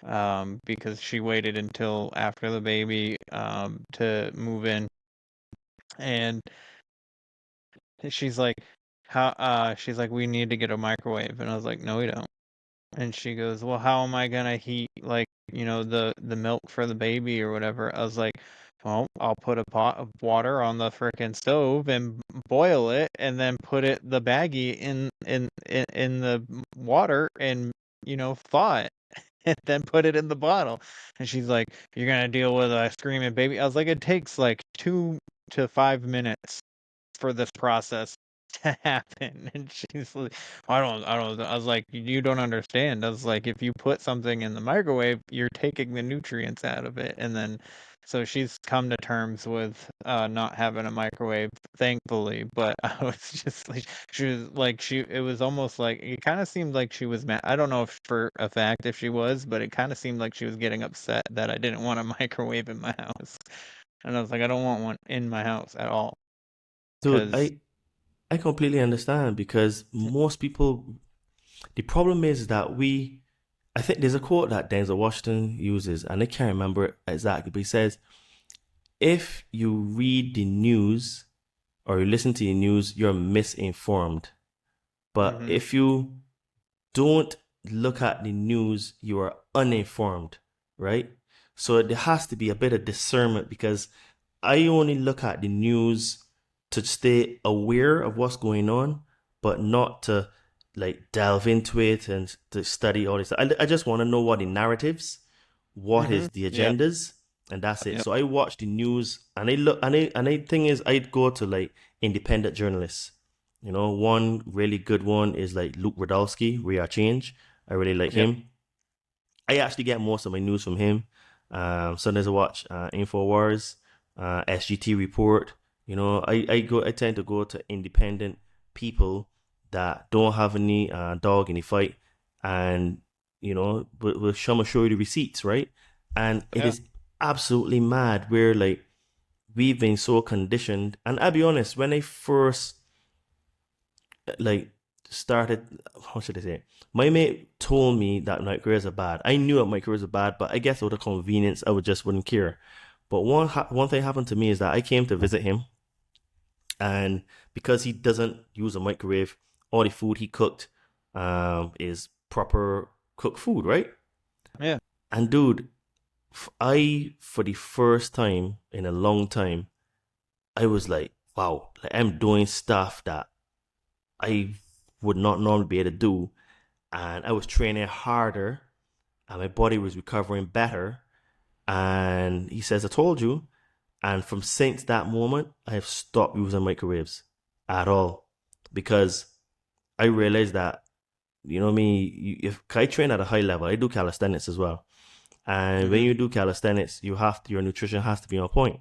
because she waited until after the baby, to move in, and she's like, she's like, we need to get a microwave, and I was like, no, we don't. And she goes, well, how am I gonna heat, like, the milk for the baby or whatever? I was like, well, I'll put a pot of water on the frickin' stove and boil it, and then put the baggie in the water and thaw it, and then put it in the bottle. And she's like, you're gonna deal with a screaming baby? I was like, it takes like 2 to 5 minutes for this process to happen. And she's like, I don't. I was like, you don't understand. I was like, if you put something in the microwave, you're taking the nutrients out of it. And then, so she's come to terms with not having a microwave, thankfully. But I was just like, it was almost like, it kind of seemed like she was mad. I don't know if for a fact if she was, but it kind of seemed like she was getting upset that I didn't want a microwave in my house. And I was like, I don't want one in my house at all. Dude, I completely understand, because most people, the problem is that I think there's a quote that Denzel Washington uses, and I can't remember it exactly, but he says, if you read the news or you listen to the news, you're misinformed. But if you don't look at the news, you are uninformed, right? So there has to be a bit of discernment, because I only look at the news to stay aware of what's going on, but not to like delve into it and to study all this. I just want to know what the narratives, what is the agendas, and that's it. So I watch the news, and I look, and I thing is, I'd go to like independent journalists. One really good one is like Luke Radulski, We Are Change. I really like him. I actually get most of my news from him. Sometimes I watch InfoWars, SGT Report. I tend to go to independent people that don't have any dog in the fight, and will show you the receipts, right? And it is absolutely mad where like we've been so conditioned. And I'll be honest, when I first like started, how should I say it? My mate told me that microwaves are bad. I knew that microwaves are bad, but I guess out of convenience, I wouldn't care. But one thing happened to me is that I came to visit him, and because he doesn't use a microwave, all the food he cooked is proper cooked food, right? Yeah. And dude, for the first time in a long time, I was like, wow, like I'm doing stuff that I would not normally be able to do. And I was training harder and my body was recovering better. And he says, I told you. And from since that moment, I have stopped using microwaves at all because I realized that, you know me, if I train at a high level, I do calisthenics as well. And when you do calisthenics, your nutrition has to be on point.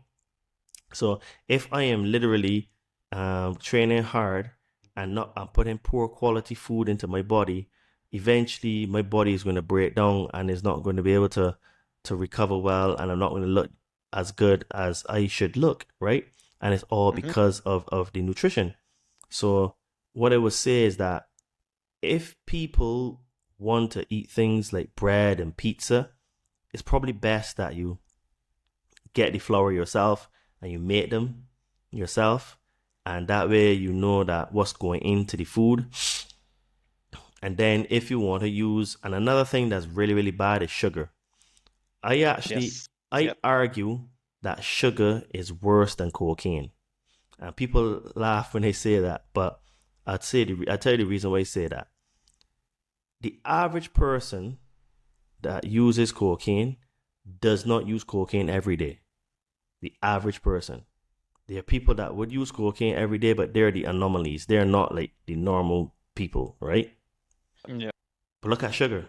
So if I am literally training hard and I'm putting poor quality food into my body, eventually my body is going to break down and is not going to be able to recover well, and I'm not going to look as good as I should look, right? And it's all because of the nutrition. So what I would say is that if people want to eat things like bread and pizza, it's probably best that you get the flour yourself and you make them yourself, and that way you know that what's going into the food. And then if you want to use, and another thing that's really, really bad is sugar. I argue that sugar is worse than cocaine. And people laugh when they say that, but I'll tell you the reason why I say that. The average person that uses cocaine does not use cocaine every day. The average person. There are people that would use cocaine every day, but they're the anomalies. They're not like the normal people, right? Yeah. But look at sugar.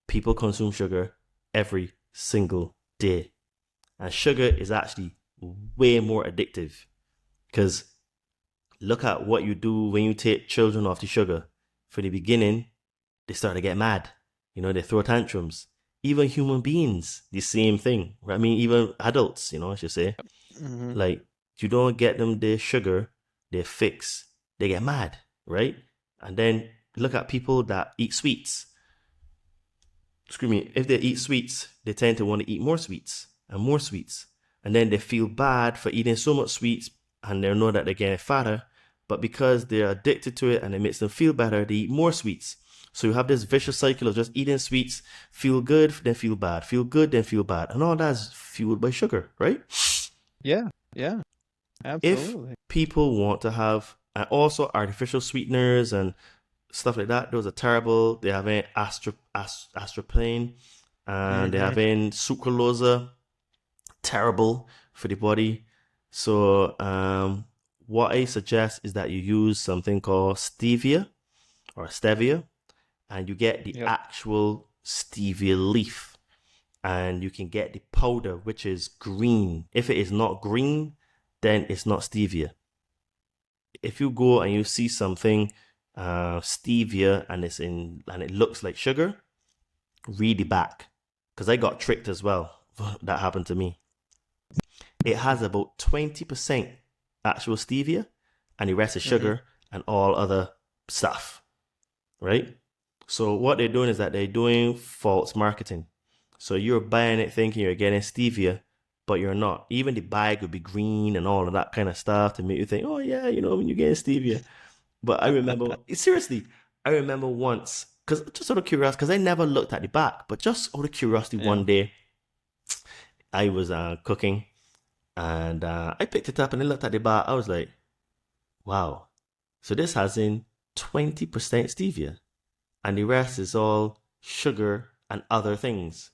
People consume sugar every single day. And sugar is actually way more addictive. Because look at what you do when you take children off the sugar. For the beginning, they start to get mad. You know, they throw tantrums. Even human beings, the same thing. I mean, even adults, I should say. Like, you don't get them their sugar, their fix, they get mad, right? And then look at people that eat sweets. Excuse me, if they eat sweets, they tend to want to eat more sweets and more sweets. And then they feel bad for eating so much sweets and they know that they're getting fatter. But because they're addicted to it and it makes them feel better, they eat more sweets. So you have this vicious cycle of just eating sweets, feel good, then feel bad, feel good, then feel bad. And all that's fueled by sugar, right? Yeah, absolutely. If people want to have, and also artificial sweeteners and stuff like that, those are terrible. They have aspartame and they have sucralosa, terrible for the body. So what I suggest is that you use something called stevia or stevia, and you get the actual stevia leaf, and you can get the powder, which is green. If it is not green, then it's not stevia. If you go and you see something stevia and it looks like sugar, read the back, because I got tricked as well. That happened to me. It has about 20% actual stevia, and the rest is sugar and all other stuff, right? So what they're doing is that they're doing false marketing. So you're buying it thinking you're getting stevia, but you're not. Even the bag would be green and all of that kind of stuff to make you think, oh yeah, when you're getting stevia. But I remember, seriously, once, just out of curiosity, because I never looked at the back, but just out of curiosity, one day, I was cooking, and I picked it up and I looked at the back. I was like, wow, so this has in 20% stevia, and the rest is all sugar and other things.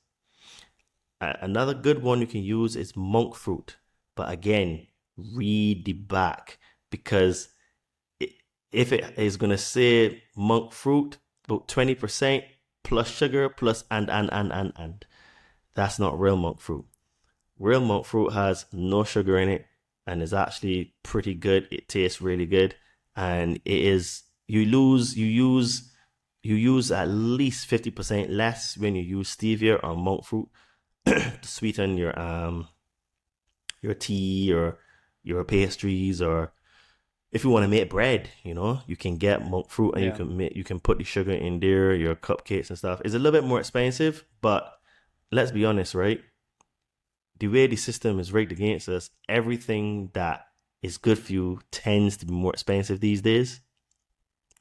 Another good one you can use is monk fruit. But again, read the back, because if it is going to say monk fruit, about 20% plus sugar plus and, that's not real monk fruit. Real monk fruit has no sugar in it and is actually pretty good. It tastes really good, and it is you use at least 50% less when you use stevia or monk fruit to sweeten your tea or your pastries, or if you want to make bread, you can get monk fruit and you can put the sugar in there, your cupcakes and stuff. It's a little bit more expensive, but let's be honest, right? The way the system is rigged against us, everything that is good for you tends to be more expensive these days,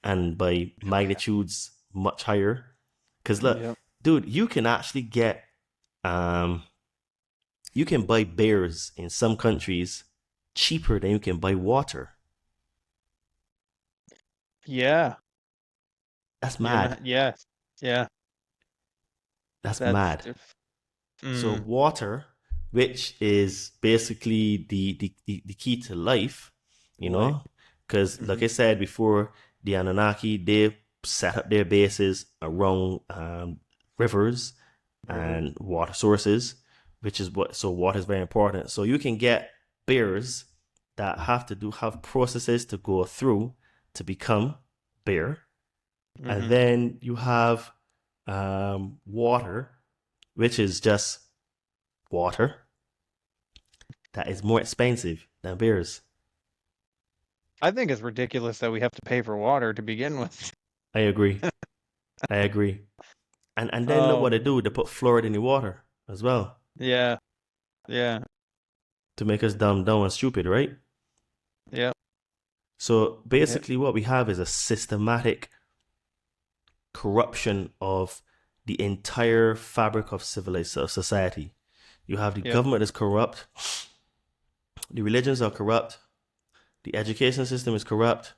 and by magnitudes much higher. Because look, dude, you can actually get You can buy bears in some countries cheaper than you can buy water. Yeah. That's mad. Yes. Yeah. That's mad. So water, which is basically the key to life, you know, because like I said before, the Anunnaki, they set up their bases around rivers and water sources, which is so water is very important. So you can get bears that have processes to go through to become bear. And then you have water, which is just water, that is more expensive than beers. I think it's ridiculous that we have to pay for water to begin with. I agree. I agree. And then look what they do. They put fluoride in the water as well. Yeah. Yeah. To make us dumb and stupid, right? Yeah. So basically what we have is a systematic corruption of the entire fabric of civilized society. You have the government is corrupt, the religions are corrupt, the education system is corrupt,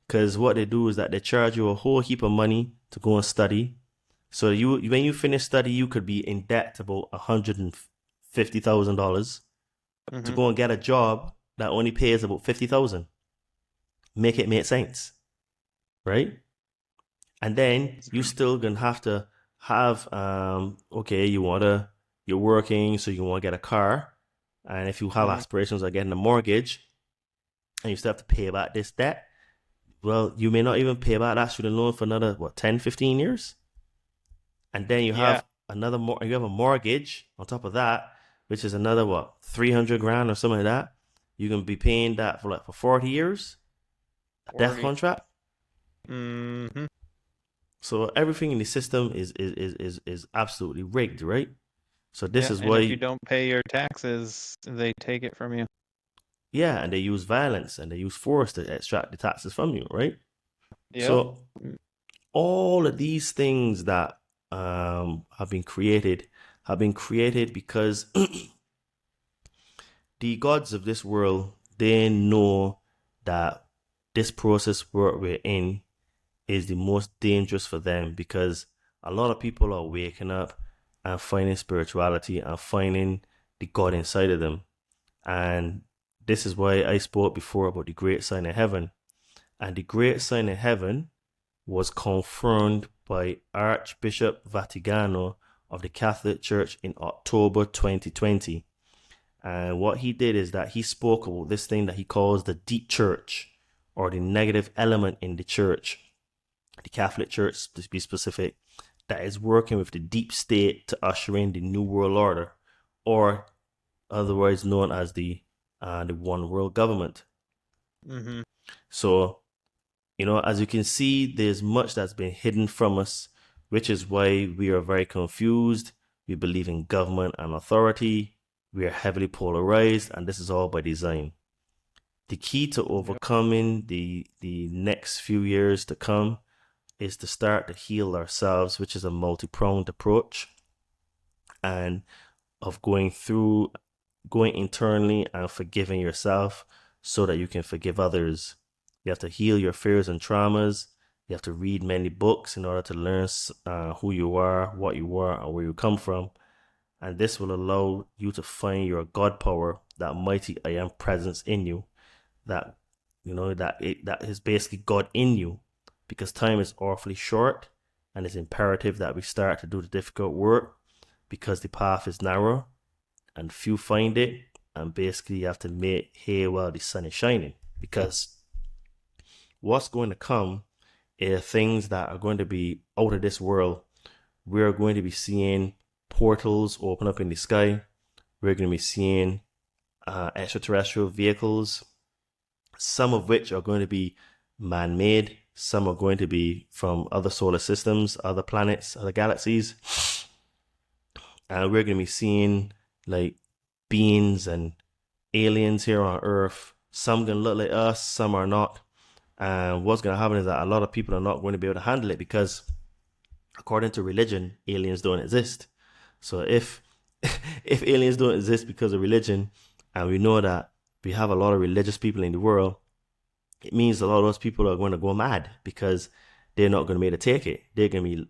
because what they do is that they charge you a whole heap of money to go and study. So when you finish study, you could be in debt to about $150,000 to go and get a job that only pays about $50,000. Make it make sense, right? And then you still gonna have to have you're working, so you want to get a car, and if you have aspirations of getting a mortgage, and you still have to pay back this debt, well, you may not even pay back that student loan for another 10-15 years, and then you have you have a mortgage on top of that, which is another $300,000 or something like that. You can be paying that for 40 years, a death contract. So everything in the system is absolutely rigged, right? So this is why if you don't pay your taxes, they take it from you. Yeah, and they use violence and they use force to extract the taxes from you, right? Yep. So all of these things that have been created because the gods of this world, they know that this process we're in is the most dangerous for them, because a lot of people are waking up and finding spirituality and finding the God inside of them. And this is why I spoke before about the great sign in heaven. And the great sign in heaven was confirmed by Archbishop Vaticano of the Catholic Church in October 2020. And what he did is that he spoke about this thing that he calls the deep church, or the negative element in the church, the Catholic Church to be specific, that is working with the deep state to usher in the New World Order, or otherwise known as the One World Government. So, as you can see, there's much that's been hidden from us, which is why we are very confused. We believe in government and authority. We are heavily polarized, and this is all by design. The key to overcoming the next few years to come is to start to heal ourselves, which is a multi-pronged approach, and of going internally and forgiving yourself so that you can forgive others. You have to heal your fears and traumas. You have to read many books in order to learn who you are, what you are, and where you come from. And this will allow you to find your God power, that mighty I am presence in you, that is basically God in you. Because time is awfully short, and it's imperative that we start to do the difficult work, because the path is narrow and few find it, and basically you have to make hay while the sun is shining, because what's going to come are things that are going to be out of this world. We're going to be seeing portals open up in the sky. We're going to be seeing extraterrestrial vehicles, some of which are going to be man-made. Some are going to be from other solar systems, other planets, other galaxies. And we're going to be seeing beings and aliens here on Earth. Some going to look like us, some are not. And what's going to happen is that a lot of people are not going to be able to handle it, because according to religion, aliens don't exist. So if if aliens don't exist because of religion, and we know that we have a lot of religious people in the world, it means a lot of those people are going to go mad because they're not going to be able to take it.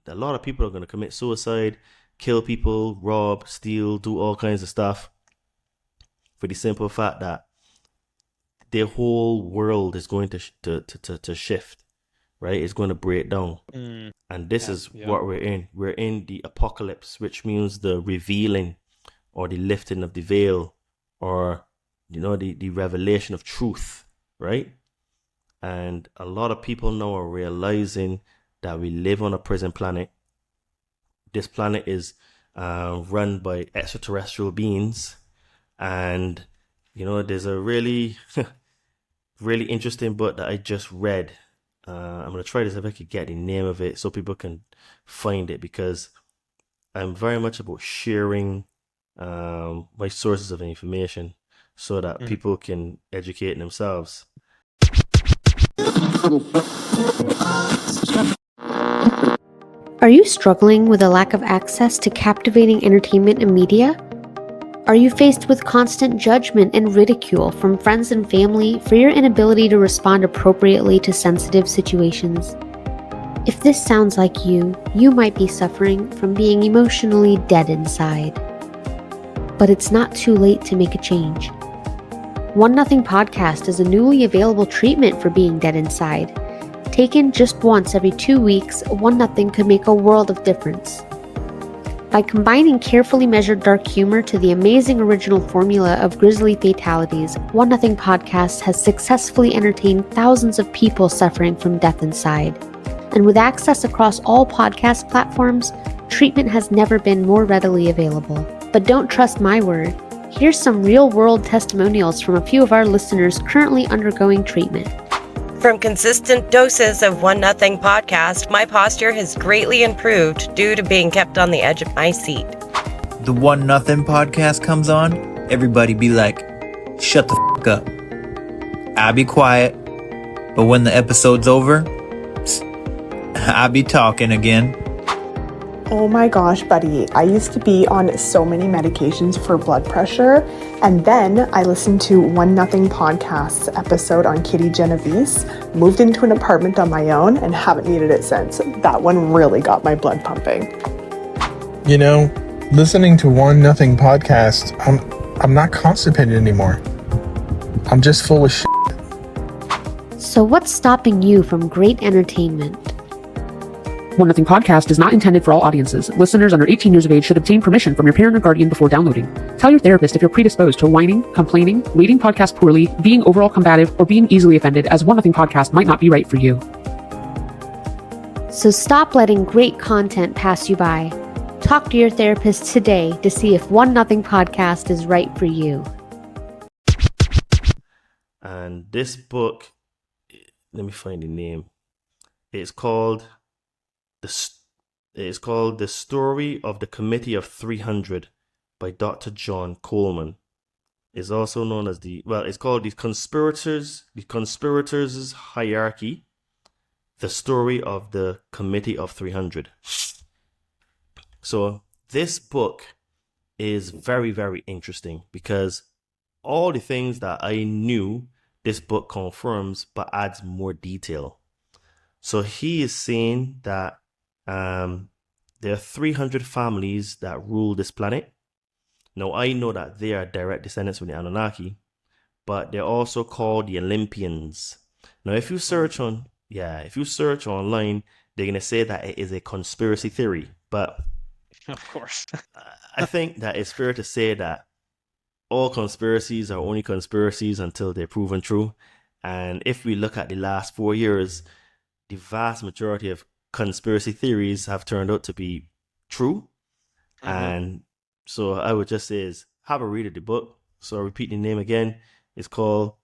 A lot of people are going to commit suicide, kill people, rob, steal, do all kinds of stuff for the simple fact that their whole world is going to shift, right? It's going to break down. And this is what we're in. We're in the apocalypse, which means the revealing or the lifting of the veil, or the revelation of truth, right? And a lot of people now are realizing that we live on a prison planet. This planet is run by extraterrestrial beings, and there's a really really interesting book that I just read. I'm gonna try this if I could get the name of it so people can find it, because I'm very much about sharing my sources of information so that people can educate themselves. Are you struggling with a lack of access to captivating entertainment and media? Are you faced with constant judgment and ridicule from friends and family for your inability to respond appropriately to sensitive situations? If this sounds like you might be suffering from being emotionally dead inside. But it's not too late to make a change. One Nothing Podcast is a newly available treatment for being dead inside. Taken just once every 2 weeks, One Nothing could make a world of difference. By combining carefully measured dark humor to the amazing original formula of grisly fatalities, One Nothing Podcast has successfully entertained thousands of people suffering from death inside. And with access across all podcast platforms, treatment has never been more readily available. But don't trust my word. Here's some real-world testimonials from a few of our listeners currently undergoing treatment. From consistent doses of One Nothing Podcast, my posture has greatly improved due to being kept on the edge of my seat. The One Nothing Podcast comes on, everybody be like, shut the f*** up. I be quiet, but when the episode's over, I be talking again. Oh my gosh, buddy. I used to be on so many medications for blood pressure, and then I listened to One Nothing Podcast's episode on Kitty Genovese, moved into an apartment on my own, and haven't needed it since. That one really got my blood pumping. Listening to One Nothing Podcast, I'm not constipated anymore. I'm just full of shit. So what's stopping you from great entertainment? One Nothing Podcast is not intended for all audiences. Listeners under 18 years of age should obtain permission from your parent or guardian before downloading. Tell your therapist if you're predisposed to whining, complaining, reading podcasts poorly, being overall combative, or being easily offended, as One Nothing Podcast might not be right for you. So stop letting great content pass you by. Talk to your therapist today to see if One Nothing Podcast is right for you. And this book, let me find the name. It's called The Story of the Committee of 300 by Dr. John Coleman. It's also known as it's called The Conspirators' Hierarchy, The Story of the Committee of 300. So this book is very, very interesting because all the things that I knew, this book confirms but adds more detail. So he is saying that there are 300 families that rule this planet. Now, I know that they are direct descendants from the Anunnaki, but they're also called the Olympians. Now, if you search online, they're going to say that it is a conspiracy theory. But of course, I think that it's fair to say that all conspiracies are only conspiracies until they're proven true. And if we look at the last 4 years, the vast majority of conspiracy theories have turned out to be true. Mm-hmm. And so I would just say have a read of the book. So I'll repeat the name again. It's called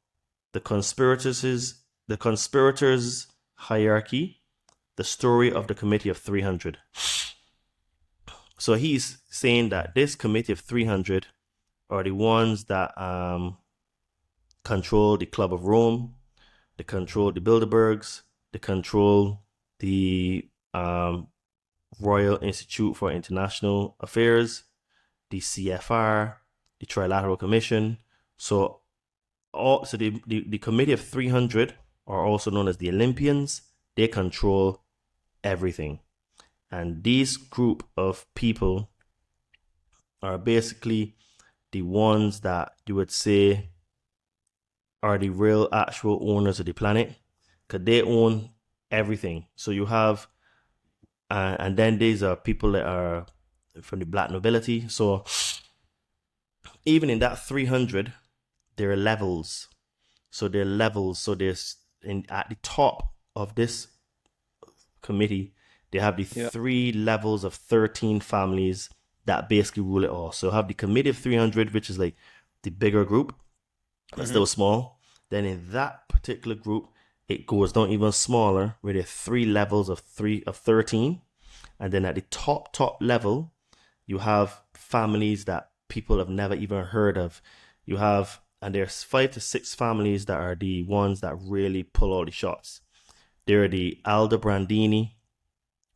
The Conspirators' Hierarchy, The Story of the Committee of 300. So he's saying that this Committee of 300 are the ones that control the Club of Rome, they control the Bilderbergs, they control the Royal Institute for International Affairs, the CFR, the Trilateral Commission. So the Committee of 300 are also known as the Olympians. They control everything. And these group of people are basically the ones that you would say are the real actual owners of the planet, because they own everything. So you have, and then these are people that are from the black nobility. So even in that 300, there are levels. So there are levels. So there's at the top of this committee, they have the 3 levels of 13 families that basically rule it all. So have the Committee of 300, which is like the bigger group, but still small. Then in that particular group, it goes down even smaller, where there are 3 levels of 13. And then at the top level, you have families that people have never even heard of. You have, and there's 5 to 6 families that are the ones that really pull all the shots. There are the Aldobrandini,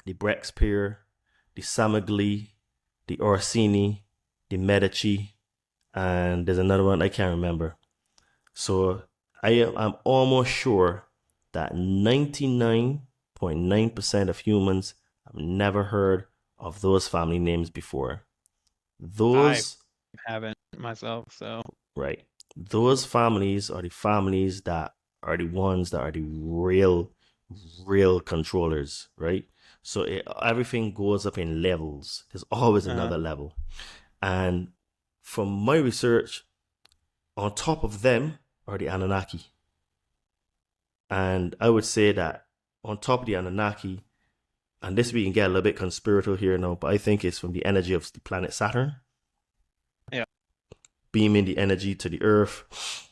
the Breckspear, the Samagli, the Orsini, the Medici, and there's another one I can't remember. So I'm almost sure that 99.9% of humans have never heard of those family names before. Those I haven't myself, so right. Those families are the families that are the ones that are the real controllers, right? So everything goes up in levels. There's always another level. And from my research, on top of them are the Anunnaki. And I would say that on top of the Anunnaki, and this we can get a little bit conspiratorial here now, but I think it's from the energy of the planet Saturn. Yeah. Beaming the energy to the Earth,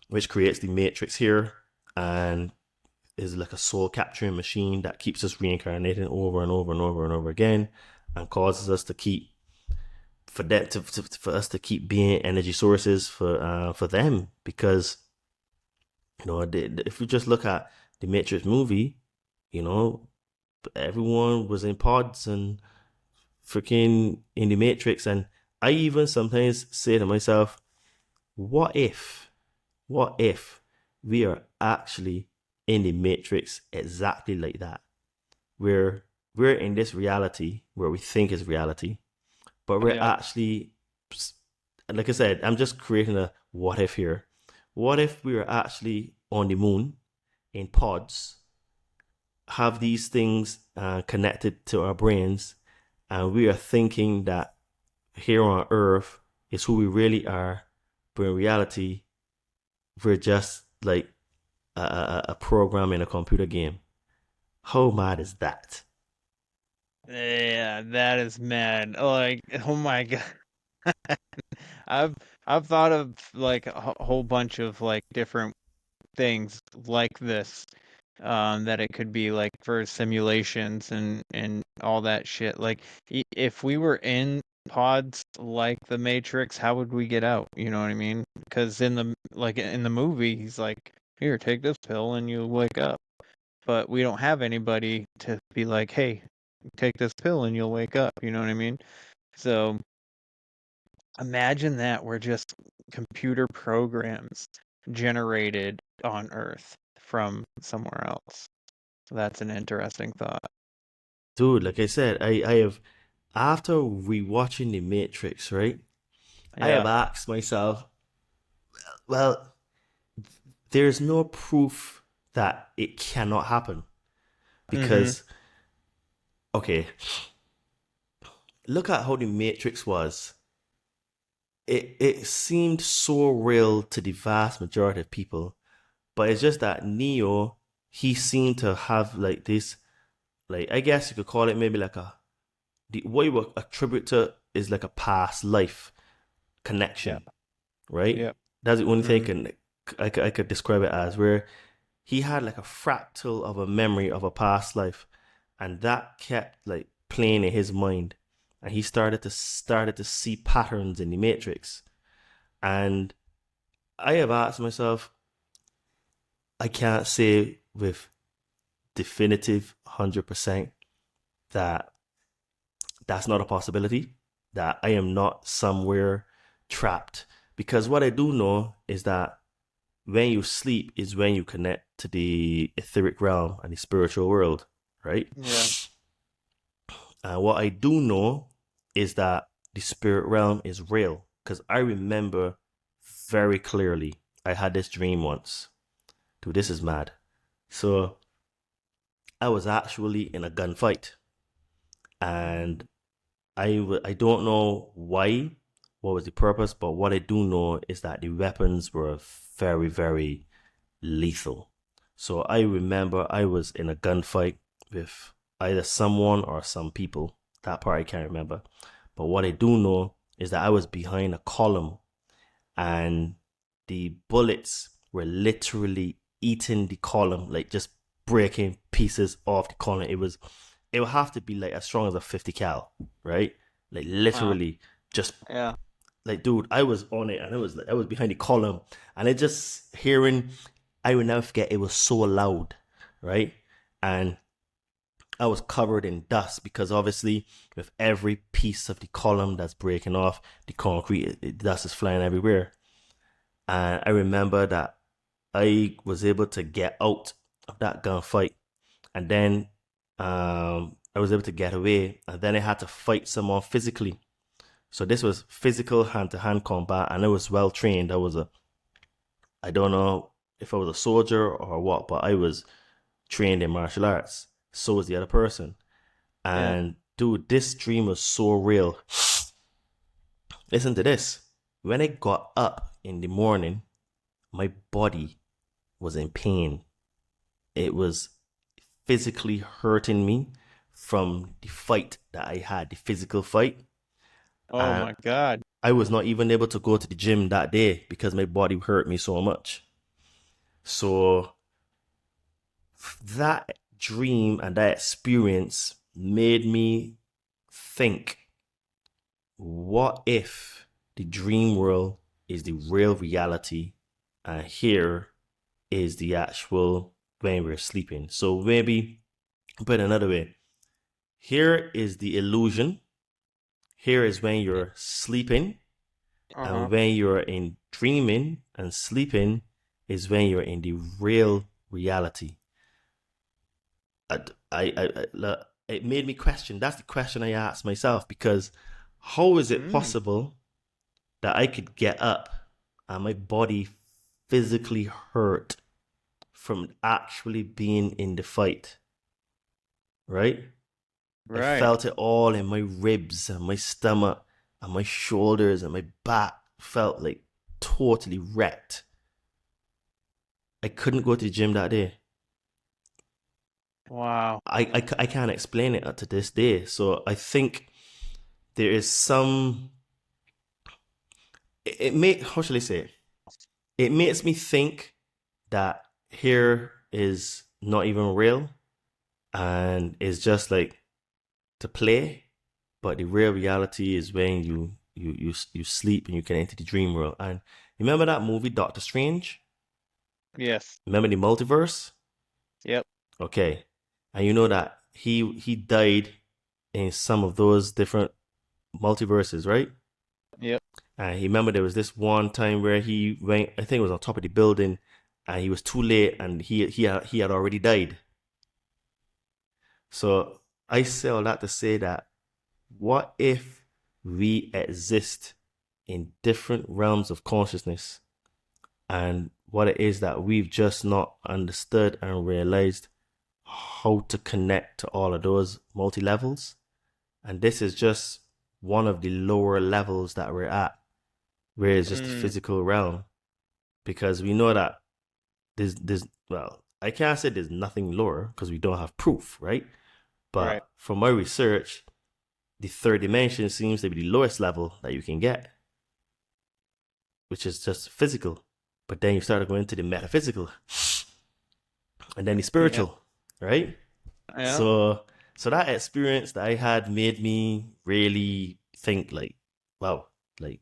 which creates the matrix here, and is like a soul capturing machine that keeps us reincarnating over and over and over and over again, and causes us to keep for us to keep being energy sources for them. Because if you just look at the Matrix movie, everyone was in pods and freaking in the Matrix. And I even sometimes say to myself, what if we are actually in the Matrix exactly like that? We're in this reality where we think is reality, but we're actually, like I said, I'm just creating a what if here. What if we were actually on the moon in pods, have these things connected to our brains, and we are thinking that here on Earth is who we really are, but in reality, we're just like a program in a computer game. How mad is that? Yeah, that is mad. Like, oh my God. I've thought of like a whole bunch of like different things like this, that it could be like for simulations and all that shit. Like, if we were in pods like the Matrix, how would we get out? You know what I mean? Because in the movie, he's like, "Here, take this pill and you wake up." But we don't have anybody to be like, "Hey, take this pill and you'll wake up." You know what I mean? So imagine that we're just computer programs generated on Earth from somewhere else. That's an interesting thought. Dude, like I said, I have, after rewatching The Matrix, right? I have asked myself, well, there's no proof that it cannot happen. Because, okay, look at how The Matrix was. It seemed so real to the vast majority of people, but it's just that Neo, he seemed to have like this, like, I guess you could call it maybe like what you would attribute to is like a past life connection, right? Yeah. That's the only thing I could describe it as, where he had like a fractal of a memory of a past life, and that kept like playing in his mind, and he started to see patterns in the Matrix. And I have asked myself, I can't say with definitive 100% that that's not a possibility, that I am not somewhere trapped. Because what I do know is that when you sleep is when you connect to the etheric realm and the spiritual world, right? Yeah. And what I do know is that the spirit realm is real. Because I remember very clearly I had this dream once. Dude, this is mad. So I was actually in a gunfight. And I don't know why, what was the purpose, but what I do know is that the weapons were very, very lethal. So I remember I was in a gunfight with either someone or some people. That part I can't remember. But what I do know is that I was behind a column and the bullets were literally eating the column, like just breaking pieces off the column. It would have to be like as strong as a 50 cal, right? Like literally just like, dude, I was on it and I was behind the column and I just hearing, I will never forget, it was so loud, right? And I was covered in dust because obviously with every piece of the column that's breaking off, the concrete, dust is flying everywhere. And I remember that I was able to get out of that gunfight, and then I was able to get away, and then I had to fight someone physically. So this was physical hand-to-hand combat, and I was well trained. I don't know if I was a soldier or what, but I was trained in martial arts. So was the other person. And dude, this dream was so real. Listen to this. When I got up in the morning, my body was in pain. It was physically hurting me from the fight that I had, the physical fight. Oh my God. I was not even able to go to the gym that day because my body hurt me so much. So that dream and that experience made me think, what if the dream world is the real reality and here is the actual when we're sleeping? So maybe put it another way, here is the illusion, here is when you're sleeping, and when you're in dreaming and sleeping is when you're in the real reality. It made me question. That's the question I asked myself, because how is it possible that I could get up and my body physically hurt from actually being in the fight? Right? I felt it all in my ribs and my stomach and my shoulders, and my back felt like totally wrecked. I couldn't go to the gym that day. Wow. I can't explain it to this day. So I think there is some, how shall I say it? It makes me think that here is not even real and it's just like to play, but the real reality is when you sleep and you can enter the dream world. And remember that movie Doctor Strange? Yes. Remember the multiverse? Yep. Okay. And you know that he died in some of those different multiverses, right? Yep. And he remember there was this one time where he went, I think it was on top of the building, and he was too late and he had already died. So I say all that to say that, what if we exist in different realms of consciousness, and what it is that we've just not understood and realized how to connect to all of those multi-levels? And this is just one of the lower levels that we're at, where it's just the physical realm. Because we know that there's well, I can't say there's nothing lower because we don't have proof, right? But from my research, the third dimension seems to be the lowest level that you can get, which is just physical. But then you start going into the metaphysical and then the spiritual, right? Yeah. So that experience that I had made me really think like, wow, like,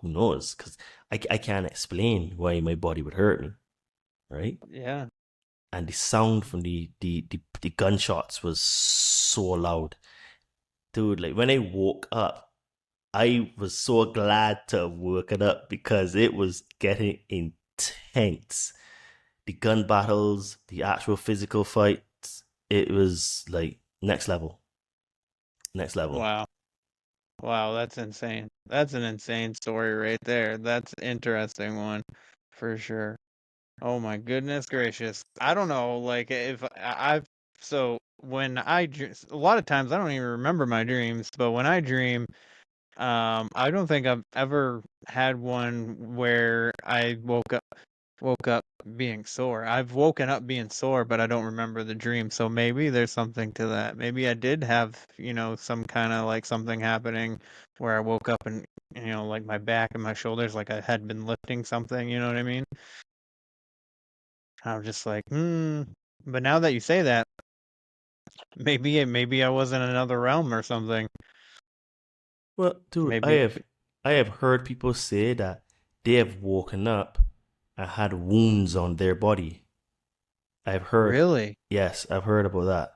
who knows? Because I can't explain why my body would hurt me, right? Yeah. And the sound from the gunshots was so loud. dude, like when I woke up, I was so glad to have woken up because it was getting intense. The gun battles, the actual physical fights, it was like next level. Next level. Wow. Wow, that's insane. That's an insane story right there. That's an interesting one for sure. Oh my goodness gracious. I don't know, like if I've so when a lot of times I don't even remember my dreams, but when I dream, I don't think I've ever had one where I woke up being sore. I've woken up being sore, but I don't remember the dream. So maybe there's something to that. Maybe I did have, some kind of like something happening where I woke up and, like my back and my shoulders, like I had been lifting something, you know what I mean? I was just like, But now that you say that, maybe I was in another realm or something. Well, dude, Maybe. I have heard people say that they have woken up and had wounds on their body. I've heard, Really? yes, I've heard about that,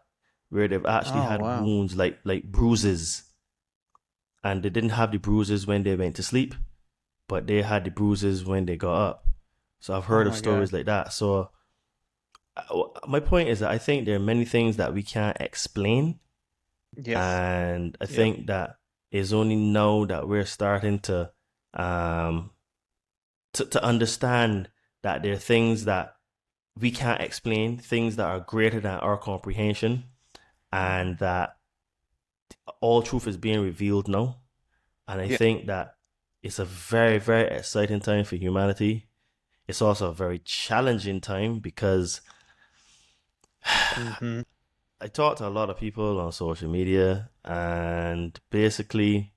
where they've actually Oh, had wow. wounds like bruises, and they didn't have the bruises when they went to sleep, but they had the bruises when they got up. So I've Oh heard of my God. stories like that. So my point is that I think there are many things that we can't explain, Yes. and I Yep. think that it's only now that we're starting to understand that there are things that we can't explain, things that are greater than our comprehension, and that all truth is being revealed now. And I Yeah. think that it's a very, very exciting time for humanity. It's also a very challenging time because Mm-hmm. I talk to a lot of people on social media, and basically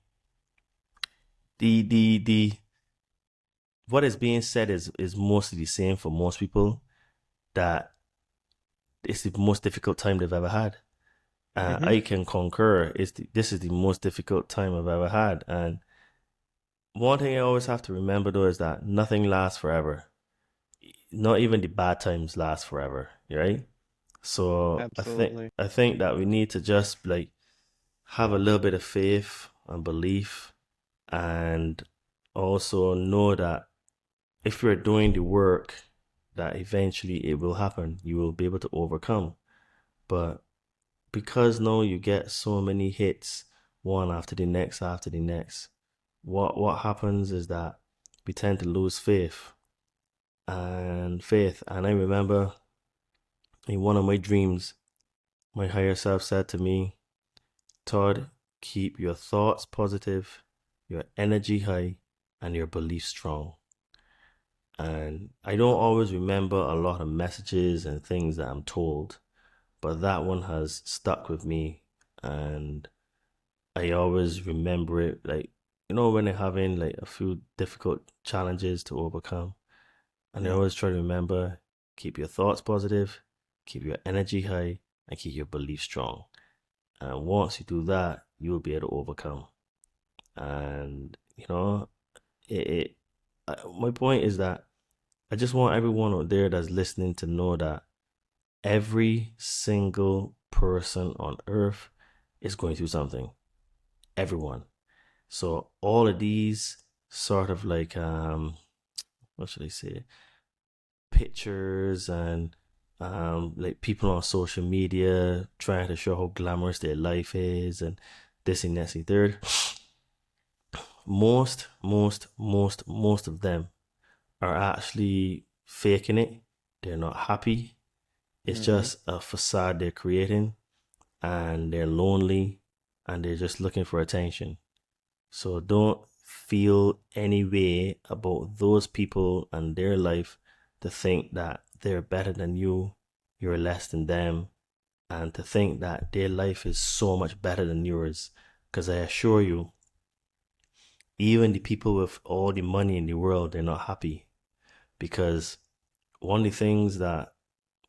the what is being said is mostly the same for most people, that it's the most difficult time they've ever had. Mm-hmm. I can concur. This is the most difficult time I've ever had. And one thing I always have to remember though is that nothing lasts forever. Not even the bad times last forever, right? So Absolutely. I think that we need to just like have a little bit of faith and belief, and also know that if you're doing the work, that eventually it will happen. You will be able to overcome. But because now you get so many hits, one after the next after the next, what happens is that we tend to lose faith. And I remember in one of my dreams, my higher self said to me, Todd, keep your thoughts positive, your energy high, and your belief strong. And I don't always remember a lot of messages and things that I'm told, but that one has stuck with me. And I always remember it, like, when I'm having like a few difficult challenges to overcome. And I always try to remember, keep your thoughts positive, keep your energy high, and keep your belief strong. And once you do that, you will be able to overcome. And, my point is that I just want everyone out there that's listening to know that every single person on earth is going through something. Everyone. So all of these sort of like what should I say, pictures and like people on social media trying to show how glamorous their life is and this and that and third. Most of them are actually faking it. They're not happy. It's just a facade they're creating, and they're lonely, and they're just looking for attention. So don't feel any way about those people and their life to think that they're better than you, you're less than them, and to think that their life is so much better than yours. Because I assure you, even the people with all the money in the world, they're not happy. Because one of the things that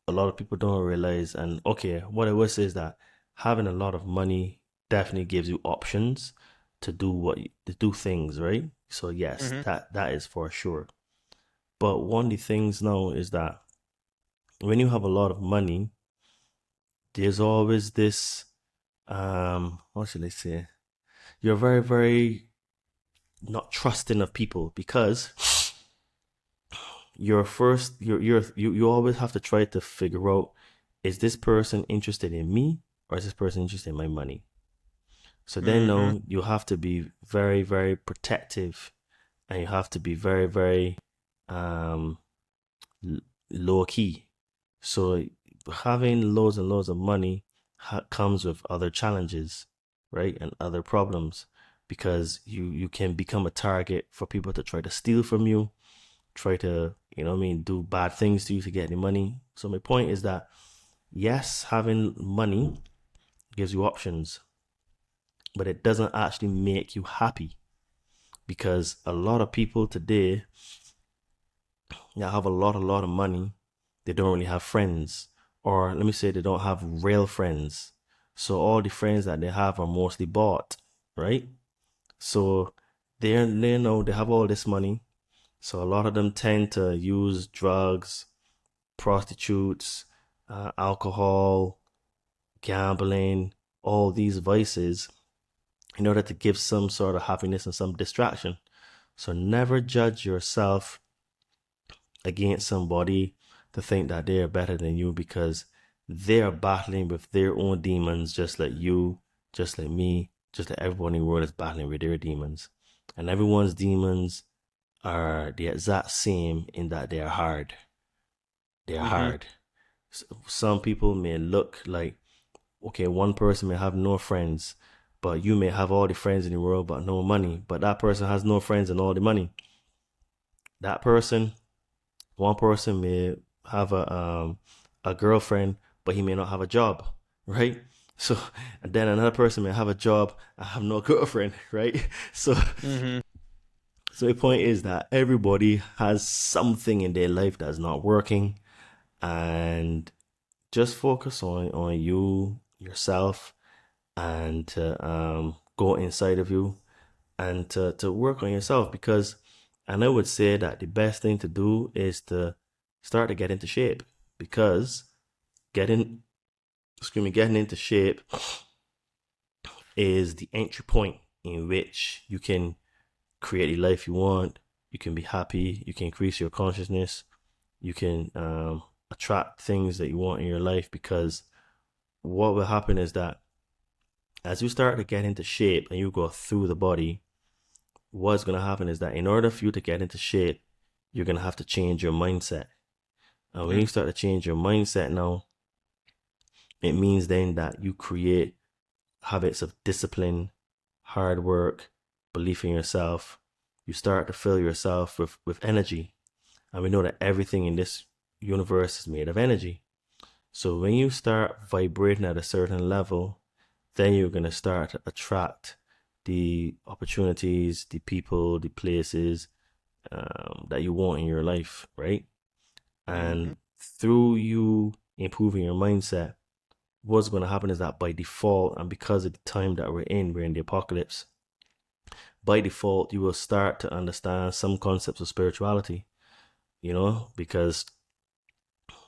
a lot of people don't realize, and okay, what I would say is that having a lot of money definitely gives you options to do things, right? So yes, that is for sure. But one of the things now is that when you have a lot of money, there's always this what should I say? You're very, very not trusting of people, because you always have to try to figure out, is this person interested in me, or is this person interested in my money? So then no, you have to be very, very protective, and you have to be very, very low key. So having loads and loads of money comes with other challenges, right? And other problems, because you can become a target for people to try to steal from you, try to, do bad things to you to get the money. So my point is that, yes, having money gives you options, but it doesn't actually make you happy, because a lot of people today that have a lot of money, they don't really have friends, or let me say, they don't have real friends. So all the friends that they have are mostly bought, right? So they have all this money. So a lot of them tend to use drugs, prostitutes, alcohol, gambling, all these vices in order to give some sort of happiness and some distraction. So never judge yourself against somebody to think that they're better than you, because they're battling with their own demons, just like you, just like me, just like everyone in the world is battling with their demons. And everyone's demons are the exact same in that they're hard. They're hard. Some people may look like, okay, one person may have no friends, but you may have all the friends in the world but no money. But that person has no friends and all the money. One person may have a girlfriend, but he may not have a job, right? So, and then another person may have a job and have no girlfriend, right? So, so the point is that everybody has something in their life that's not working, and just focus on you, yourself, and to go inside of you and to work on yourself. And I would say that the best thing to do is to start to get into shape, because getting into shape is the entry point in which you can create the life you want. You can be happy. You can increase your consciousness. You can attract things that you want in your life, because what will happen is that as you start to get into shape and you go through the body, what's going to happen is that in order for you to get into shape, you're going to have to change your mindset. And when you start to change your mindset now, it means then that you create habits of discipline, hard work, belief in yourself. You start to fill yourself with energy. And we know that everything in this universe is made of energy. So when you start vibrating at a certain level, then you're going to start to attract the opportunities, the people, the places that you want in your life, right? And through you improving your mindset, what's going to happen is that by default, and because of the time that we're in the apocalypse, by default, you will start to understand some concepts of spirituality, because,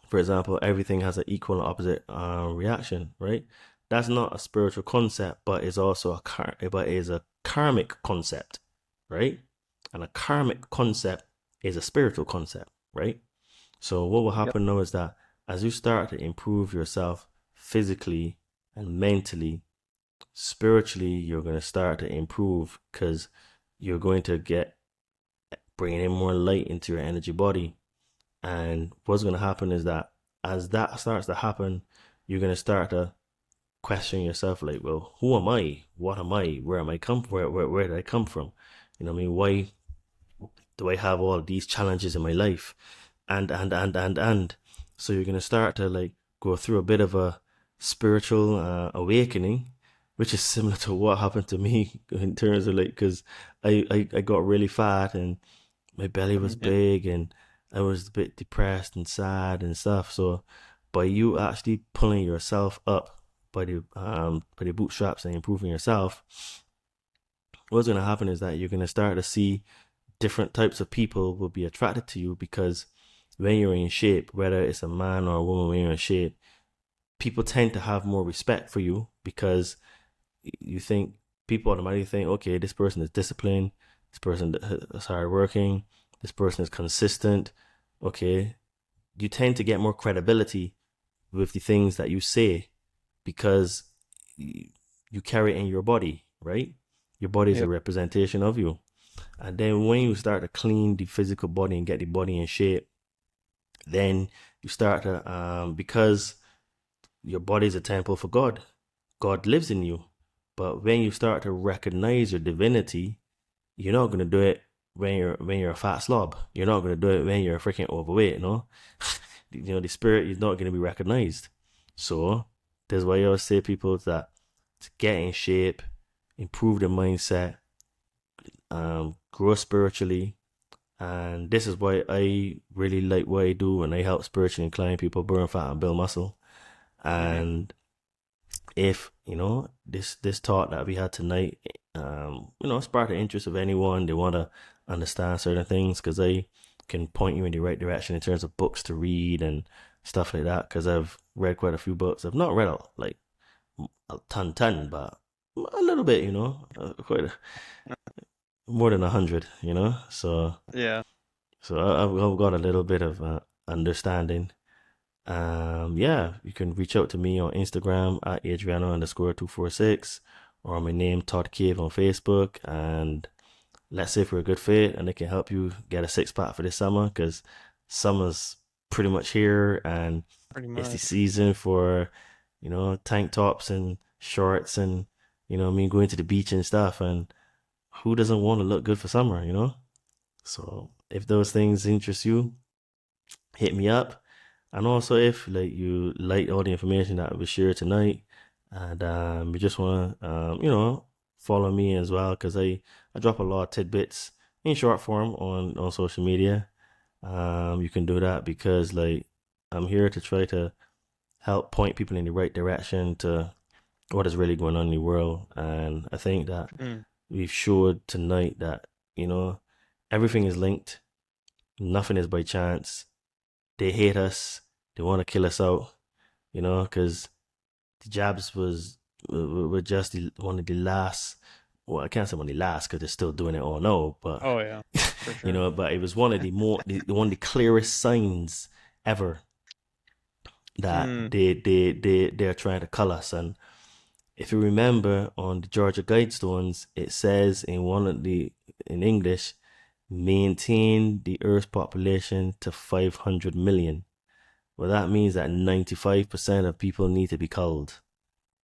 for example, everything has an equal and opposite reaction, right? That's not a spiritual concept, but is also a karmic concept, right? And a karmic concept is a spiritual concept, right? So what will happen now is that as you start to improve yourself physically and mentally, spiritually, you're going to start to improve, because you're going to bringing in more light into your energy body. And what's going to happen is that as that starts to happen, you're going to start to question yourself, like, well, who am I? What am I? Where am I come from? Where did I come from? Why do I have all these challenges in my life? And so you're going to start to go through a bit of a spiritual awakening, which is similar to what happened to me in terms of because I got really fat and my belly was big and I was a bit depressed and sad and stuff. So by you actually pulling yourself up by the bootstraps and improving yourself, what's going to happen is that you're going to start to see different types of people will be attracted to you, because when you're in shape, whether it's a man or a woman, when you're in shape, people tend to have more respect for you, because you think people automatically think, okay, this person is disciplined, this person is hardworking, this person is consistent. Okay, you tend to get more credibility with the things that you say because you carry it in your body, right? Your body is a representation of you. And then when you start to clean the physical body and get the body in shape, then you start to, because your body is a temple for God. God lives in you. But when you start to recognize your divinity, you're not going to do it when you're a fat slob. You're not going to do it when you're freaking overweight, you know? The spirit is not going to be recognized. So that's why I always say people that to get in shape, improve their mindset, grow spiritually. And this is why I really like what I do when I help spiritually inclined people burn fat and build muscle. And if this talk that we had tonight spark the interest of anyone, they want to understand certain things, because I can point you in the right direction in terms of books to read and stuff like that, because I've read quite a few books. I've not read like a ton, but a little bit, quite more than 100, so Yeah. so I've got a little bit of understanding. Yeah, you can reach out to me on Instagram at Adriano_246, or on my name, Todd Cave, on Facebook. And let's see if we're a good fit and I can help you get a 6-pack for this summer, because summer's pretty much here and it's the season for, tank tops and shorts and, going to the beach and stuff. And who doesn't want to look good for summer, So if those things interest you, hit me up. And also, if you like all the information that was shared tonight, and you just want to, follow me as well, because I drop a lot of tidbits in short form on social media. You can do that because I'm here to try to help point people in the right direction to what is really going on in the world. And I think that we've showed tonight that everything is linked. Nothing is by chance. They hate us. They want to kill us out, because the jabs were just one of the last. Well, I can't say one of the last because they're still doing it all now. But Oh yeah, for sure. but it was one of the one of the clearest signs ever that they're trying to cull us. And if you remember on the Georgia Guidestones, it says in English, maintain the Earth's population to 500 million. Well, that means that 95% of people need to be culled.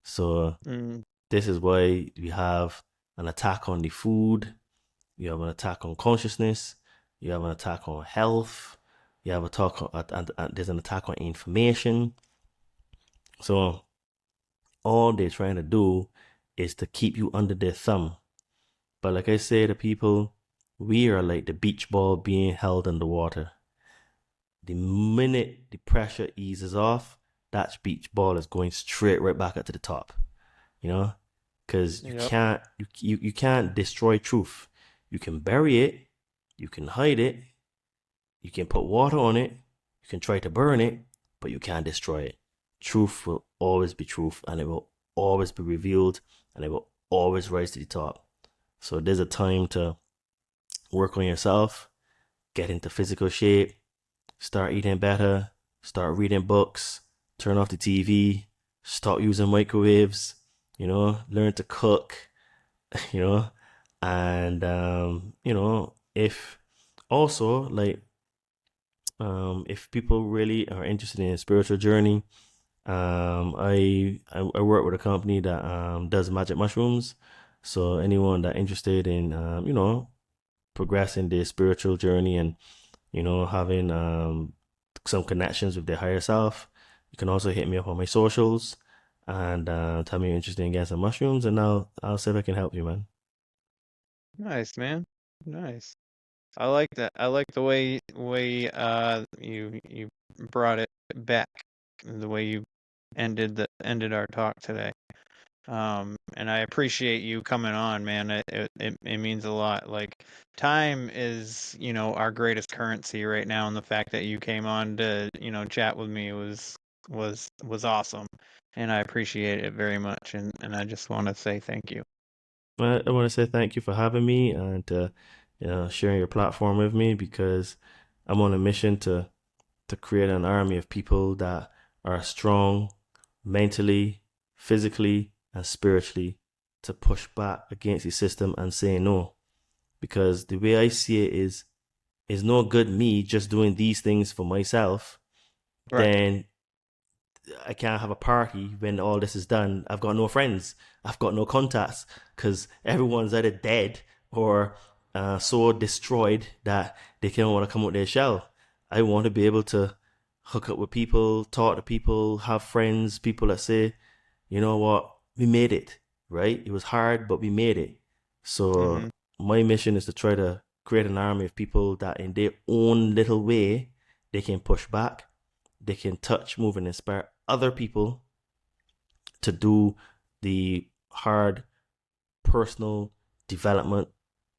So this is why we have an attack on the food, you have an attack on consciousness, you have an attack on health, you have there's an attack on information. So all they're trying to do is to keep you under their thumb. But like I say to people, we are like the beach ball being held underwater. The minute the pressure eases off, that beach ball is going straight right back up to the top. Because you can't destroy truth. You can bury it, you can hide it, you can put water on it, you can try to burn it, but you can't destroy it. Truth will always be truth, and it will always be revealed, and it will always rise to the top. So there's a time to work on yourself, get into physical shape, start eating better, start reading books, turn off the TV, stop using microwaves, learn to cook, and if also if people really are interested in a spiritual journey, I work with a company that does magic mushrooms. So anyone that interested in progressing their spiritual journey and having some connections with their higher self, you can also hit me up on my socials and tell me you're interested in getting some mushrooms, and I'll see if I can help you, man. Nice, man. Nice. I like that. I like the way you brought it back, the way you ended our talk today. And I appreciate you coming on, man. It means a lot. Like, time is, our greatest currency right now, and the fact that you came on to, chat with me was was awesome, and I appreciate it very much. And I just want to say thank you. I want to say thank you for having me and sharing your platform with me, because I'm on a mission to create an army of people that are strong mentally, physically, and spiritually to push back against the system and say no. Because the way I see it is no good me just doing these things for myself. Right. Then I can't have a party when all this is done. I've got no friends. I've got no contacts, because everyone's either dead or so destroyed that they can't want to come out their shell. I want to be able to hook up with people, talk to people, have friends, people that say, you know what, we made it, right? It was hard, but we made it. So my mission is to try to create an army of people that in their own little way, they can push back, they can touch, move, and inspire other people to do the hard personal development,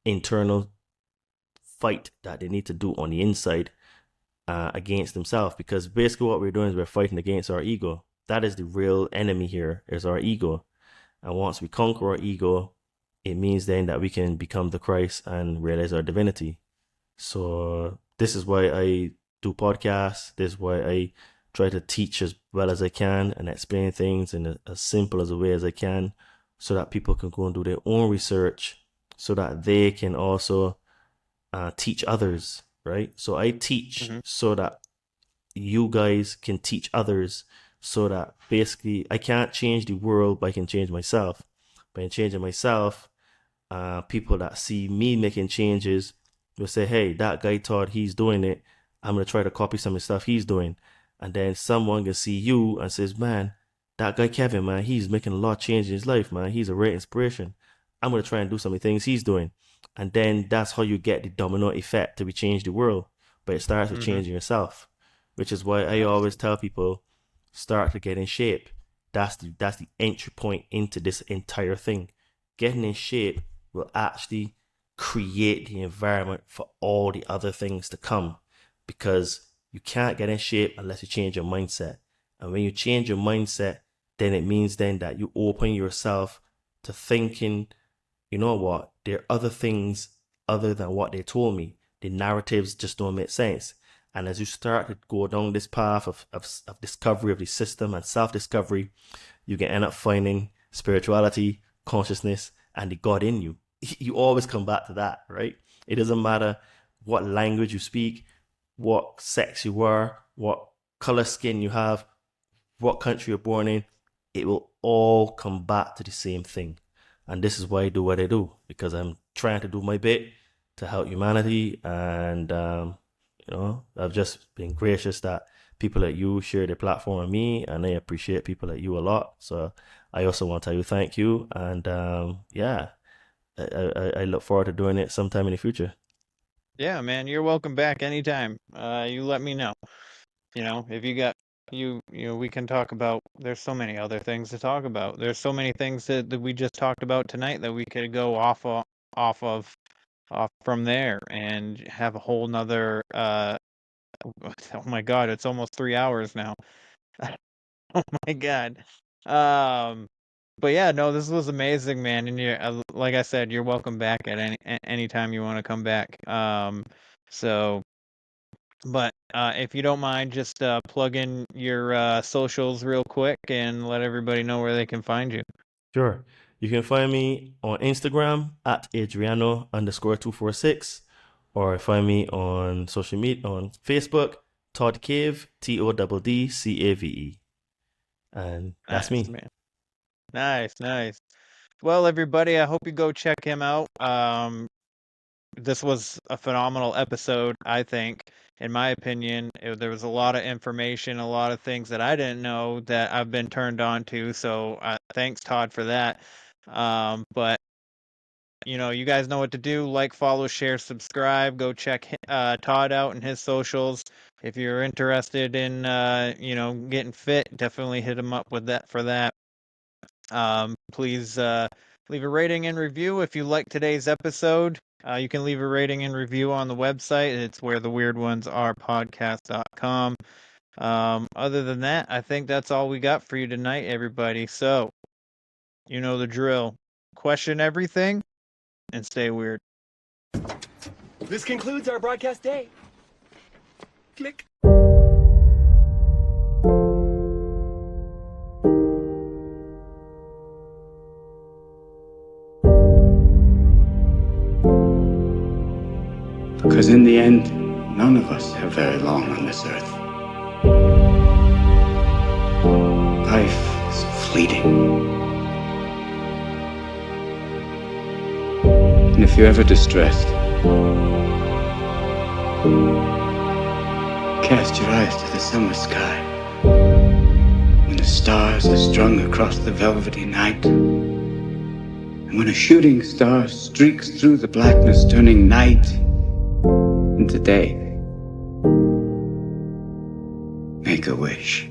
internal fight that they need to do on the inside against themselves. Because basically what we're doing is we're fighting against our ego. That is the real enemy here, is our ego. And once we conquer our ego, it means then that we can become the Christ and realize our divinity. So this is why I do podcasts. This is why I try to teach as well as I can and explain things in as simple as a way as I can, so that people can go and do their own research, so that they can also teach others, right? So I teach so that you guys can teach others, so that basically I can't change the world, but I can change myself. By changing myself, people that see me making changes will say, hey, that guy Todd, he's doing it. I'm going to try to copy some of the stuff he's doing. And then someone can see you and says, man, that guy Kevin, man, he's making a lot of change in his life, man. He's a great inspiration. I'm going to try and do some of the things he's doing. And then that's how you get the domino effect to be change the world. But it starts with changing yourself, which is why I always tell people, start to get in shape. That's the entry point into this entire thing. Getting in shape will actually create the environment for all the other things to come, because you can't get in shape unless you change your mindset. And when you change your mindset, then it means then that you open yourself to thinking, you know what, there are other things other than what they told me. The narratives just don't make sense. And as you start to go down this path of discovery of the system and self-discovery, you can end up finding spirituality, consciousness, and the God in you. You always come back to that, right? It doesn't matter what language you speak, what sex you are, what color skin you have, what country you're born in. It will all come back to the same thing. And this is why I do what I do, because I'm trying to do my bit to help humanity. And, I've just been gracious that people like you share their platform with me, and I appreciate people like you a lot. So I also want to tell you thank you. And I look forward to doing it sometime in the future. Yeah, man, you're welcome back anytime. You let me know. If you got we can talk about. There's so many other things to talk about. There's so many things that we just talked about tonight that we could go off from there and have a whole nother. Oh my God, it's almost 3 hours now. Oh my God. But yeah, no, this was amazing, man. And like I said, you're welcome back at any time you want to come back. But if you don't mind, just plug in your socials real quick and let everybody know where they can find you. Sure. You can find me on Instagram at Adriano_246, or find me on social media on Facebook, Todd Cave, TODDCAVE. And that's Nice, me. man. Nice. Well, everybody, I hope you go check him out. This was a phenomenal episode, I think. In my opinion, there was a lot of information, a lot of things that I didn't know that I've been turned on to. So thanks, Todd, for that. But you guys know what to do. Like, follow, share, subscribe. Go check Todd out and his socials. If you're interested in getting fit, definitely hit him up with that for that. Please leave a rating and review if you like today's episode. You can leave a rating and review on the website. It's where the weird ones are podcast.com. Other than that, I think that's all we got for you tonight, everybody. So, you know the drill. Question everything and stay weird. This concludes our broadcast day. Click. Because in the end, none of us have very long on this earth. Life is fleeting. And if you're ever distressed, cast your eyes to the summer sky, when the stars are strung across the velvety night, and when a shooting star streaks through the blackness, turning night into day. Make a wish.